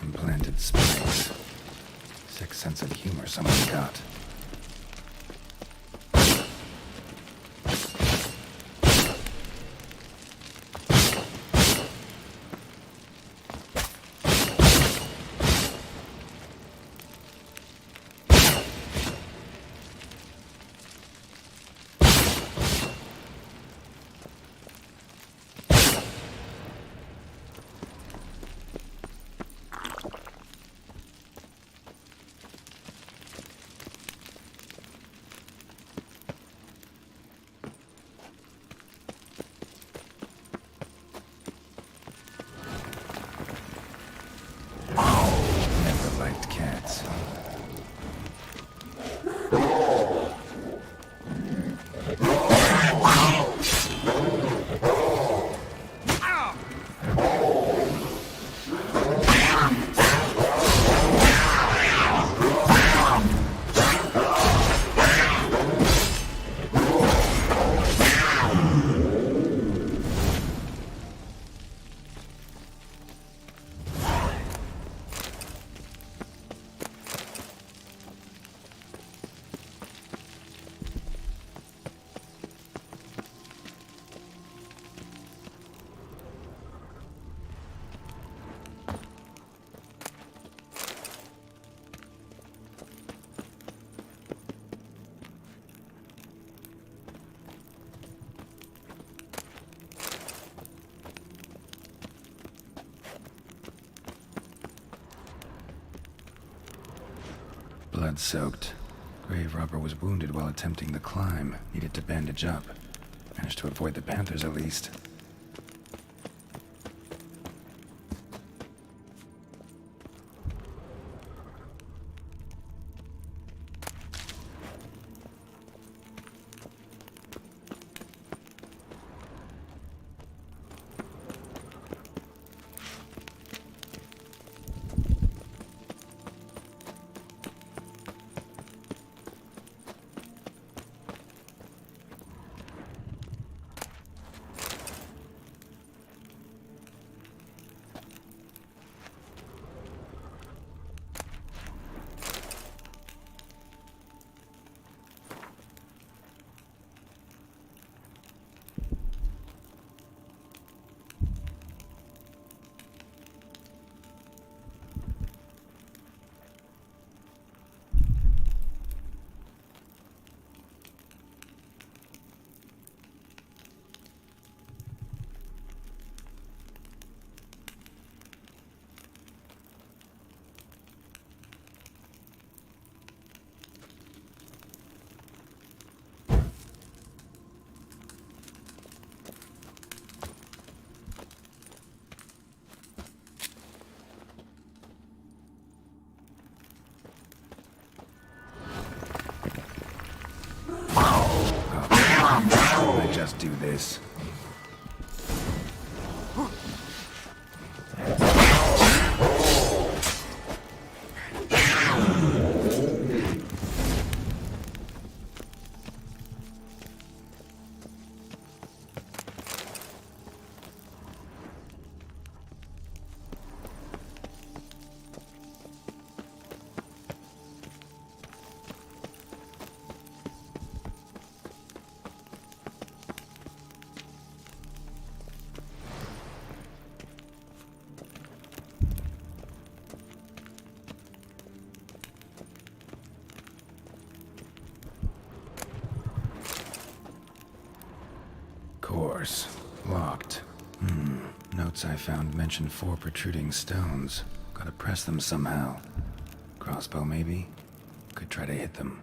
Implanted spikes. Sick sense of humor someone's got. blood-soaked. Grave robber was wounded while attempting the climb. Needed to bandage up. Managed to avoid the panthers at least. I just do this. Course. Locked. Notes I found mention 4 protruding stones. Gotta press them somehow. Crossbow, maybe? Could try to hit them.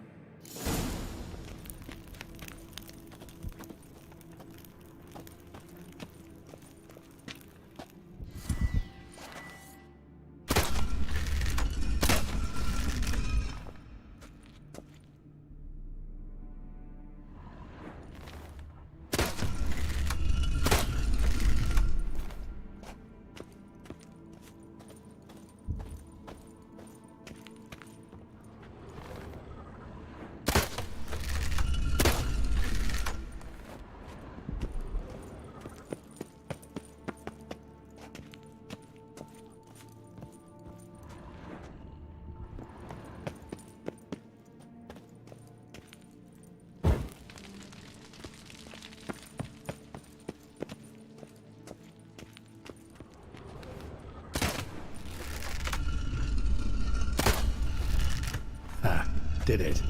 Did it.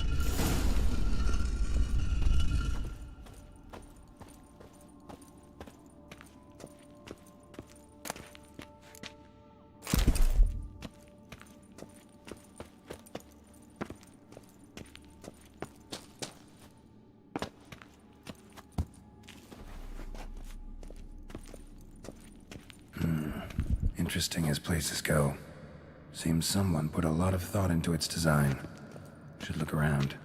Interesting as places go. Seems someone put a lot of thought into its design. Should look around.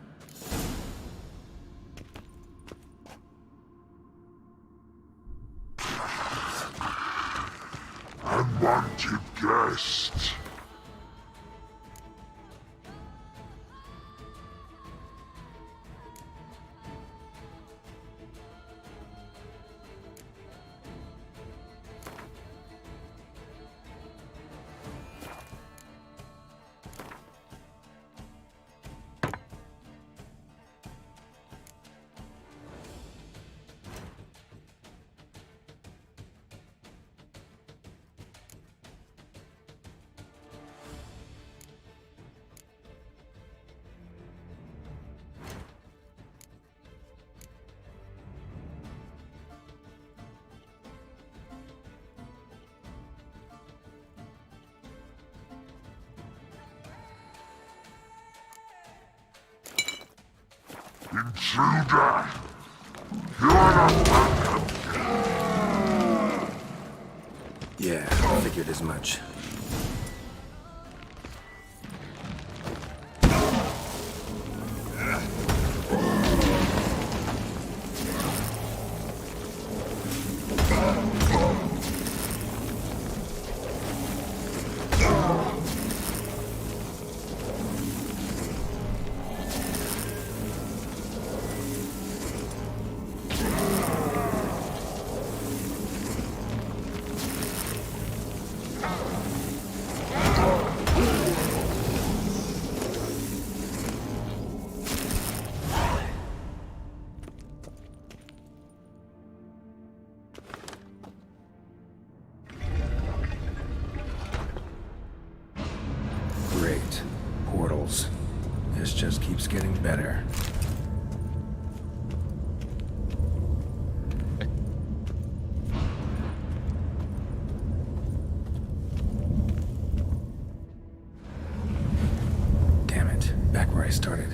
Unwanted guest. Intruder! You're not welcome. Yeah, I figured as much. Great. Portals. This just keeps getting better. Damn it. Back where I started.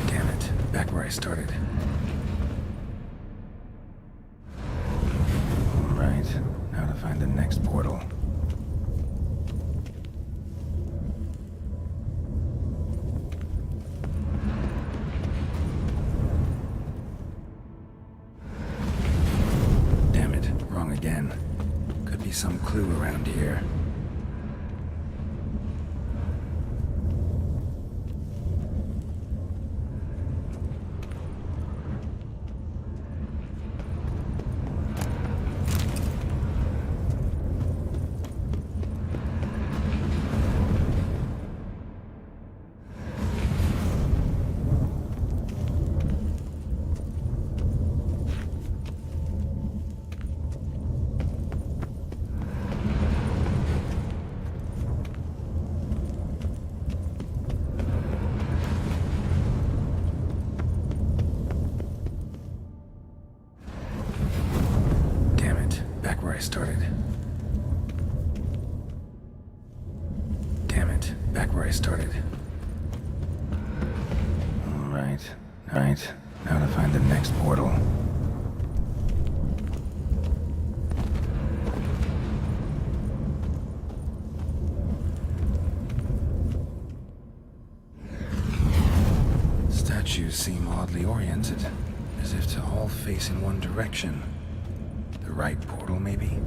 Damn it. Back where I started. Right. Now to find the next portal. Damn it. Wrong again. Could be some clue around here. Damn it. Back where I started. Damn it. Back where I started. Alright. Right. Now to find the next portal. Statues seem oddly oriented, as if to all face in one direction. The right portal, maybe?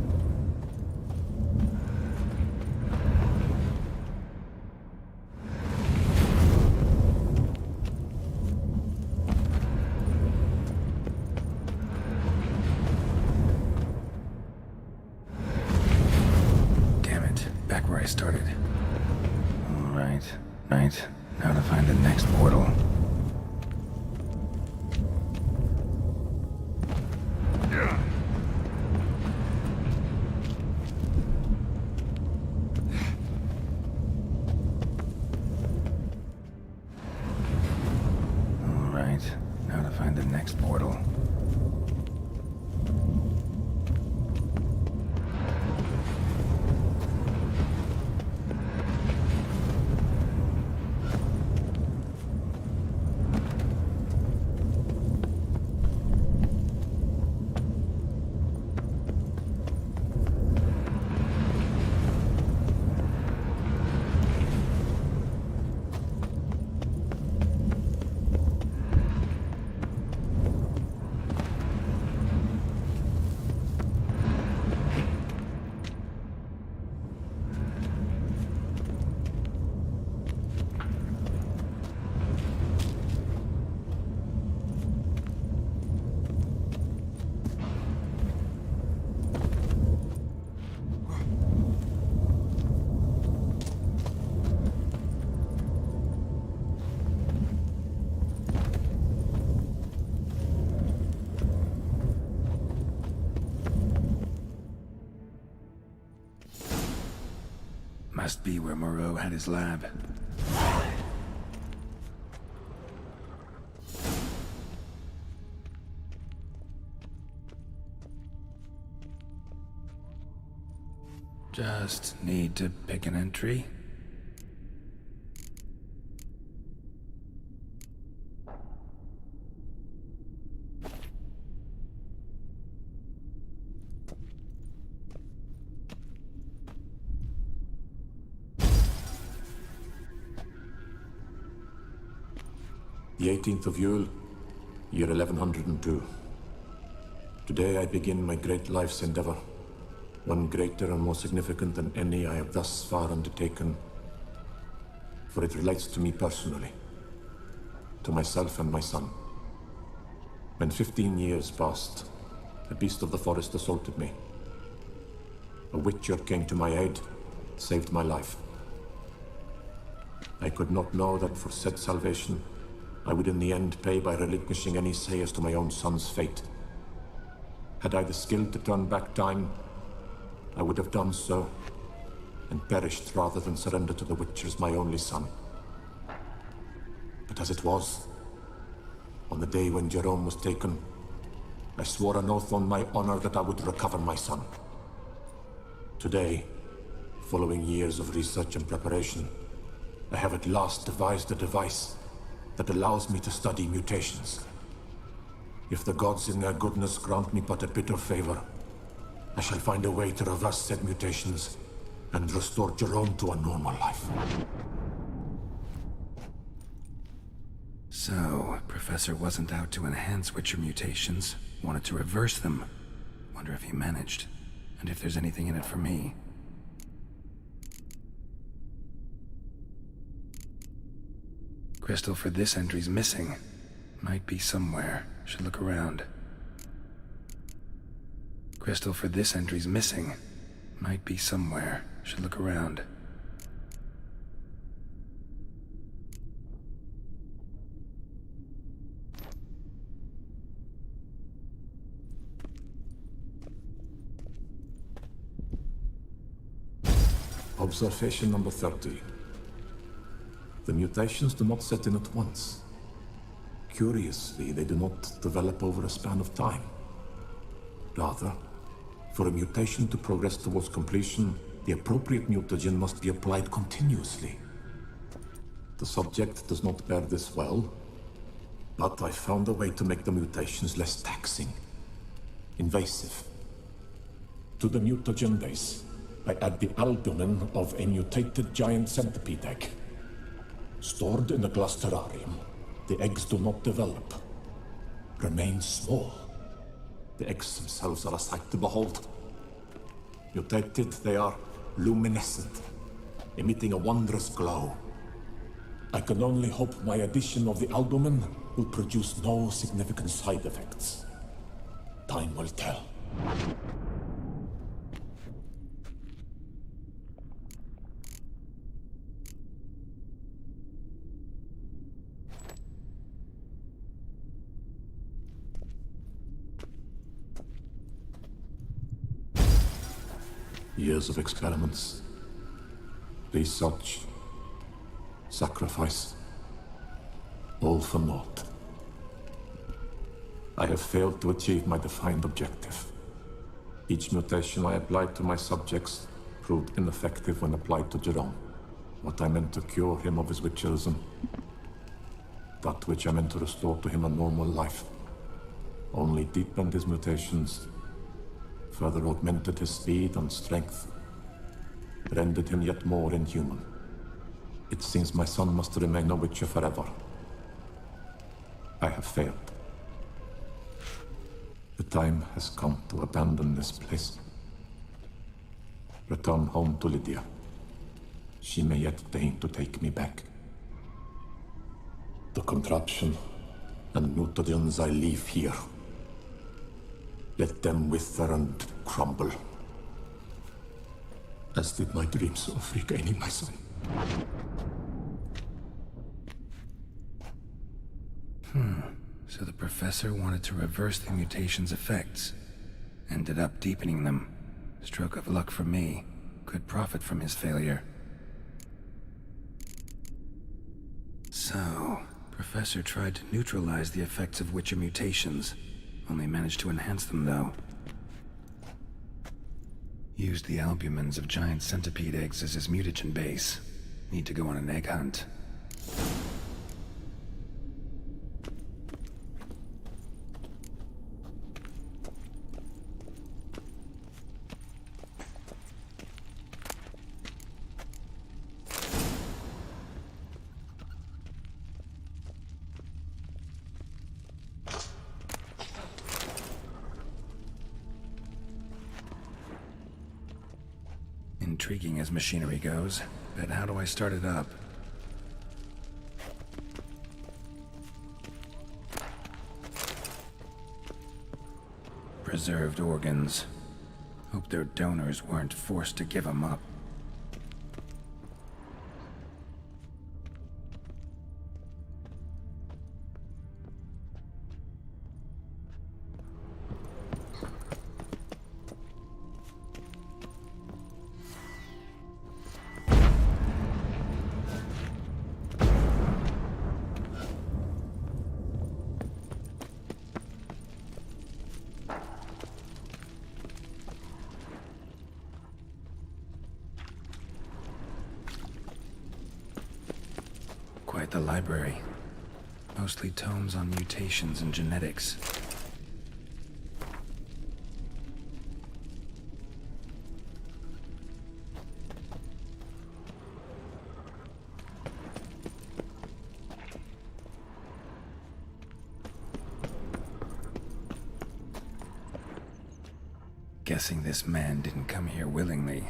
Damn it, back where I started. Alright, right. Now to find the next portal. Alright, now to find the next portal. Must be where Moreau had his lab. Just need to pick an entry. The 18th of Yule, year 1102. Today I begin my great life's endeavor, one greater and more significant than any I have thus far undertaken, for it relates to me personally, to myself and my son. When 15 years passed, a beast of the forest assaulted me. A witcher came to my aid, saved my life. I could not know that for said salvation, I would in the end pay by relinquishing any say as to my own son's fate. Had I the skill to turn back time, I would have done so, and perished rather than surrender to the Witchers my only son. But as it was, on the day when Jerome was taken, I swore an oath on my honor that I would recover my son. Today, following years of research and preparation, I have at last devised a device that allows me to study mutations. If the gods in their goodness grant me but a bit of favor, I shall find a way to reverse said mutations and restore Jerome to a normal life. So, Professor wasn't out to enhance Witcher mutations, wanted to reverse them. Wonder if he managed, and if there's anything in it for me. Crystal for this entry's missing. Might be somewhere. Should look around. Crystal for this entry's missing. Might be somewhere. Should look around. Observation number 30. The mutations do not set in at once. Curiously, they do not develop over a span of time. Rather, for a mutation to progress towards completion, the appropriate mutagen must be applied continuously. The subject does not bear this well, but I found a way to make the mutations less taxing, invasive. To the mutagen base, I add the albumin of a mutated giant centipede egg. Stored in a glass terrarium, the eggs do not develop, remain small. The eggs themselves are a sight to behold. Mutated, they are luminescent, emitting a wondrous glow. I can only hope my addition of the albumin will produce no significant side effects. Time will tell. Years of experiments, research, sacrifice, all for naught. I have failed to achieve my defined objective. Each mutation I applied to my subjects proved ineffective when applied to Jerome. What I meant to cure him of his witcherism, that which I meant to restore to him a normal life, only deepened his mutations, further augmented his speed and strength, rendered him yet more inhuman. It seems my son must remain a witcher forever. I have failed. The time has come to abandon this place. Return home to Lydia. She may yet deign to take me back. The contraption and mutagens I leave here, let them wither and crumble, as did my dreams of regaining my son. So the professor wanted to reverse the mutation's effects. Ended up deepening them. Stroke of luck for me. Could profit from his failure. So, Professor tried to neutralize the effects of Witcher mutations. Only managed to enhance them, though. Used the albumins of giant centipede eggs as his mutagen base. Need to go on an egg hunt. Intriguing as machinery goes, but how do I start it up? Preserved organs. Hope their donors weren't forced to give them up. Quite the library. Mostly tomes on mutations and genetics. Guessing this man didn't come here willingly.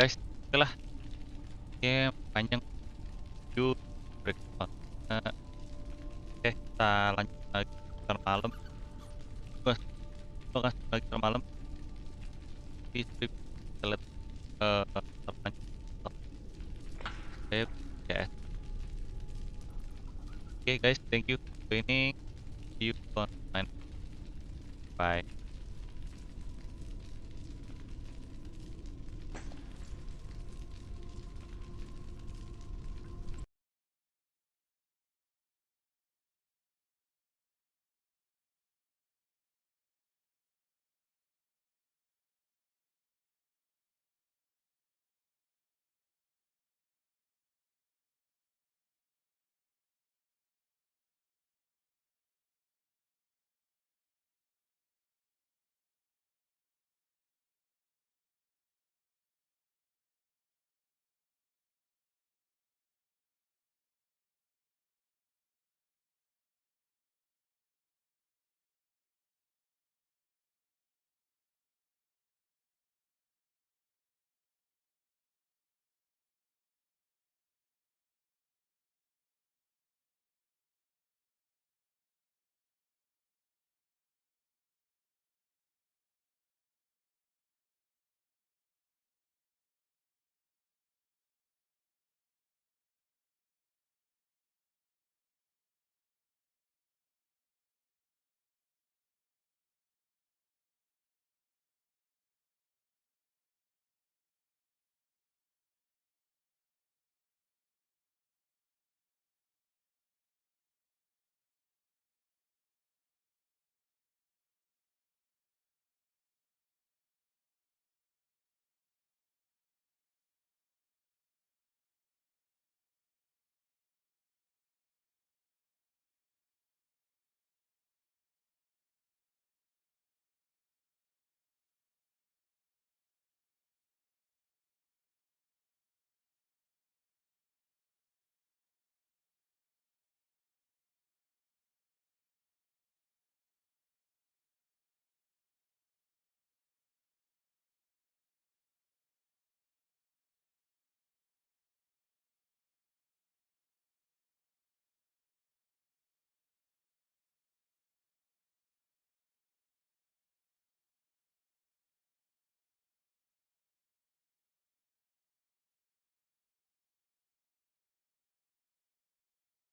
Guys, oke lah. Oke, panjang video break banget. Oke, kita lanjut lagi ntar malam. Gua kasih lagi ntar malam. Di strip kita lihat terlanjut. Ya. Oke guys, thank you for joining. See you on my. Bye.